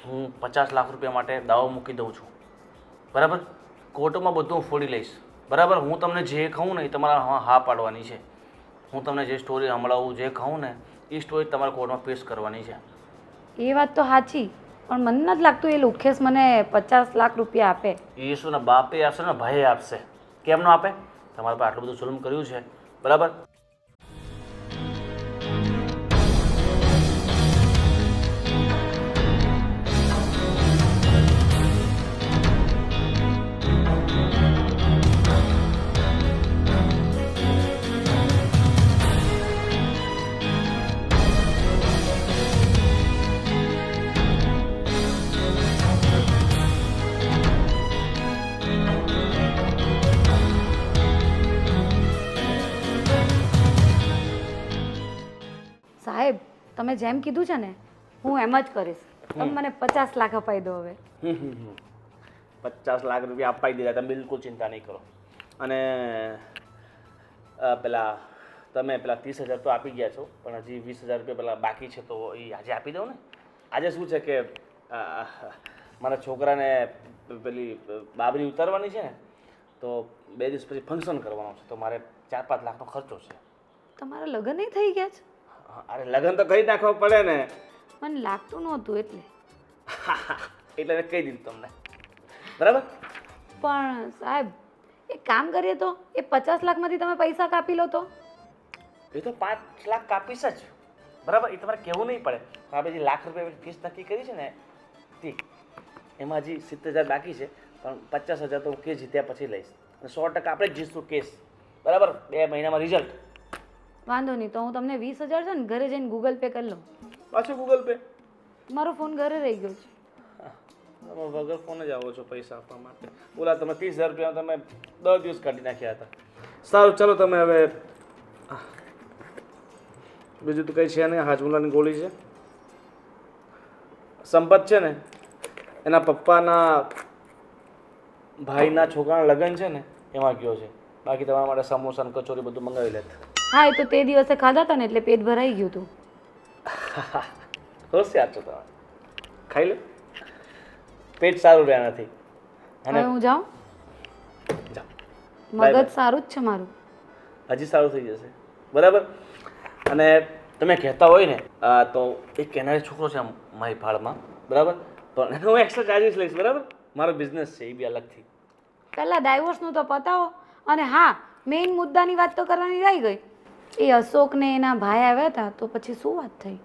હું 50 લાખ રૂપિયા માટે દાવો મૂકી દઉં છું, બરાબર કોર્ટમાં બધું હું ફોડી લઈશ બરાબર. હું તમને જે કહું ને એ તમારા હા પાડવાની છે. હું તમને જે સ્ટોરી સંભળાવું જે કહું ને એ સ્ટોરી તમારા કોર્ટમાં પેશ કરવાની છે. એ વાત તો સાચી, પણ મને નથી લાગતું એ લુખેશ મને 50 લાખ રૂપિયા આપે. ઈસુના બાપે આપશે ને ભાઈએ આપશે. કેમ ન આપે? તમારા પર આટલું બધું જુલ્મ કર્યું છે બરાબર. સાહેબ, તમે જેમ કીધું છે ને હું એમ જ કરીશ. તમે મને 50 લાખ અપાઈ દો હવે. 50 લાખ રૂપિયા અપાઈ દીધા, તમે બિલકુલ ચિંતા નહીં કરો. અને પેલા તમે પેલા 30,000 તો આપી ગયા છો, પણ હજી 20,000 રૂપિયા પેલા બાકી છે, તો એ આજે આપી દો ને. આજે શું છે કે મારા છોકરાને પેલી બાબરી ઉતારવાની છે ને, તો 2 દિવસ પછી ફંક્શન કરવાનું છે, તો મારે 4-5 લાખનો ખર્ચો છે. તમારા લગ્ન નહીં થઈ ગયા છે? અરે લગ્ન તો કરી નાખવા પડે ને. મને લાગતું નહોતું એટલે. એટલે મેં કહી દીધું તમને બરાબર. પણ સાહેબ, એક કામ કરીએ તો એ 50 લાખમાંથી તમે પૈસા કાપી લો તો? એ તો 5 લાખ કાપીશ જ બરાબર. એ તમારે કહેવું નહીં પડે. આપણે જે લાખ રૂપિયા ફીસ નક્કી કરી છે ને તે એમાં હજી 70,000 બાકી છે, પણ 50,000 તો હું કેસ જીત્યા પછી લઈશ. અને 100% આપણે જ જીતશું કેસ બરાબર. 2 મહિનામાં રિઝલ્ટ. વાંધો નહીં, તો હું તમને 20,000 છે ને ઘરે જઈને ગૂગલ પે કરી લઉં. પાછું ગૂગલ પે? મારો ફોન ઘરે રહી ગયો છે. તમે વગર ફોન જ આવો છો પૈસા આપવા માટે. બોલા તમે 30,000 રૂપિયા તમે 10 દિવસ કાઢી નાખ્યા હતા. સારું ચલો, તમે હવે બીજું તો કંઈ છે નહીં. હાજમુલાની ગોળી છે. સંપત છે ને એના પપ્પાના ભાઈના છોકરાના લગ્ન છે ને એમાં ગયો છે. બાકી તમારા માટે સમોસા ને કચોરી બધું મંગાવી લેત. હા, એ તો તે દિવસે ખાધા હતા ને એટલે પેટ ભરાઈ ગયું હતું. હોશિયાર છો તમે, ખાઈ લો. પેટ સારું રહ્યા નથી. હવે હું જાઉં? જાઓ. મગજ સારું જ છે મારું. હજી સારું થઈ જશે બરાબર. અને તમે કહેતા હોય ને તો એક કેનારી છોકરો છે મારી ભાળમાં બરાબર, પણ હું એક્સ્ટ્રા ચાર્જીસ લઈશ બરાબર. મારો બિઝનેસ છે એ બી અલગથી. પહેલાં ડાયવોર્સનું તો પતાવો. અને હા, મેઇન મુદ્દાની વાત તો કરવાની રહી ગઈ. એ અશોકને એના ભાઈ આવ્યા હતા તો પછી શું વાત થઈ?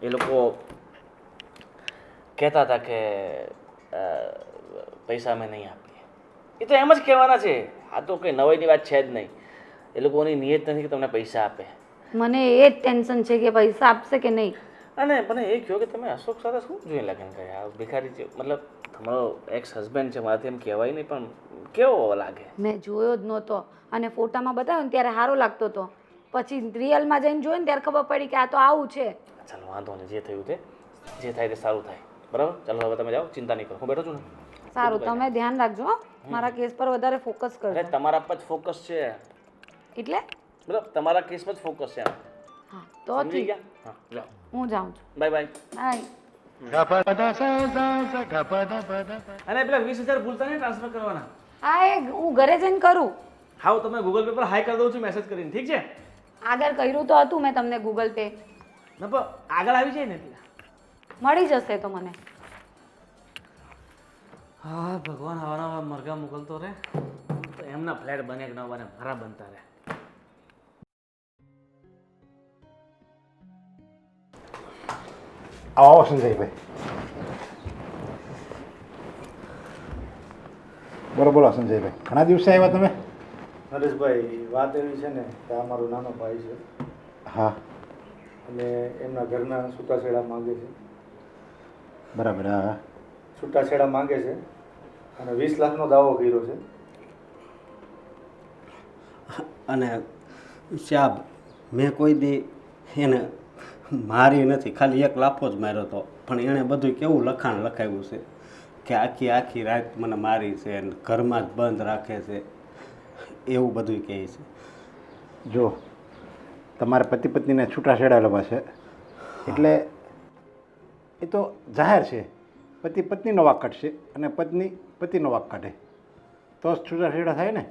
એ લોકો કહેતા હતા કે પૈસા અમે નહીં આપીએ. એ તો એમ જ કહેવાના છે. આ તો કંઈ નવાઈની વાત છે જ નહીં. એ લોકોની નિયત નથી કે તમને પૈસા આપે. મને એ જ ટેન્શન છે કે પૈસા આપશે કે નહીં. અને મને એ કહ્યું કે તમે અશોક સાથે શું જોઈને લગ્ન કર્યા? ભિખારી છે, મતલબ તમારો એક્સ હસબન્ડ છે, મારાથી એમ કહેવાય નહીં, પણ કેવો લાગે? મેં જોયો જ નહોતો, અને ફોટામાં બતાવ્યો ને ત્યારે સારો લાગતો હતો. પછી રિયલમાં જઈને જોયું ને ત્યારે ખબર પડી કે આ તો આવું છે. ચાલો વાંધો નહીં, જે થયું તે જે થાય તે સારું થાય બરાબર. ચાલો હવે તમે જાઓ, ચિંતા નહીં કરો, હું બેઠો છું ને. સારું, તમે ધ્યાન રાખજો હો. મારા કેસ પર વધારે ફોકસ અરે કરજો. તમારા પર જ ફોકસ છે એટલે? બરાબર, તમારા કેસ પર જ ફોકસ છે. હા, તો સમજી ઠીક. ગયા? હા, જાઓ, હું જાઉં છું. Bye bye. બાય. અને પેલા 20,000 ભૂલતા નહીં ટ્રાન્સફર કરવાના. હા, એ હું ઘરે જઈને કરું. હા, હું તમને ગૂગલ પે પર હાઈ કરી દઉં છું મેસેજ કરીને, ઠીક છે? આગળ કર્યું તો હતું મેં તમને ગૂગલ પે. ના પણ આગળ આવી જાય ને એટલે. મળી જશે તો મને. હા ભગવાન, આવા મરઘા મોકલતો રહે તો એમના ફ્લેટ બને કે ન બને, મારા બનતા રહે. આવો સંજયભાઈ. બોલો બોલો સંજયભાઈ, ઘણા દિવસે આવ્યા તમે? નરેશભાઈ, વાત એવી છે ને કે આ મારો નાનો ભાઈ છે હા અને એમના ઘરના છૂટાછેડા માંગે છે. બરાબર. હા છૂટાછેડા માંગે છે અને 20 લાખનો દાવો કર્યો છે. અને સાહેબ, મેં કોઈ દી એને મારી નથી, ખાલી 1 લાફો જ માર્યો હતો. પણ એણે બધું કેવું લખાણ લખાવ્યું છે કે આખી આખી રાત મને મારી છે અને ઘરમાં જ બંધ રાખે છે, એવું બધું કહે છે. જો તમારા પતિ પત્નીને છૂટાછેડા લેવા છે એટલે એ તો જાહેર છે. પતિ પત્નીનો વાંક કાઢશે અને પત્ની પતિનો વાંક કાઢે તો જ છૂટાછેડા થાય ને.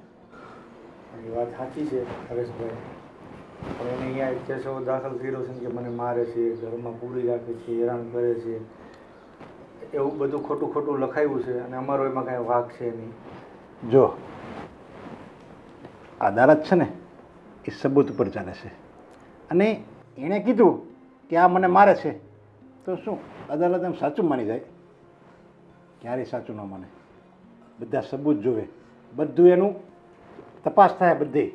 એ વાત સાચી છે હરેશભાઈ, પણ એને અહીંયા કેસો દાખલ કર્યો છે કે મને મારે છે, ઘરમાં પૂરી રાખે છે, હેરાન કરે છે, એવું બધું ખોટું ખોટું લખાયું છે અને અમારો એમાં કાંઈ વાંક છે નહીં. જો અદાલત છે ને એ સબૂત ઉપર ચાલે છે અને એણે કીધું કે આ મને મારે છે તો શું અદાલત એમ સાચું માની જાય? ક્યારેય સાચું ન માને. બધા સબૂત જોવે, બધું એનું તપાસ થાય બધી,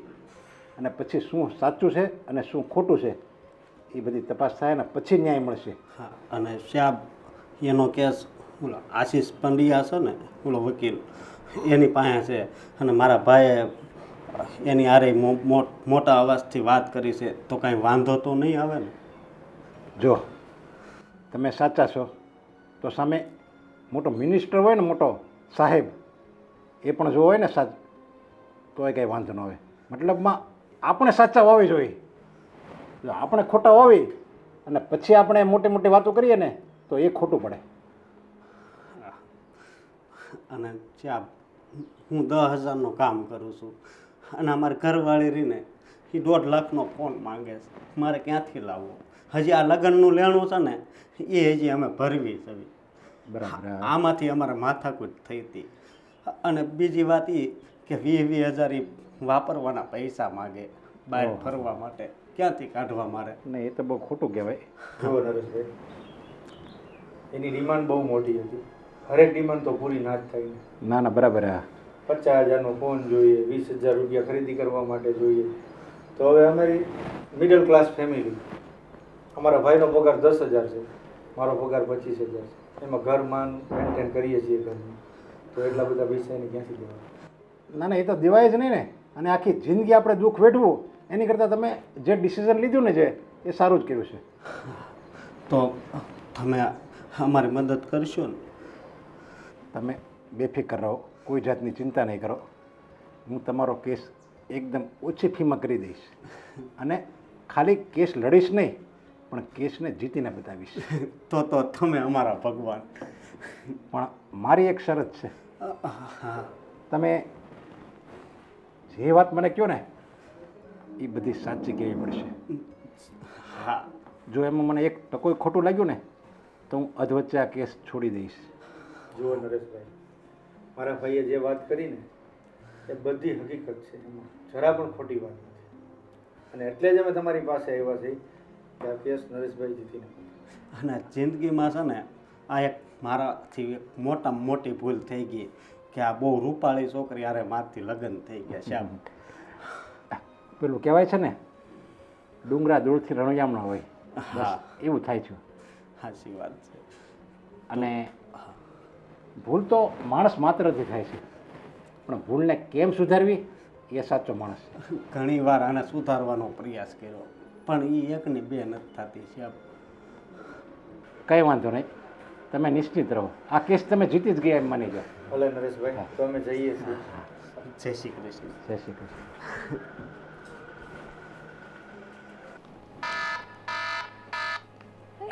અને પછી શું સાચું છે અને શું ખોટું છે એ બધી તપાસ થાય ને પછી ન્યાય મળશે. હા, અને શ્યામ એનો કેસ ઓલો આશીષ પંડ્યા છે ને, ઓલો વકીલ, એની પાસે છે અને મારા ભાઈએ એની હારે મોટા અવાજથી વાત કરી છે, તો કાંઈ વાંધો તો નહીં આવે ને? જો તમે સાચા છો તો સામે મોટો મિનિસ્ટર હોય ને, મોટો સાહેબ, એ પણ જો હોય ને સાચ તોય કંઈ વાંધો ન આવે. મતલબમાં આપણે સાચા હોવી જોઈએ. જો આપણે ખોટા હોવી અને પછી આપણે મોટી મોટી વાતો કરીએ ને તો એ ખોટું પડે. અને શ્યામ, હું 10,000નું કામ કરું છું અને અમારી ઘરવાળી રહીને એ 1.5 લાખનો ફોન માંગે છે. મારે ક્યાંથી લાવવો? હજી આ લગ્નનું લેણું છે ને એ હજી અમે ભરવી છે. બરાબર. આમાંથી અમારે માથાકૂટ થઈ હતી. અને બીજી વાત એ કે 20,000 એ વાપરવાના પૈસા માગે બહાર ફરવા માટે. ક્યાંથી કાઢવા મારે? ને એ તો બહુ ખોટું કહેવાય. જુઓ નરેશભાઈ, એની ડિમાન્ડ બહુ મોટી હતી. હરેક ડિમાન્ડ તો પૂરી ના જ થાય ને. ના ના, બરાબર. હા, 50,000નો ફોન જોઈએ, 20,000 રૂપિયા ખરીદી કરવા માટે જોઈએ. તો હવે અમારી મિડલ ક્લાસ ફેમિલી, અમારા ભાઈનો પગાર 10,000 છે, મારો પગાર 25,000 છે, એમાં ઘર માન મેન્ટેન કરીએ છીએ ઘરનું, તો એટલા બધા પૈસા એને ક્યાંથી દેવા? ના ના, એ તો દેવાય જ નહીં ને. અને આખી જિંદગી આપણે દુઃખ વેઠવું એની કરતાં તમે જે ડિસિઝન લીધું ને જે એ સારું જ કર્યું છે. તો તમે અમારી મદદ કરશો ને? તમે બેફિકર રહો, કોઈ જાતની ચિંતા નહીં કરો. હું તમારો કેસ એકદમ ઓછી ફીમાં કરી દઈશ અને ખાલી કેસ લડીશ નહીં પણ કેસને જીતીને બતાવીશ. તો તમે અમારા ભગવાન. પણ મારી એક શરત છે. તમે જે વાત મને કહો ને એ બધી સાચી કહેવી પડશે. હા. જો એમાં મને એક ટકોય ખોટું લાગ્યું ને તો હું અધવચ્ચે આ કેસ છોડી દઈશ. જુઓ નરેશભાઈ, મારા ભાઈએ જે વાત કરી ને એ બધી હકીકત છે, એમાં જરા પણ ખોટી વાત નથી. અને એટલે જ અમે તમારી પાસે આવ્યા છીએ કે આ કેસ નરેશભાઈ જીતીને. અને જિંદગીમાં છે ને આ એક મારાથી એક મોટામાં મોટી ભૂલ થઈ ગઈ કે આ બહુ રૂપાળી છોકરી હારે મારથી લગ્ન થઈ ગયા. શ્યામ, પેલું કહેવાય છે ને, ડુંગરા દૂરથી રણોયામણા હોય. હા, એવું થાય છે. સાચી વાત છે. અને ભૂલ તો માણસ માત્રથી થાય છે પણ ભૂલને કેમ સુધારવી એ સાચો માણસ. ઘણી વાર આને સુધારવાનો પ્રયાસ કર્યો પણ એ એકની બે નથી થતી. શ્યામ, કંઈ વાંધો નહીં, તમે નિશ્ચિત રહો. આ કેસ તમે જીતી જ ગયા એમ માની જાઓ. ભલે નરેશભાઈ, તો અમે જઈએ છીએ. જય શ્રી કૃષ્ણ. જય શ્રી કૃષ્ણ.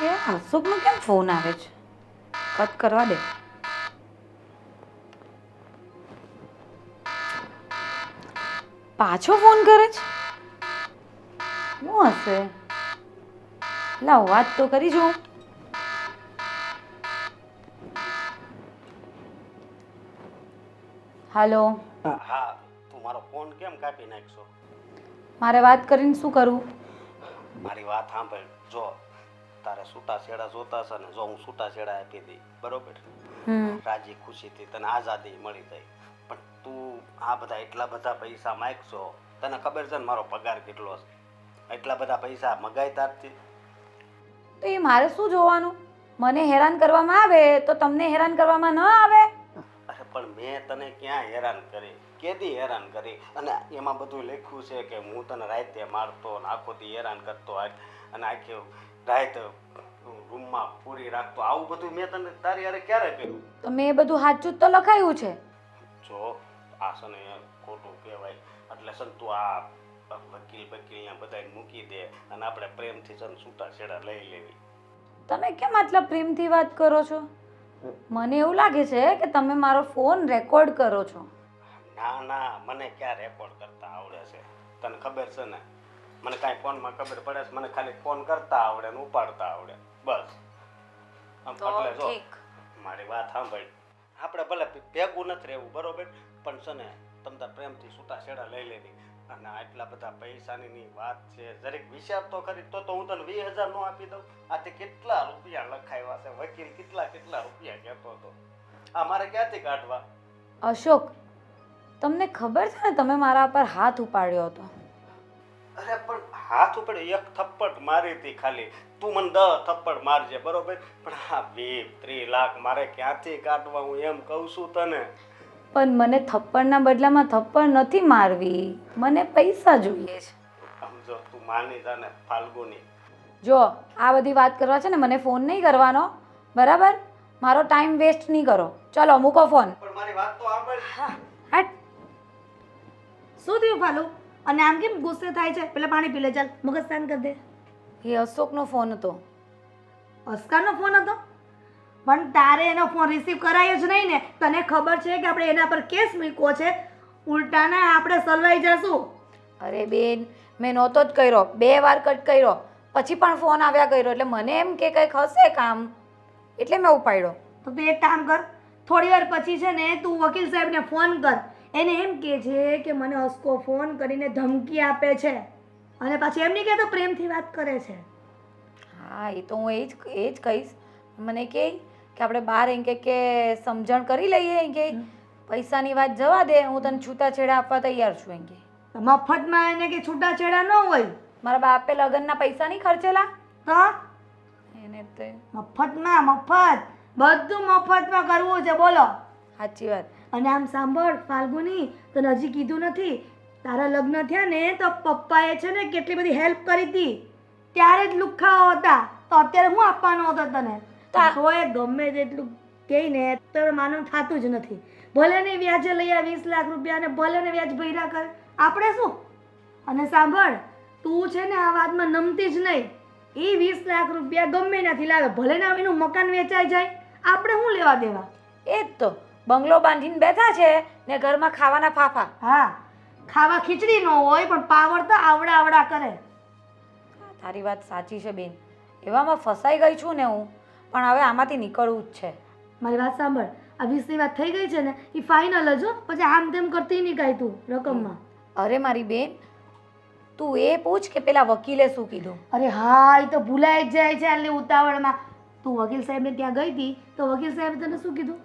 એ હસુકનો કેમ ફોન આવે છે? કટ કરવા દે. પાછો ફોન કરે છે? શું હશે? લાવ વાત તો કરી જોઉં. હાલો, હા, તું મારો ફોન કેમ કાપી નાખશો? મારે વાત કરીને શું કરું? મારી વાત સાંભળ. જો તારે છૂટાછેડા જોતા છે ને, જો હું છૂટાછેડા આપી દઈ, બરોબર, રાજી ખુશીથી તને આઝાદી મળી જાય, પણ તું આ બધા એટલા બધા પૈસા માગશો, તને ખબર છે ને મારો પગાર કેટલો છે? એટલા બધા પૈસા મગાય તારથી? તો એ મારે શું જોવાનું? મને હેરાન કરવામાં આવે તો તમને હેરાન કરવામાં ન આવે? અરે પણ મેં તને ક્યાં હેરાન કરી? કેદી હેરાન કરી? અને એમાં બધું લખ્યું છે કે હું તને રાતે મારતો અને આખો દી હેરાન કરતો અને આખી રાત રૂમમાં પૂરી રાખતો. આવું બધું મેં તને તારી હારે ક્યારે કર્યું? તો મેં એ બધું સાચું જ તો લખાયું છે. જો આ છે ને ખોટું કહેવાય એટલે છે ને તું આ વકીલ અહીંયા બધાને મૂકી દે અને આપણે પ્રેમથી છે ને છૂટાછેડા લઈ લેવી. તમે કેમ આટલા પ્રેમથી વાત કરો છો? મને એવું લાગે છે કે તમે મારો ફોન રેકોર્ડ કરો છો. ના ના, મને ક્યાં રેકોર્ડ કરતા આવડે છે? તને ખબર છે ને, મને કાંઈ ફોનમાં ખબર પડે છે? મને ખાલી ફોન કરતા આવડે ને ઉપાડતા આવડે, બસ. એટલે જો મારી વાત સાંભળ, આપણે ભલે ભેગું નથી રહેવું બરોબર, પણ છે ને તમ તાર પ્રેમથી છૂટાછેડા લઈ લેવી. અને આટલા બધા પૈસાની વાત છે, જરીક વિચાર તો ખરી. તો હું તને 20,000 નો આપી દઉં? આથી કેટલા રૂપિયા લખાવ્યા છે, વકીલ કેટલા રૂપિયા કહેતો હતો. આ મારે ક્યાંથી કાઢવા? અશોક, તમને ખબર છે ને તમે મારા પર હાથ ઉપાડ્યો હતો. અરે પણ હાથ ઉપર એક થપ્પડ મારી હતી ખાલી. તું મને 10 થપ્પડ મારજે બરોબર, પણ આ 20-30 લાખ મારે ક્યાંથી કાઢવા? હું એમ કહું છું તને. પણ મને થપ્પડના બદલામાં થપ્પડ નથી મારવી, મને પૈસા જોઈએ છે. સમજો, તું માની જા ને ફાલ્ગુની. જો આ બધી વાત કરવા છે ને મને ફોન નહીં કરવાનો, બરાબર? મારો ટાઈમ વેસ્ટ નહીં કરો. ચલો મૂકો ફોન. પણ મારી વાત તો સાંભળ. હટ. શું થયું ફાલુ? અને આમ કેમ ગુસ્સે થાય છે? પેલા પાણી પી લે, ચાલ મગજ શાંત કરી દે. એ અશોકનો ફોન હતો. અસ્કારનો ફોન હતો? પણ તારે એનો ફોન રિસીવ કરાયો જ નહીં ને. તને ખબર છે કે આપણે એના પર કેસ મૂક્યો છે, ઉલટાના આપણે સલવાઈ જશું. અરે બેન, મેં નહોતો જ કર્યો, 2 વાર કટ કર્યો, પછી પણ ફોન આવ્યા કર્યો, એટલે મને એમ કે કંઈક હશે કામ, એટલે મેં ઉપાડ્યો. તો તું એક કામ કર, થોડી વાર પછી છે ને તું વકીલ સાહેબને ફોન કર. એને એમ કહે છે કે મને અસ્કો ફોન કરીને ધમકી આપે છે, અને પાછી એમ નહીં કહેતો પ્રેમથી વાત કરે છે. હા, એ તો હું એ જ કહીશ. મને કહે કે આપણે બહાર એમ કે સમજણ કરી લઈએ, એમ કે પૈસાની વાત જવા દે, હું તને છૂટાછેડા આપવા તૈયાર છું. એમ કે મફતમાં એને કે છૂટાછેડા ન હોય. મારા બાપે લગ્નના પૈસા નહીં ખર્ચેલા તો એને તે મફત બધું મફતમાં કરવું છે. બોલો. સાચી વાત. અને આમ સાંભળ ફાલ્ગુની, તને હજી કીધું નથી, તારા લગ્ન થયા ને તો પપ્પાએ છે ને કેટલી બધી હેલ્પ કરી હતી, ત્યારે જ લુખ્ખાઓ હતા. તો અત્યારે હું આપવાનો હતો તને? તો એ ગમે તેટલું કહીને તો માનવ થતું જ નથી. ભલે ને વ્યાજે લઈ આ 20 લાખ રૂપિયા, અને ભલે ને વ્યાજ ભર્યા કરે, આપણે શું? અને સાંભળ, તું છે ને આ વાતમાં નમતી જ નહીં. એ 20 લાખ રૂપિયા ગમે ત્યાંથી લાવે, ભલે ને એનું મકાન વેચાઈ જાય, આપણે શું લેવા દેવા? એ જ તો બંગલો બાંધીને બેઠા છે ને ઘરમાં ખાવાના ફાફા. હા, ખાવા ખીચડી ન હોય પણ પાવર તો આવડા કરે. તારી વાત સાચી છે બેન, એવામાં ફસાઈ ગઈ છું ને હું, પણ હવે આમાંથી નીકળવું જ છે. મારી વાત સાંભળ, આ 20ની વાત થઈ ગઈ છે ને એ ફાઇનલ જ હો, પછી આમ તેમ કરતી નહીં કાંઈ તું રકમમાં. અરે મારી બેન, તું એ પૂછ કે પેલા વકીલે શું કીધું. અરે હા, એ તો ભૂલાઈ જ જાય છે એટલે ઉતાવળમાં. તું વકીલ સાહેબને ત્યાં ગઈ હતી તો વકીલ સાહેબે તને શું કીધું?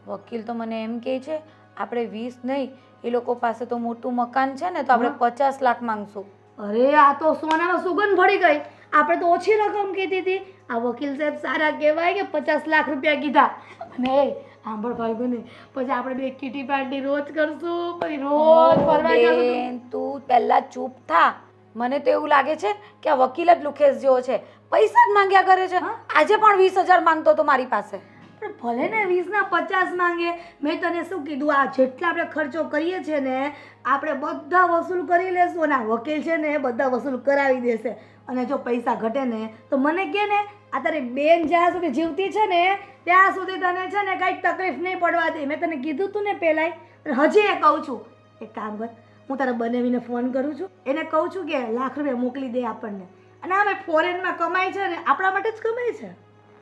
વકીલ તો મને એમ કહે છે આપણે 20 નહીં, એ લોકો પાસે તો મોટું મકાન છે ને, તો આપણે 50 લાખ માંગશું. અરે આ તો સોનામાં સુગંધ ભળી ગઈ. આપણે તો ઓછી રકમ કીધી હતી. આ વકીલ સાહેબ સારા કહેવાય કે 50 લાખ રૂપિયા કીધા. અને સાંભળ ફાલ્ગુની, પછી આપણે બે કીટી પાર્ટી રોજ કરશું, પછી રોજ ફરવા જશું. બેન તું પહેલા ચૂપ થા. મને તો એવું લાગે છે કે આ વકીલ જ લુખેસ જેવો છે, પૈસા જ માંગ્યા કરે છે. આજે પણ 20,000 માંગતો હતો મારી પાસે. પણ ભલે ને 20 ના 50 માંગે. મેં તને શું કીધું, આ જેટલા આપણે ખર્ચો કરીએ છીએ ને આપણે બધા વસૂલ કરી લેશું, અને આ વકીલ છે ને બધા વસૂલ કરાવી દેશે. અને જો પૈસા ઘટે ને તો મને કહે ને, આ તારી બેન જ્યાં સુધી જીવતી છે ને ત્યાં સુધી તને છે ને કાંઈ તકલીફ નહીં પડવા દે. મેં તને કીધું તું ને પહેલાંય, હજી એ કહું છું. એક કામ કર, હું તારા બનાવીને ફોન કરું છું, એને કહું છું કે લાખ રૂપિયા મોકલી દે આપણને. અને અમે ફોરેનમાં કમાય છે ને આપણા માટે જ કમાય છે.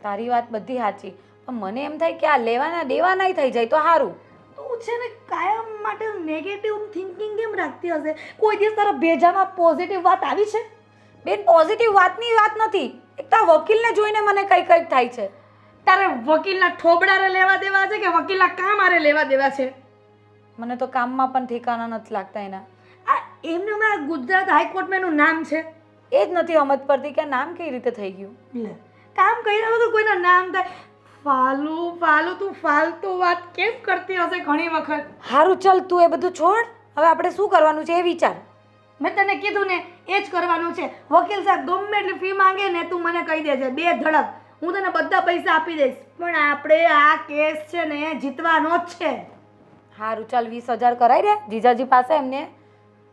તારી વાત બધી સાચી, પણ મને એમ થાય કે આ લેવાના દેવાના થઈ જાય તો સારું. તું છે ને કાયમ માટે નેગેટિવ થિંકિંગ કેમ રાખતી હશે? કોઈ દિવસ તારા ભેજામાં પોઝિટિવ વાત આવી છે? બેન પોઝિટિવ વાતની વાત નથી, એક તો વકીલને જોઈને મને કંઈક થાય છે. તારે વકીલના ઠોબડારે લેવા દેવા છે કે વકીલના કામ આરે લેવા દેવા છે? મને તો કામમાં પણ ઠેકાણા નથી લાગતા એના. આ એમને હમણાં ગુજરાત હાઈકોર્ટમાં એનું નામ છે, એ જ નથી સમજ પડતી કે નામ કઈ રીતે થઈ ગયું. લે કામ કર્યા વગર કોઈના નામ થાય? ફાલુ તું ફાલતુ વાત કેમ કરતી હશે ઘણી વખત? સારું ચાલ તું એ બધું છોડ, હવે આપણે શું કરવાનું છે એ વિચાર. મેં તને કીધું ને એ જ કરવાનું છે. વકીલ સાહેબ ગમે એટલી ફી માંગે ને તું મને કહી દેજે, 2 ધડક હું તને બધા પૈસા આપી દઈશ. પણ આપણે આ કેસ છે ને જીતવાનો જ છે. સારું ચાલ 20,000 કરાવી દે જીજાજી પાસે એમને,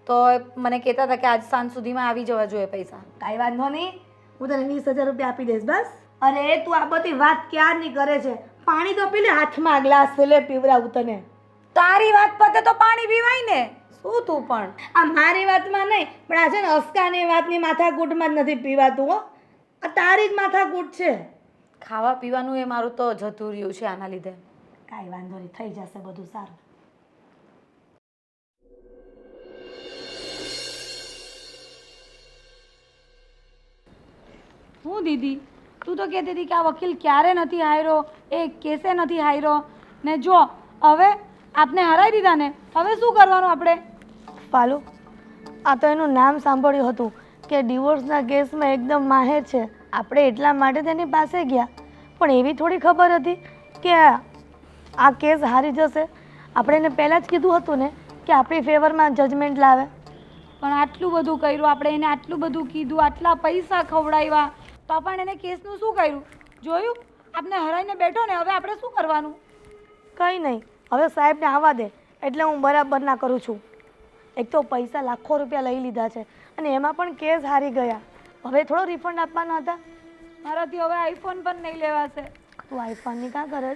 તો મને કહેતા હતા કે આજ સાંજ સુધીમાં આવી જવા જોઈએ પૈસા. કાંઈ વાંધો નહીં, હું તને 20,000 રૂપિયા આપી દઈશ બસ. અરે તું આ બધી વાત ક્યારની કરે છે, પાણી તો પી લે, હાથમાં ગ્લાસ લે, પીવડાવું તને. તારી વાત પતે તો પાણી પીવાય ને. શું તું પણ આ મારી વાતમાં નહીં, પણ આ છે ને અસ્કાની વાતની માથાકૂટમાં જ નથી પીવાતું હો. આ તારી જ માથાકૂટ છે. ખાવા પીવાનું એ મારું તો જતું રહ્યું છે આના લીધે. કાંઈ વાંધો નહીં, થઈ જશે બધું સારું. હું દીદી, તું તો કહેતી હતી કે આ વકીલ ક્યારે નથી હાર્યો, એ કેસે નથી હાર્યો, ને જો હવે આપને હરાવી દીધા ને, હવે શું કરવાનું આપણે? પાલુ, આ તો એનું નામ સાંભળ્યું હતું કે ડિવોર્સના કેસમાં એકદમ માહેર છે. આપણે એટલા માટે તેની પાસે ગયા, પણ એવી થોડી ખબર હતી કે આ કેસ હારી જશે. આપણે એને પહેલાં જ કીધું હતું ને કે આપણી ફેવરમાં જજમેન્ટ લાવે. પણ આટલું બધું કર્યું આપણે એને, આટલું બધું કીધું, આટલા પૈસા ખવડાવ્યા, તો પણ એને કેસનું શું કર્યું? જોયું, આપને હરાઈને બેઠો ને, હવે આપણે શું કરવાનું? કંઈ નહીં, હવે સાહેબને આવવા દે એટલે હું બરાબર ના કરું છું. એક તો પૈસા લાખો રૂપિયા લઈ લીધા છે અને એમાં પણ કેસ હારી ગયા. હવે થોડો રિફંડ આપવાના હતા. મારાથી હવે આઈફોન પણ નહીં લેવાશે. તું આઈફોનની કાં કરે?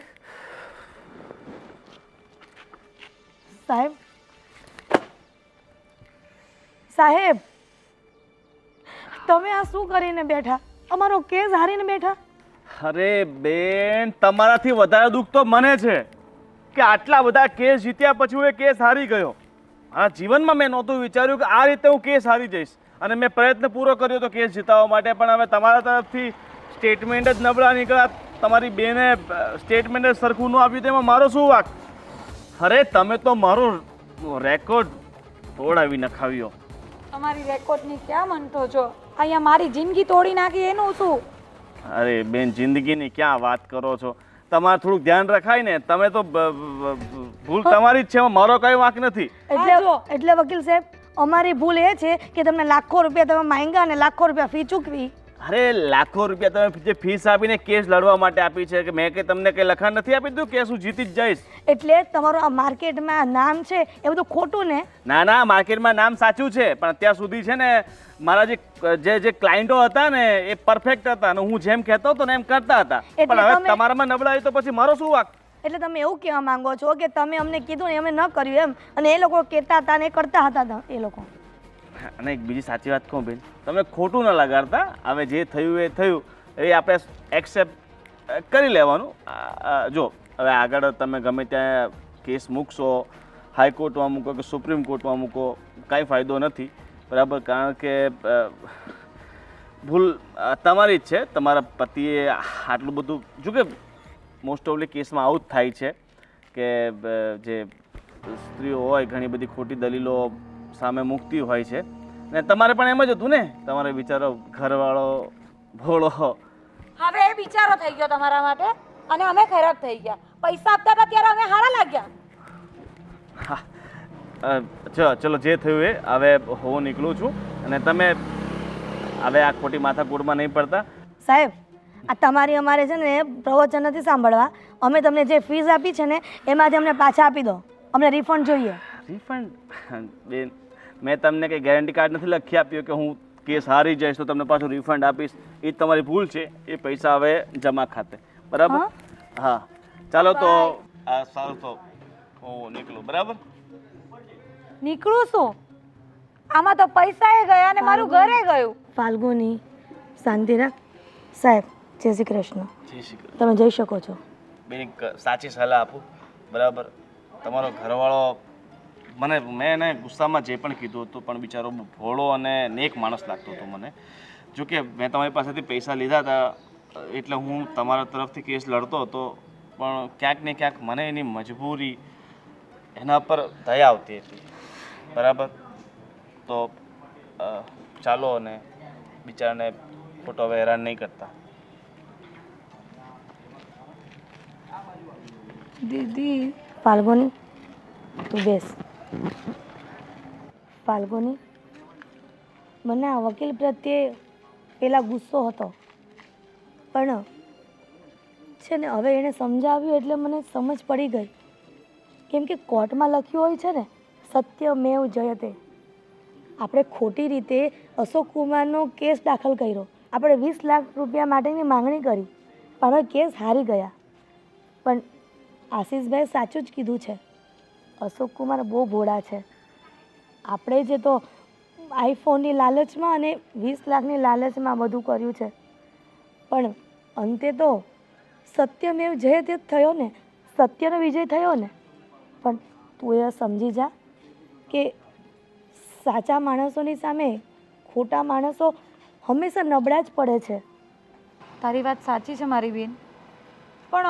સાહેબ, સાહેબ, તમે આ શું કરીને બેઠા? અમારો કેસ હારીને બેઠા. અરે બેન, તમારાથી વધારે દુઃખ તો મને છે કે આટલા બધા કેસ જીત્યા પછી હું એ કેસ હારી ગયો. મારા જીવનમાં મેં નહોતું વિચાર્યું કે આ રીતે હું કેસ હારી જઈશ, અને મેં પ્રયત્ન પૂરો કર્યો તો કેસ જીતાવવા માટે, પણ હવે તમારા તરફથી સ્ટેટમેન્ટ જ નબળા નીકળ્યા. તમારી બેને સ્ટેટમેન્ટ જ સરખું ન આપ્યું, તેમાં મારો શું વાંક? અરે તમે તો મારો રેકોર્ડ તોડાવી નખાવ્યો. તમારી રેકોર્ડની ક્યાં મનતો છો? અહીંયા મારી જિંદગી તોડી નાખી એનું શું? અરે બેન, જિંદગીની ક્યાં વાત કરો છો? તમારે થોડુંક ધ્યાન રખાય ને. તમે તો ભૂલ તમારી જ છે, મારો કઈ વાંક નથી. એટલે વકીલ સાહેબ, અમારી ભૂલ એ છે કે તમને લાખો રૂપિયા તમે માંગ્યા અને લાખો રૂપિયા ફી ચૂકવી. અરે લાખો રૂપિયા તમે જે ફીસ આપીને કેસ લડવા માટે આપી છે, કે મેં કે તમને કઈ લખાણ નથી આપી દીધું કેસ હું જીતી જ જઈશ? એટલે તમારું આ માર્કેટમાં નામ છે એ બધું ખોટું ને? ના ના, માર્કેટમાં નામ સાચું છે, પણ અત્યાર સુધી છે ને મારા જે ક્લાયન્ટો હતા ને એ પરફેક્ટ હતા અને હું જેમ કહેતો હતો ને એમ કરતા હતા. પણ હવે તમારામાં નબળાઈ તો પછી મારો શું વાંક? એટલે તમે એવું કહેવા માંગો છો કે તમે અમને કીધું ને અમે ન કર્યું એમ, અને એ લોકો કહેતા હતા ને કરતા હતા એ લોકો? અને એક બીજી સાચી વાત કહું બેન, તમે ખોટું ન લગાડતા. હવે જે થયું એ થયું, એ આપણે એક્સેપ્ટ કરી લેવાનું. જો હવે આગળ તમે ગમે ત્યાં કેસ મૂકશો, હાઈકોર્ટમાં મૂકો કે સુપ્રીમ કોર્ટમાં મૂકો, કાંઈ ફાયદો નથી, બરાબર? કારણ કે ભૂલ તમારી જ છે. તમારા પતિએ આટલું બધું, જો કે મોસ્ટ ઓફલી કેસમાં આવું જ થાય છે કે જે સ્ત્રીઓ હોય ઘણી બધી ખોટી દલીલો સામે મૂકતી હોય છે, ને તમારે પણ એમ જ હતું ને. તમારે બિચારો ઘરવાળો ભોળો. હવે એ બિચારો થઈ ગયો તમારા માટે, અને અમે ખરાબ થઈ ગયા. પૈસા આપતા હતા ત્યારે અમે હારા લાગ્યા. ચલો જે થયું એ. હવે હું નીકળું છું, અને તમે હવે આ ખોટી માથાકૂટમાં નહીં પડતા. સાહેબ, આ તમારી અમારે છે ને પ્રવચન નથી સાંભળવા. અમે તમને જે ફીસ આપી છે ને એમાંથી અમને પાછા આપી દો. અમને રિફંડ જોઈએ. રિફંડ? બેન, મેં તમને કંઈ ગેરંટી કાર્ડ નથી લખી આપ્યો કે હું કેસ હારી જઈશ તો તમને પાછું રિફંડ આપીશ. એ તમારી ભૂલ છે. એ પૈસા હવે જમા ખાતે, બરાબર? હા, ચાલો તો સારું, તો હું નીકળું, બરાબર? નીકળું શું? આમાં તો પૈસા એ ગયા અને મારું ઘરે ગયું. ફાલ્ગુની, શાંતિ રાખ. સાહેબ, જય શ્રી કૃષ્ણ. જય શ્રી કૃષ્ણ. તમે જઈ શકો છો. બેન, એક સાચી સલાહ આપું, બરાબર? તમારો ઘરવાળો મેં એને ગુસ્સામાં જે પણ કીધું હતું, પણ બિચારો ભોળો અને નેક માણસ લાગતો હતો મને. જોકે મેં તમારી પાસેથી પૈસા લીધા હતા એટલે હું તમારા તરફથી કેસ લડતો હતો, પણ ક્યાંક ને ક્યાંક મને એની મજબૂરી, એના પર દયા આવતી હતી, બરાબર? તો ચાલો, અને બિચારાને ખોટો હવે હેરાન નહીં કરતા. દીદી, ફાલ્ગુની, તું બેસ. ફાલ્ગુની, મને આ વકીલ પ્રત્યે પેલા ગુસ્સો હતો, પણ છે ને હવે એણે સમજાવ્યું એટલે મને સમજ પડી ગઈ. કેમ કે કોર્ટમાં લખ્યું હોય છે ને, સત્યમેવ જયતે. આપણે ખોટી રીતે અશોક કુમારનો કેસ દાખલ કર્યો. આપણે 20 લાખ રૂપિયા માટેની માંગણી કરી, પણ હવે કેસ હારી ગયા. પણ આશીષભાઈ સાચું જ કીધું છે. અશોક કુમાર બહુ ભોળા છે. આપણે જે તો આઈફોનની લાલચમાં અને 20 લાખની લાલચમાં બધું કર્યું છે, પણ અંતે તો સત્યમેવ જયતે જ થયો ને, સત્યનો વિજય થયો ને. પણ તું એ સમજી જા કે સાચા માણસોની સામે ખોટા માણસો હંમેશા નબળા જ પડે છે. તારી વાત સાચી છે મારી બેન, પણ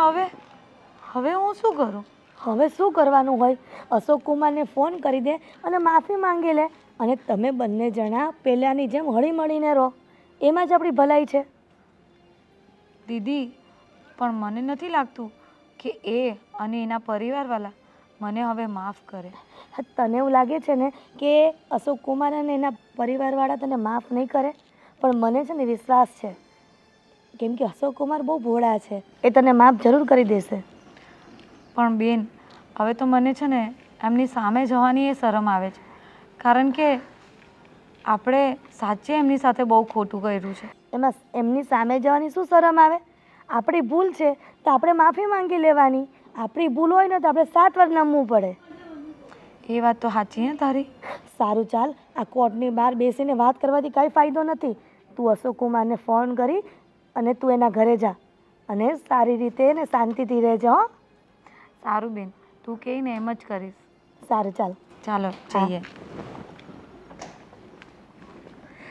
હવે હું શું કરું? હવે શું કરવાનું હોય? અશોક કુમારને ફોન કરી દે અને માફી માંગી લે, અને તમે બંને જણા પહેલાંની જેમ હળીમળીને રહો. એમાં જ આપણી ભલાઈ છે. દીદી, પણ મને નથી લાગતું કે એ અને એના પરિવારવાળા મને હવે માફ કરે. તને એવું લાગે છે ને કે અશોક કુમાર અને એના પરિવારવાળા તને માફ નહીં કરે? પણ મને છે ને વિશ્વાસ છે, કેમ કે અશોક કુમાર બહુ ભોળા છે. એ તને માફ જરૂર કરી દેશે. પણ બેન, હવે તો મને છે ને એમની સામે જવાની એ શરમ આવે છે, કારણ કે આપણે સાચે એમની સાથે બહુ ખોટું કર્યું છે. એમાં એમની સામે જવાની શું શરમ આવે? આપણી ભૂલ છે તો આપણે માફી માંગી લેવાની. આપણી ભૂલ હોય ને તો આપણે 7 વાર નમવું પડે. એ વાત તો સાચી હે તારી. સારું, ચાલ, આ કોર્ટની બહાર બેસીને વાત કરવાથી કાંઈ ફાયદો નથી. તું અશોક કુમારને ફોન કરી અને તું એના ઘરે જા, અને સારી રીતે ને શાંતિથી રહેજો. હો, સારું બેન, તું કહે ને એમ જ કરીશ. સારું, ચાલ. ચાલો જઈએ.